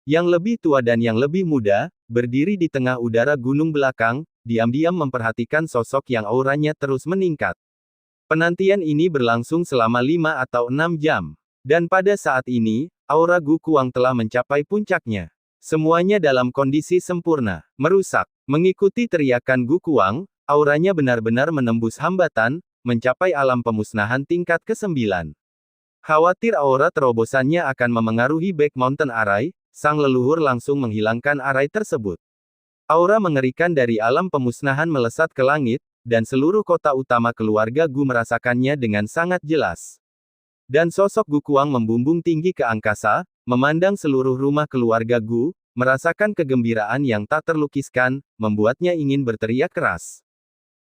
Yang lebih tua dan yang lebih muda, berdiri di tengah udara gunung belakang, diam-diam memperhatikan sosok yang auranya terus meningkat. Penantian ini berlangsung selama 5 atau 6 jam. Dan pada saat ini, aura Gu Kuang telah mencapai puncaknya. Semuanya dalam kondisi sempurna, merusak. Mengikuti teriakan Gu Kuang, auranya benar-benar menembus hambatan, mencapai alam pemusnahan tingkat ke-9. Khawatir aura terobosannya akan memengaruhi Back Mountain Array, sang leluhur langsung menghilangkan arai tersebut. Aura mengerikan dari alam pemusnahan melesat ke langit, dan seluruh kota utama keluarga Gu merasakannya dengan sangat jelas. Dan sosok Gu Kuang membumbung tinggi ke angkasa, memandang seluruh rumah keluarga Gu, merasakan kegembiraan yang tak terlukiskan, membuatnya ingin berteriak keras.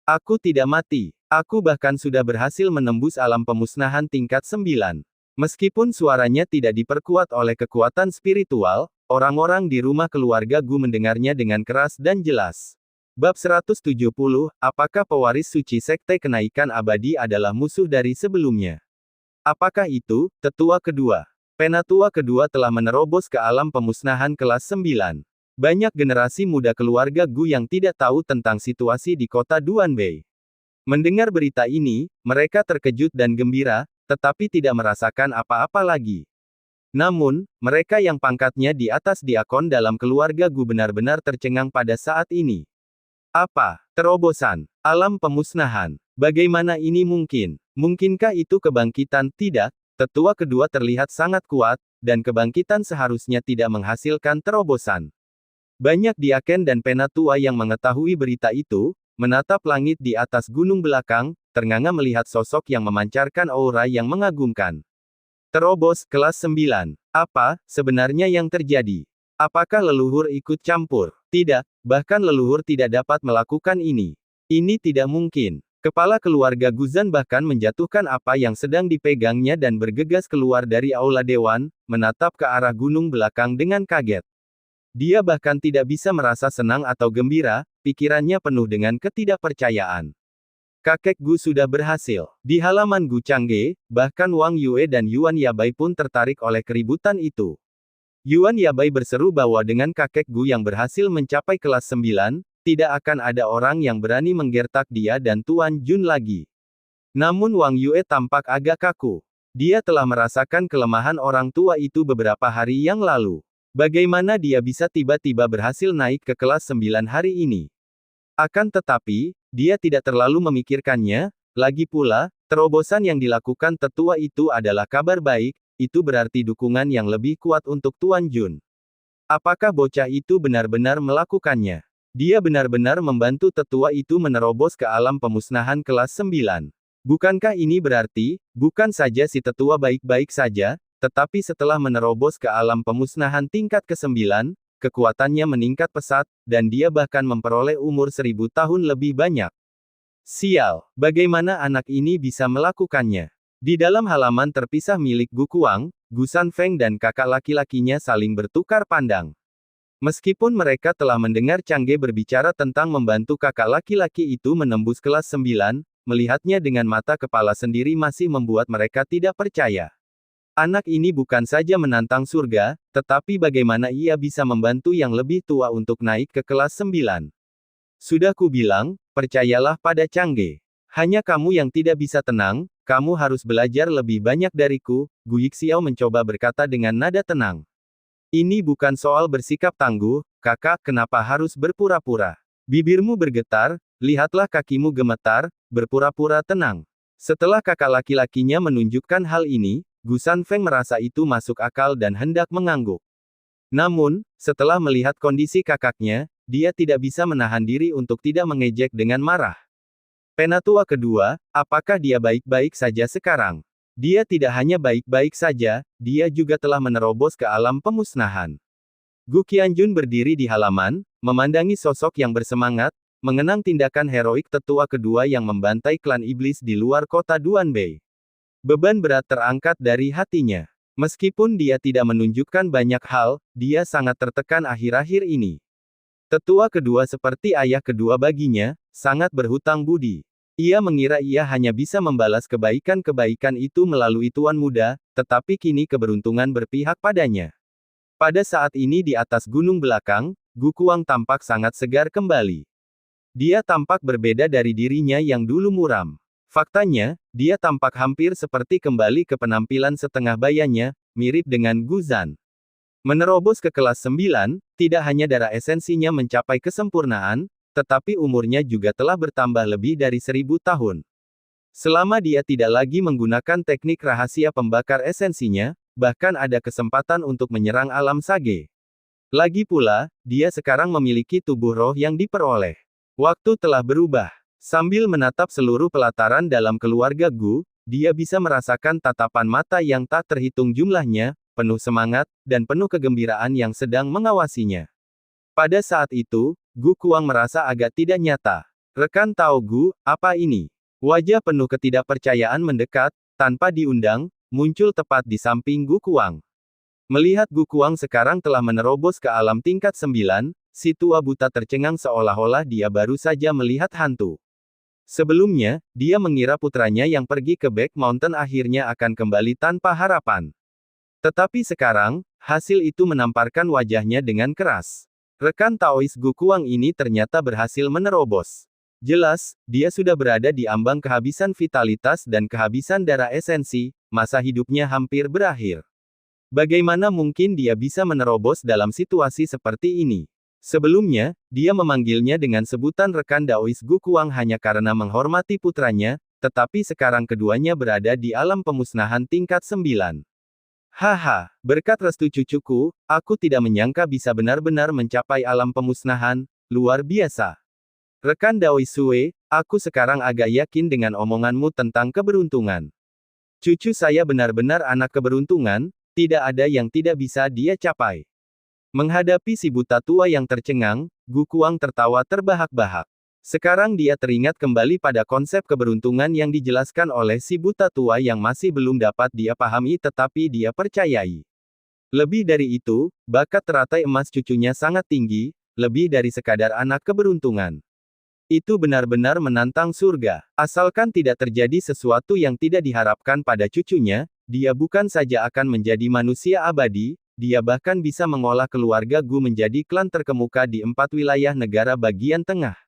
Aku tidak mati. Aku bahkan sudah berhasil menembus alam pemusnahan tingkat 9. Meskipun suaranya tidak diperkuat oleh kekuatan spiritual, orang-orang di rumah keluarga Gu mendengarnya dengan keras dan jelas. Bab 170, apakah pewaris suci Sekte Kenaikan Abadi adalah musuh dari sebelumnya? Apakah itu, tetua kedua? Penatua kedua telah menerobos ke alam pemusnahan kelas 9. Banyak generasi muda keluarga Gu yang tidak tahu tentang situasi di kota Duanbei. Mendengar berita ini, mereka terkejut dan gembira, tetapi tidak merasakan apa-apa lagi. Namun, mereka yang pangkatnya di atas diakon dalam keluarga Gu benar-benar tercengang pada saat ini. Apa? Terobosan? Alam pemusnahan? Bagaimana ini mungkin? Mungkinkah itu kebangkitan? Tidak. Tetua kedua terlihat sangat kuat, dan kebangkitan seharusnya tidak menghasilkan terobosan. Banyak diaken dan penatua yang mengetahui berita itu, menatap langit di atas gunung belakang, ternganga melihat sosok yang memancarkan aura yang mengagumkan. Terobos, kelas 9. Apa, sebenarnya yang terjadi? Apakah leluhur ikut campur? Tidak, bahkan leluhur tidak dapat melakukan ini. Ini tidak mungkin. Kepala keluarga Guzan bahkan menjatuhkan apa yang sedang dipegangnya dan bergegas keluar dari aula dewan, menatap ke arah gunung belakang dengan kaget. Dia bahkan tidak bisa merasa senang atau gembira, pikirannya penuh dengan ketidakpercayaan. Kakek Gu sudah berhasil. Di halaman Gu Changge, bahkan Wang Yue dan Yuan Yabai pun tertarik oleh keributan itu. Yuan Yabai berseru bahwa dengan kakek Gu yang berhasil mencapai kelas 9, tidak akan ada orang yang berani menggertak dia dan Tuan Jun lagi. Namun Wang Yue tampak agak kaku. Dia telah merasakan kelemahan orang tua itu beberapa hari yang lalu. Bagaimana dia bisa tiba-tiba berhasil naik ke kelas 9 hari ini? Akan tetapi, dia tidak terlalu memikirkannya, lagi pula, terobosan yang dilakukan tetua itu adalah kabar baik, itu berarti dukungan yang lebih kuat untuk Tuan Jun. Apakah bocah itu benar-benar melakukannya? Dia benar-benar membantu tetua itu menerobos ke alam pemusnahan kelas 9. Bukankah ini berarti, bukan saja si tetua baik-baik saja, tetapi setelah menerobos ke alam pemusnahan tingkat ke-9, kekuatannya meningkat pesat, dan dia bahkan memperoleh umur 1000 tahun lebih banyak. Sial, bagaimana anak ini bisa melakukannya? Di dalam halaman terpisah milik Gu Kuang, Gu Sanfeng dan kakak laki-lakinya saling bertukar pandang. Meskipun mereka telah mendengar Changge berbicara tentang membantu kakak laki-laki itu menembus kelas 9, melihatnya dengan mata kepala sendiri masih membuat mereka tidak percaya. Anak ini bukan saja menantang surga, tetapi bagaimana ia bisa membantu yang lebih tua untuk naik ke kelas 9. Sudah kubilang, percayalah pada Changge. Hanya kamu yang tidak bisa tenang, kamu harus belajar lebih banyak dariku, Gu Yixiao mencoba berkata dengan nada tenang. Ini bukan soal bersikap tangguh, kakak, kenapa harus berpura-pura? Bibirmu bergetar, lihatlah kakimu gemetar, berpura-pura tenang. Setelah kakak laki-lakinya menunjukkan hal ini, Gu Sanfeng merasa itu masuk akal dan hendak mengangguk. Namun, setelah melihat kondisi kakaknya, dia tidak bisa menahan diri untuk tidak mengejek dengan marah. Penatua kedua, apakah dia baik-baik saja sekarang? Dia tidak hanya baik-baik saja, dia juga telah menerobos ke alam pemusnahan. Gu Qianjun berdiri di halaman, memandangi sosok yang bersemangat, mengenang tindakan heroik tetua kedua yang membantai klan iblis di luar kota Duanbei. Beban berat terangkat dari hatinya. Meskipun dia tidak menunjukkan banyak hal, dia sangat tertekan akhir-akhir ini. Tetua kedua seperti ayah kedua baginya, sangat berhutang budi. Ia mengira ia hanya bisa membalas kebaikan-kebaikan itu melalui tuan muda, tetapi kini keberuntungan berpihak padanya. Pada saat ini di atas gunung belakang, Gu Kuang tampak sangat segar kembali. Dia tampak berbeda dari dirinya yang dulu muram. Faktanya, dia tampak hampir seperti kembali ke penampilan setengah bayanya, mirip dengan Gu Zan. Menerobos ke kelas 9, tidak hanya darah esensinya mencapai kesempurnaan, tetapi umurnya juga telah bertambah lebih dari 1000 tahun. Selama dia tidak lagi menggunakan teknik rahasia pembakar esensinya, bahkan ada kesempatan untuk menyerang alam sage. Lagi pula, dia sekarang memiliki tubuh roh yang diperoleh. Waktu telah berubah. Sambil menatap seluruh pelataran dalam keluarga Gu, dia bisa merasakan tatapan mata yang tak terhitung jumlahnya, penuh semangat, dan penuh kegembiraan yang sedang mengawasinya. Pada saat itu, Gu Kuang merasa agak tidak nyata. Rekan Tao Gu, apa ini? Wajah penuh ketidakpercayaan mendekat, tanpa diundang, muncul tepat di samping Gu Kuang. Melihat Gu Kuang sekarang telah menerobos ke alam tingkat 9, si tua buta tercengang seolah-olah dia baru saja melihat hantu. Sebelumnya, dia mengira putranya yang pergi ke Back Mountain akhirnya akan kembali tanpa harapan. Tetapi sekarang, hasil itu menamparkan wajahnya dengan keras. Rekan Taois Gu Kuang ini ternyata berhasil menerobos. Jelas, dia sudah berada di ambang kehabisan vitalitas dan kehabisan darah esensi, masa hidupnya hampir berakhir. Bagaimana mungkin dia bisa menerobos dalam situasi seperti ini? Sebelumnya, dia memanggilnya dengan sebutan rekan Daois Gu Kuang hanya karena menghormati putranya, tetapi sekarang keduanya berada di alam pemusnahan tingkat 9. Haha, berkat restu cucuku, aku tidak menyangka bisa benar-benar mencapai alam pemusnahan, luar biasa. Rekan Daois Sue, aku sekarang agak yakin dengan omonganmu tentang keberuntungan. Cucu saya benar-benar anak keberuntungan, tidak ada yang tidak bisa dia capai. Menghadapi si buta tua yang tercengang, Gu Kuang tertawa terbahak-bahak. Sekarang dia teringat kembali pada konsep keberuntungan yang dijelaskan oleh si buta tua yang masih belum dapat dia pahami tetapi dia percayai. Lebih dari itu, bakat teratai emas cucunya sangat tinggi, lebih dari sekadar anak keberuntungan. Itu benar-benar menantang surga. Asalkan tidak terjadi sesuatu yang tidak diharapkan pada cucunya, dia bukan saja akan menjadi manusia abadi, dia bahkan bisa mengolah keluarga Gu menjadi klan terkemuka di 4 wilayah negara bagian tengah.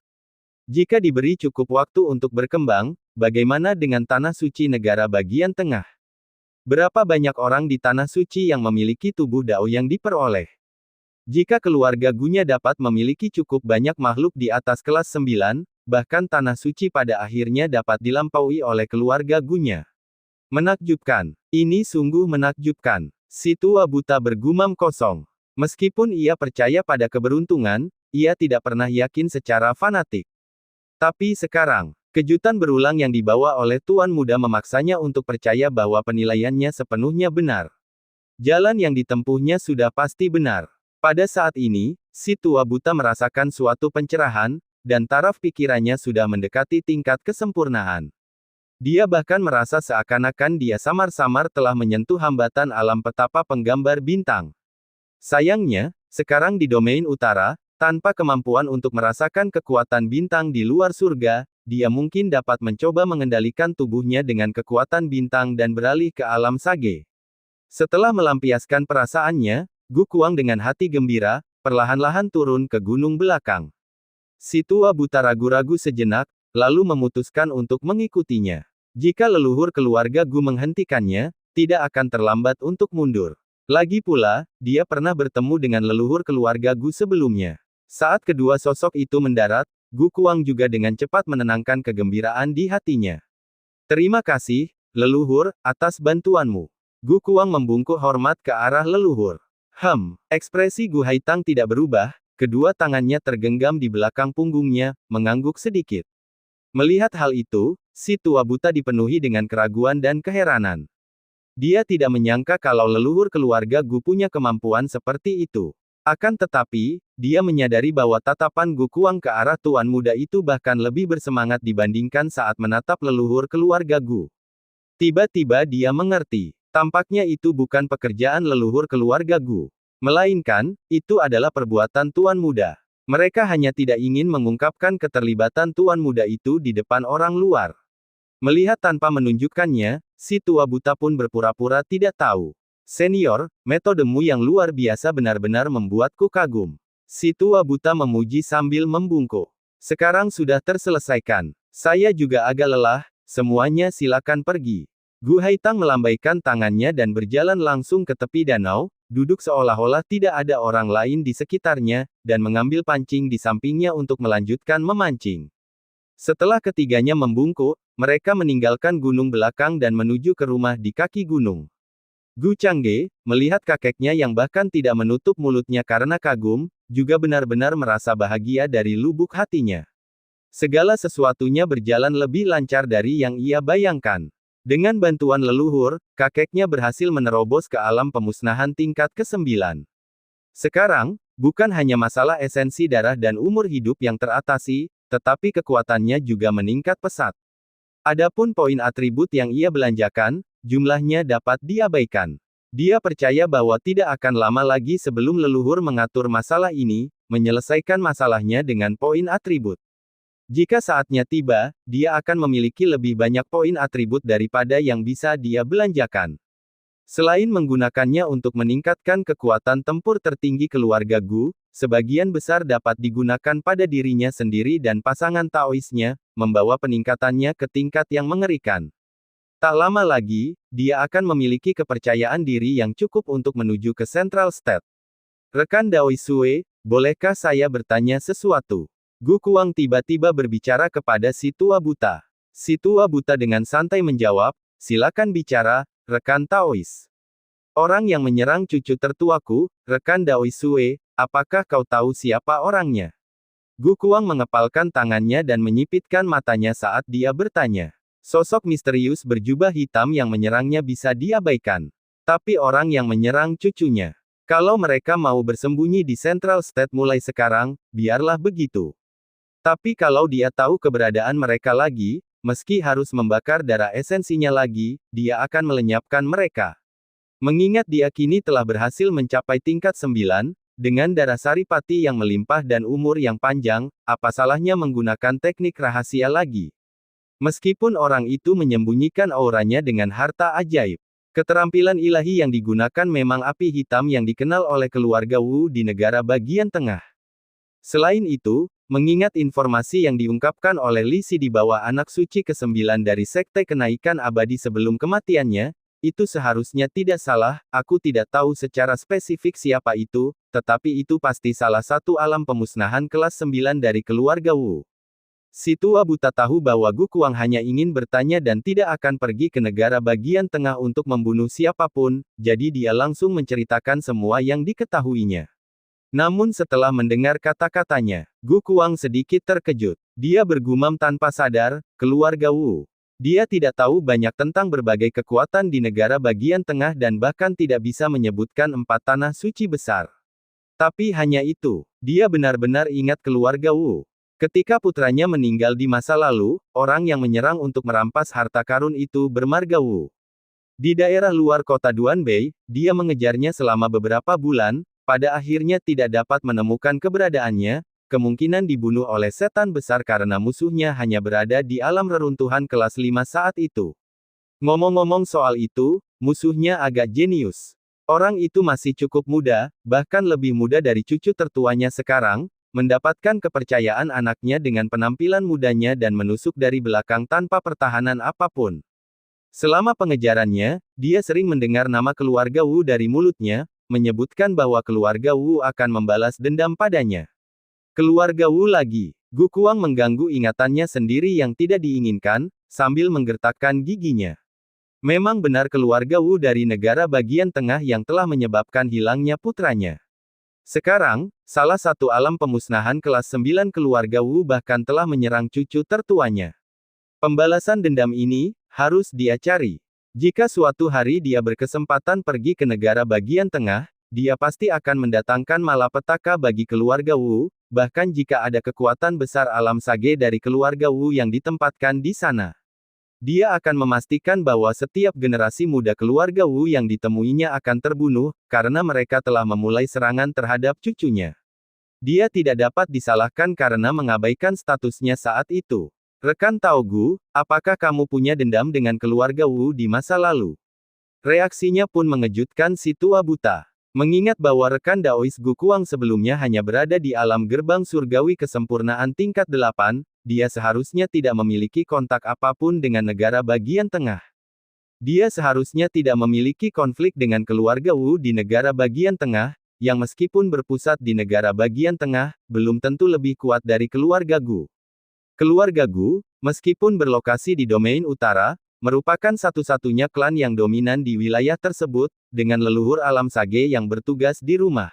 Jika diberi cukup waktu untuk berkembang, bagaimana dengan tanah suci negara bagian tengah? Berapa banyak orang di tanah suci yang memiliki tubuh Dao yang diperoleh? Jika keluarga Gunya dapat memiliki cukup banyak makhluk di atas kelas 9, bahkan tanah suci pada akhirnya dapat dilampaui oleh keluarga Gunya. Menakjubkan. Ini sungguh menakjubkan. Si tua buta bergumam kosong. Meskipun ia percaya pada keberuntungan, ia tidak pernah yakin secara fanatik. Tapi sekarang, kejutan berulang yang dibawa oleh tuan muda memaksanya untuk percaya bahwa penilaiannya sepenuhnya benar. Jalan yang ditempuhnya sudah pasti benar. Pada saat ini, si tua buta merasakan suatu pencerahan, dan taraf pikirannya sudah mendekati tingkat kesempurnaan. Dia bahkan merasa seakan-akan dia samar-samar telah menyentuh hambatan alam petapa penggambar bintang. Sayangnya, sekarang di domain utara, tanpa kemampuan untuk merasakan kekuatan bintang di luar surga, dia mungkin dapat mencoba mengendalikan tubuhnya dengan kekuatan bintang dan beralih ke alam sage. Setelah melampiaskan perasaannya, Gu Kuang dengan hati gembira, perlahan-lahan turun ke gunung belakang. Si tua buta ragu-ragu sejenak, lalu memutuskan untuk mengikutinya. Jika leluhur keluarga Gu menghentikannya, tidak akan terlambat untuk mundur. Lagi pula, dia pernah bertemu dengan leluhur keluarga Gu sebelumnya. Saat kedua sosok itu mendarat, Gu Kuang juga dengan cepat menenangkan kegembiraan di hatinya. Terima kasih, leluhur, atas bantuanmu. Gu Kuang membungkuk hormat ke arah leluhur. Ekspresi Gu Haitang tidak berubah, kedua tangannya tergenggam di belakang punggungnya, mengangguk sedikit. Melihat hal itu, si tua buta dipenuhi dengan keraguan dan keheranan. Dia tidak menyangka kalau leluhur keluarga Gu punya kemampuan seperti itu. Akan tetapi, dia menyadari bahwa tatapan Gu Kuang ke arah tuan muda itu bahkan lebih bersemangat dibandingkan saat menatap leluhur keluarga Gu. Tiba-tiba dia mengerti. Tampaknya itu bukan pekerjaan leluhur keluarga Gu. Melainkan, itu adalah perbuatan tuan muda. Mereka hanya tidak ingin mengungkapkan keterlibatan tuan muda itu di depan orang luar. Melihat tanpa menunjukkannya, si tua buta pun berpura-pura tidak tahu. Senior, metodemu yang luar biasa benar-benar membuatku kagum. Si tua buta memuji sambil membungkuk. Sekarang sudah terselesaikan. Saya juga agak lelah, semuanya silakan pergi. Gu Haitang melambaikan tangannya dan berjalan langsung ke tepi danau, duduk seolah-olah tidak ada orang lain di sekitarnya, dan mengambil pancing di sampingnya untuk melanjutkan memancing. Setelah ketiganya membungkuk, mereka meninggalkan gunung belakang dan menuju ke rumah di kaki gunung. Gu Changge, melihat kakeknya yang bahkan tidak menutup mulutnya karena kagum, juga benar-benar merasa bahagia dari lubuk hatinya. Segala sesuatunya berjalan lebih lancar dari yang ia bayangkan. Dengan bantuan leluhur, kakeknya berhasil menerobos ke alam pemusnahan tingkat ke-9. Sekarang, bukan hanya masalah esensi darah dan umur hidup yang teratasi, tetapi kekuatannya juga meningkat pesat. Adapun poin atribut yang ia belanjakan, jumlahnya dapat diabaikan. Dia percaya bahwa tidak akan lama lagi sebelum leluhur mengatur masalah ini, menyelesaikan masalahnya dengan poin atribut. Jika saatnya tiba, dia akan memiliki lebih banyak poin atribut daripada yang bisa dia belanjakan. Selain menggunakannya untuk meningkatkan kekuatan tempur tertinggi keluarga Gu, sebagian besar dapat digunakan pada dirinya sendiri dan pasangan Taoisnya, membawa peningkatannya ke tingkat yang mengerikan. Tak lama lagi, dia akan memiliki kepercayaan diri yang cukup untuk menuju ke Central State. Rekan Dao Sue, bolehkah saya bertanya sesuatu? Gu Kuang tiba-tiba berbicara kepada si tua buta. Si tua buta dengan santai menjawab, silakan bicara, rekan Taois. Orang yang menyerang cucu tertuaku, rekan Dao Sue, apakah kau tahu siapa orangnya? Gu Kuang mengepalkan tangannya dan menyipitkan matanya saat dia bertanya. Sosok misterius berjubah hitam yang menyerangnya bisa diabaikan. Tapi orang yang menyerang cucunya. Kalau mereka mau bersembunyi di Central State mulai sekarang, biarlah begitu. Tapi kalau dia tahu keberadaan mereka lagi, meski harus membakar darah esensinya lagi, dia akan melenyapkan mereka. Mengingat dia kini telah berhasil mencapai tingkat 9, dengan darah saripati yang melimpah dan umur yang panjang, apa salahnya menggunakan teknik rahasia lagi? Meskipun orang itu menyembunyikan auranya dengan harta ajaib. Keterampilan ilahi yang digunakan memang api hitam yang dikenal oleh keluarga Wu di negara bagian tengah. Selain itu, mengingat informasi yang diungkapkan oleh Li Si di bawah anak suci ke-9 dari Sekte Kenaikan Abadi sebelum kematiannya, itu seharusnya tidak salah. Aku tidak tahu secara spesifik siapa itu, tetapi itu pasti salah satu alam pemusnahan kelas 9 dari keluarga Wu. Si tua buta tahu bahwa Gu Kuang hanya ingin bertanya dan tidak akan pergi ke negara bagian tengah untuk membunuh siapapun, jadi dia langsung menceritakan semua yang diketahuinya. Namun setelah mendengar kata-katanya, Gu Kuang sedikit terkejut. Dia bergumam tanpa sadar, keluarga Wu. Dia tidak tahu banyak tentang berbagai kekuatan di negara bagian tengah dan bahkan tidak bisa menyebutkan 4 tanah suci besar. Tapi hanya itu, dia benar-benar ingat keluarga Wu. Ketika putranya meninggal di masa lalu, orang yang menyerang untuk merampas harta karun itu bermarga Wu. Di daerah luar kota Duanbei, dia mengejarnya selama beberapa bulan, pada akhirnya tidak dapat menemukan keberadaannya, kemungkinan dibunuh oleh setan besar karena musuhnya hanya berada di alam reruntuhan kelas 5 saat itu. Ngomong-ngomong soal itu, musuhnya agak jenius. Orang itu masih cukup muda, bahkan lebih muda dari cucu tertuanya sekarang, mendapatkan kepercayaan anaknya dengan penampilan mudanya dan menusuk dari belakang tanpa pertahanan apapun. Selama pengejarannya, dia sering mendengar nama keluarga Wu dari mulutnya, menyebutkan bahwa keluarga Wu akan membalas dendam padanya. Keluarga Wu lagi. Gu Kuang mengganggu ingatannya sendiri yang tidak diinginkan, sambil menggertakkan giginya. Memang benar keluarga Wu dari negara bagian tengah yang telah menyebabkan hilangnya putranya. Sekarang, salah satu alam pemusnahan kelas 9 keluarga Wu bahkan telah menyerang cucu tertuanya. Pembalasan dendam ini harus dia cari. Jika suatu hari dia berkesempatan pergi ke negara bagian tengah, dia pasti akan mendatangkan malapetaka bagi keluarga Wu, bahkan jika ada kekuatan besar alam sage dari keluarga Wu yang ditempatkan di sana. Dia akan memastikan bahwa setiap generasi muda keluarga Wu yang ditemuinya akan terbunuh, karena mereka telah memulai serangan terhadap cucunya. Dia tidak dapat disalahkan karena mengabaikan statusnya saat itu. Rekan Tao Gu, apakah kamu punya dendam dengan keluarga Wu di masa lalu? Reaksinya pun mengejutkan si tua buta. Mengingat bahwa rekan Daois Gu Kuang sebelumnya hanya berada di alam gerbang surgawi kesempurnaan tingkat 8, dia seharusnya tidak memiliki kontak apapun dengan negara bagian tengah. Dia seharusnya tidak memiliki konflik dengan keluarga Wu di negara bagian tengah, yang meskipun berpusat di negara bagian tengah, belum tentu lebih kuat dari keluarga Gu. Keluarga Gu, meskipun berlokasi di domain utara, merupakan satu-satunya klan yang dominan di wilayah tersebut, dengan leluhur alam sage yang bertugas di rumah.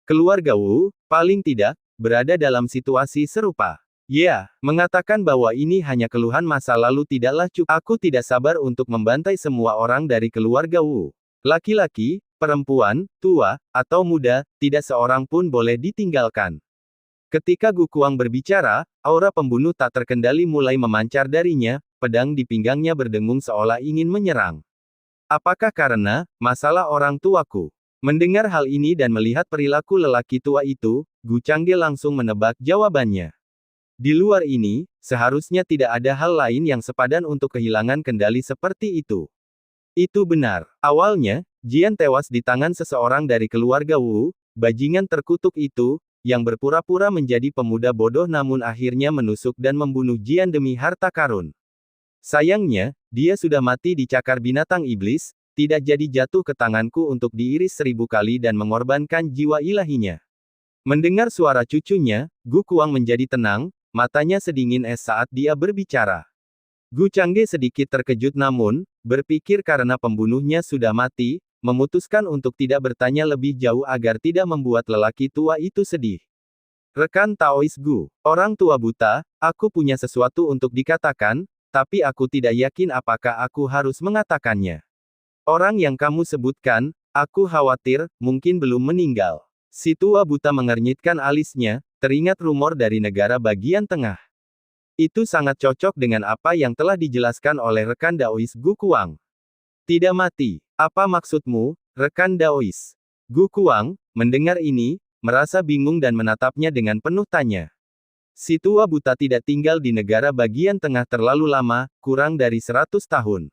Keluarga Wu, paling tidak, berada dalam situasi serupa. Ya, mengatakan bahwa ini hanya keluhan masa lalu tidaklah cukup. Aku tidak sabar untuk membantai semua orang dari keluarga Wu. Laki-laki, perempuan, tua, atau muda, tidak seorang pun boleh ditinggalkan. Ketika Gu Kuang berbicara, aura pembunuh tak terkendali mulai memancar darinya, pedang di pinggangnya berdengung seolah ingin menyerang. Apakah karena masalah orang tuaku? Mendengar hal ini dan melihat perilaku lelaki tua itu, Gu Changge langsung menebak jawabannya. Di luar ini, seharusnya tidak ada hal lain yang sepadan untuk kehilangan kendali seperti itu. Itu benar. Awalnya, Jian tewas di tangan seseorang dari keluarga Wu, bajingan terkutuk itu, yang berpura-pura menjadi pemuda bodoh namun akhirnya menusuk dan membunuh Jian demi harta karun. Sayangnya, dia sudah mati dicakar binatang iblis, tidak jadi jatuh ke tanganku untuk diiris 1000 kali dan mengorbankan jiwa ilahinya. Mendengar suara cucunya, Gu Kuang menjadi tenang, matanya sedingin es saat dia berbicara. Gu Changge sedikit terkejut namun, berpikir karena pembunuhnya sudah mati, memutuskan untuk tidak bertanya lebih jauh agar tidak membuat lelaki tua itu sedih. Rekan Taois Gu, orang tua buta, aku punya sesuatu untuk dikatakan, tapi aku tidak yakin apakah aku harus mengatakannya. Orang yang kamu sebutkan, aku khawatir, mungkin belum meninggal. Si tua buta mengernyitkan alisnya, teringat rumor dari negara bagian tengah. Itu sangat cocok dengan apa yang telah dijelaskan oleh rekan Daois Gu Kuang. Tidak mati. Apa maksudmu, rekan Daois? Gu Kuang, mendengar ini, merasa bingung dan menatapnya dengan penuh tanya. Si tua buta tidak tinggal di negara bagian tengah terlalu lama, kurang dari 100 tahun.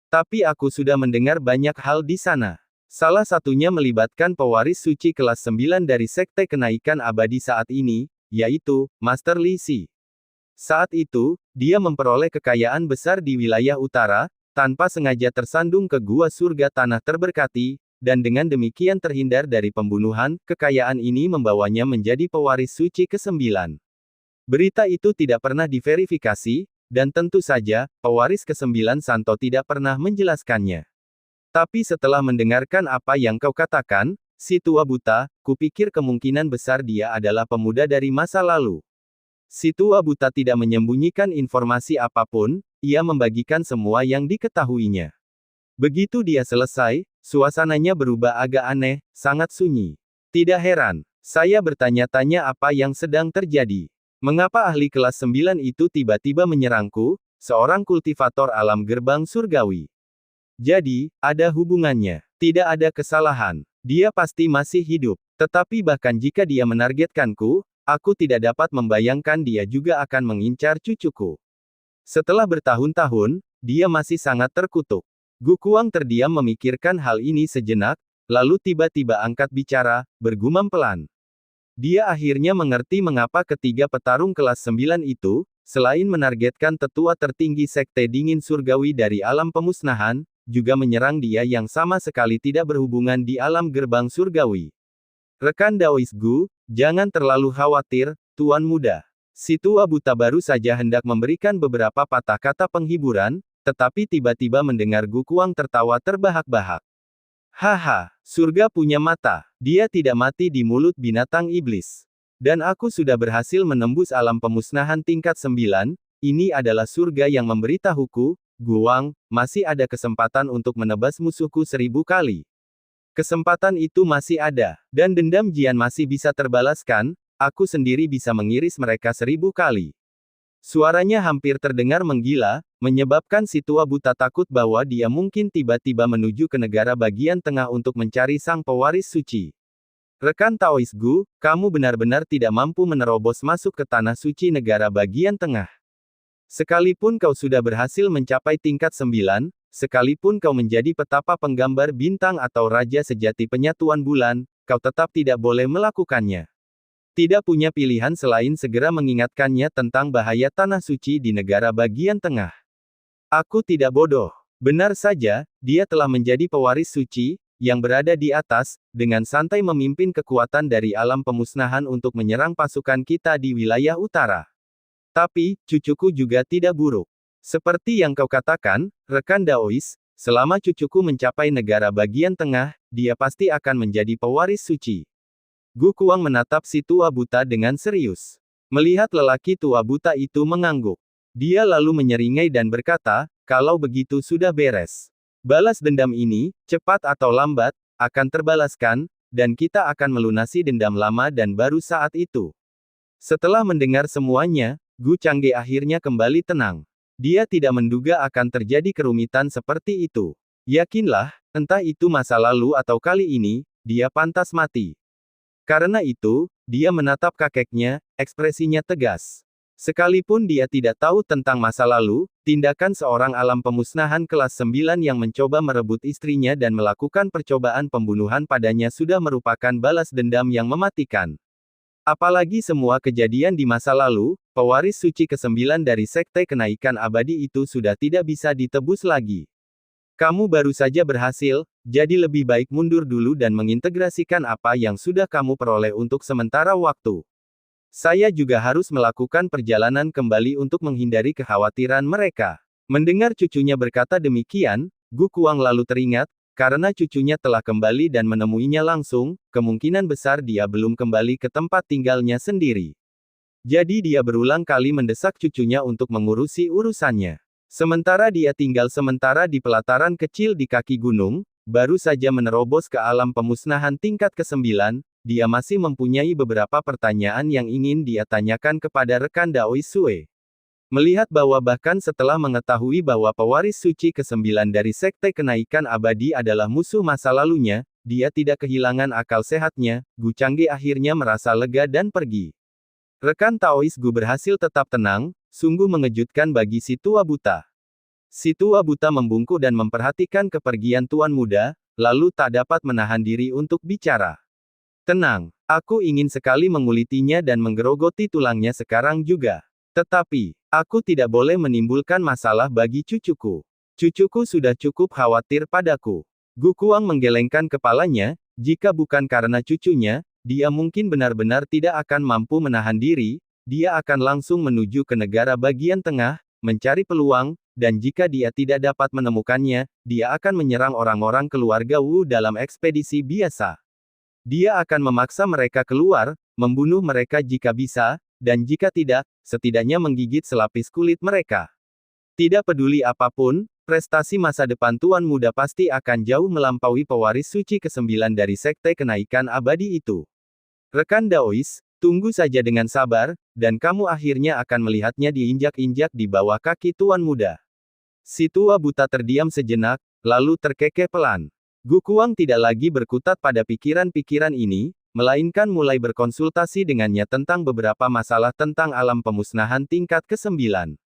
Tapi aku sudah mendengar banyak hal di sana. Salah satunya melibatkan pewaris suci kelas 9 dari Sekte Kenaikan Abadi saat ini, yaitu Master Li Si. Saat itu, dia memperoleh kekayaan besar di wilayah utara, tanpa sengaja tersandung ke gua surga tanah terberkati, dan dengan demikian terhindar dari pembunuhan. Kekayaan ini membawanya menjadi pewaris suci ke-9. Berita itu tidak pernah diverifikasi, dan tentu saja, pewaris ke-9 Santo tidak pernah menjelaskannya. Tapi setelah mendengarkan apa yang kau katakan, si tua buta, kupikir kemungkinan besar dia adalah pemuda dari masa lalu. Si tua buta tidak menyembunyikan informasi apapun, ia membagikan semua yang diketahuinya. Begitu dia selesai, suasananya berubah agak aneh, sangat sunyi. Tidak heran, saya bertanya-tanya apa yang sedang terjadi. Mengapa ahli kelas 9 itu tiba-tiba menyerangku, seorang kultivator alam gerbang surgawi? Jadi, ada hubungannya. Tidak ada kesalahan. Dia pasti masih hidup. Tetapi bahkan jika dia menargetkanku, aku tidak dapat membayangkan dia juga akan mengincar cucuku. Setelah bertahun-tahun, dia masih sangat terkutuk. Gu Kuang terdiam memikirkan hal ini sejenak, lalu tiba-tiba angkat bicara, bergumam pelan. Dia akhirnya mengerti mengapa ketiga petarung kelas 9 itu, selain menargetkan tetua tertinggi Sekte Dingin Surgawi dari alam pemusnahan, juga menyerang dia yang sama sekali tidak berhubungan di alam gerbang surgawi. Rekan Daois Gu, jangan terlalu khawatir, Tuan Muda. Si tua buta baru saja hendak memberikan beberapa patah kata penghiburan, tetapi tiba-tiba mendengar Gu Kuang tertawa terbahak-bahak. Haha, surga punya mata. Dia tidak mati di mulut binatang iblis. Dan aku sudah berhasil menembus alam pemusnahan tingkat 9, ini adalah surga yang memberitahuku, Guang, masih ada kesempatan untuk menebas musuhku 1000 kali. Kesempatan itu masih ada, dan dendam Jian masih bisa terbalaskan, aku sendiri bisa mengiris mereka 1000 kali. Suaranya hampir terdengar menggila, menyebabkan si tua buta takut bahwa dia mungkin tiba-tiba menuju ke negara bagian tengah untuk mencari sang pewaris suci. Rekan Taois Gu, kamu benar-benar tidak mampu menerobos masuk ke tanah suci negara bagian tengah. Sekalipun kau sudah berhasil mencapai tingkat 9, sekalipun kau menjadi petapa penggambar bintang atau raja sejati penyatuan bulan, kau tetap tidak boleh melakukannya. Tidak punya pilihan selain segera mengingatkannya tentang bahaya tanah suci di negara bagian tengah. Aku tidak bodoh. Benar saja, dia telah menjadi pewaris suci, yang berada di atas, dengan santai memimpin kekuatan dari alam pemusnahan untuk menyerang pasukan kita di wilayah utara. Tapi, cucuku juga tidak buruk. Seperti yang kau katakan, rekan Daois, selama cucuku mencapai negara bagian tengah, dia pasti akan menjadi pewaris suci. Gu Kuang menatap si tua buta dengan serius. Melihat lelaki tua buta itu mengangguk. Dia lalu menyeringai dan berkata, kalau begitu sudah beres. Balas dendam ini, cepat atau lambat, akan terbalaskan, dan kita akan melunasi dendam lama dan baru saat itu. Setelah mendengar semuanya, Gu Changge akhirnya kembali tenang. Dia tidak menduga akan terjadi kerumitan seperti itu. Yakinlah, entah itu masa lalu atau kali ini, dia pantas mati. Karena itu, dia menatap kakeknya, ekspresinya tegas. Sekalipun dia tidak tahu tentang masa lalu, tindakan seorang alam pemusnahan kelas 9 yang mencoba merebut istrinya dan melakukan percobaan pembunuhan padanya sudah merupakan balas dendam yang mematikan. Apalagi semua kejadian di masa lalu, pewaris suci ke-9 dari Sekte Kenaikan Abadi itu sudah tidak bisa ditebus lagi. Kamu baru saja berhasil, jadi lebih baik mundur dulu dan mengintegrasikan apa yang sudah kamu peroleh untuk sementara waktu. Saya juga harus melakukan perjalanan kembali untuk menghindari kekhawatiran mereka. Mendengar cucunya berkata demikian, Gu Kuang lalu teringat, karena cucunya telah kembali dan menemuinya langsung, kemungkinan besar dia belum kembali ke tempat tinggalnya sendiri. Jadi dia berulang kali mendesak cucunya untuk mengurusi urusannya. Sementara dia tinggal sementara di pelataran kecil di kaki gunung, baru saja menerobos ke alam pemusnahan tingkat ke-9, dia masih mempunyai beberapa pertanyaan yang ingin dia tanyakan kepada rekan Daois Sue. Melihat bahwa bahkan setelah mengetahui bahwa pewaris suci ke-9 dari Sekte Kenaikan Abadi adalah musuh masa lalunya, dia tidak kehilangan akal sehatnya, Gu Changge akhirnya merasa lega dan pergi. Rekan Taois Gu berhasil tetap tenang, sungguh mengejutkan bagi si tua buta. Si tua buta membungkuk dan memperhatikan kepergian Tuan Muda, lalu tak dapat menahan diri untuk bicara. Tenang, aku ingin sekali mengulitinya dan menggerogoti tulangnya sekarang juga. Tetapi, aku tidak boleh menimbulkan masalah bagi cucuku. Cucuku sudah cukup khawatir padaku. Gu Kuang menggelengkan kepalanya, jika bukan karena cucunya, dia mungkin benar-benar tidak akan mampu menahan diri, dia akan langsung menuju ke negara bagian tengah, mencari peluang, dan jika dia tidak dapat menemukannya, dia akan menyerang orang-orang keluarga Wu dalam ekspedisi biasa. Dia akan memaksa mereka keluar, membunuh mereka jika bisa, dan jika tidak, setidaknya menggigit selapis kulit mereka. Tidak peduli apapun, prestasi masa depan Tuan Muda pasti akan jauh melampaui pewaris suci ke-9 dari Sekte Kenaikan Abadi itu. Rekan Daois, tunggu saja dengan sabar, dan kamu akhirnya akan melihatnya diinjak-injak di bawah kaki Tuan Muda. Si tua buta terdiam sejenak, lalu terkekeh pelan. Gukuang tidak lagi berkutat pada pikiran-pikiran ini, melainkan mulai berkonsultasi dengannya tentang beberapa masalah tentang alam pemusnahan tingkat ke-9.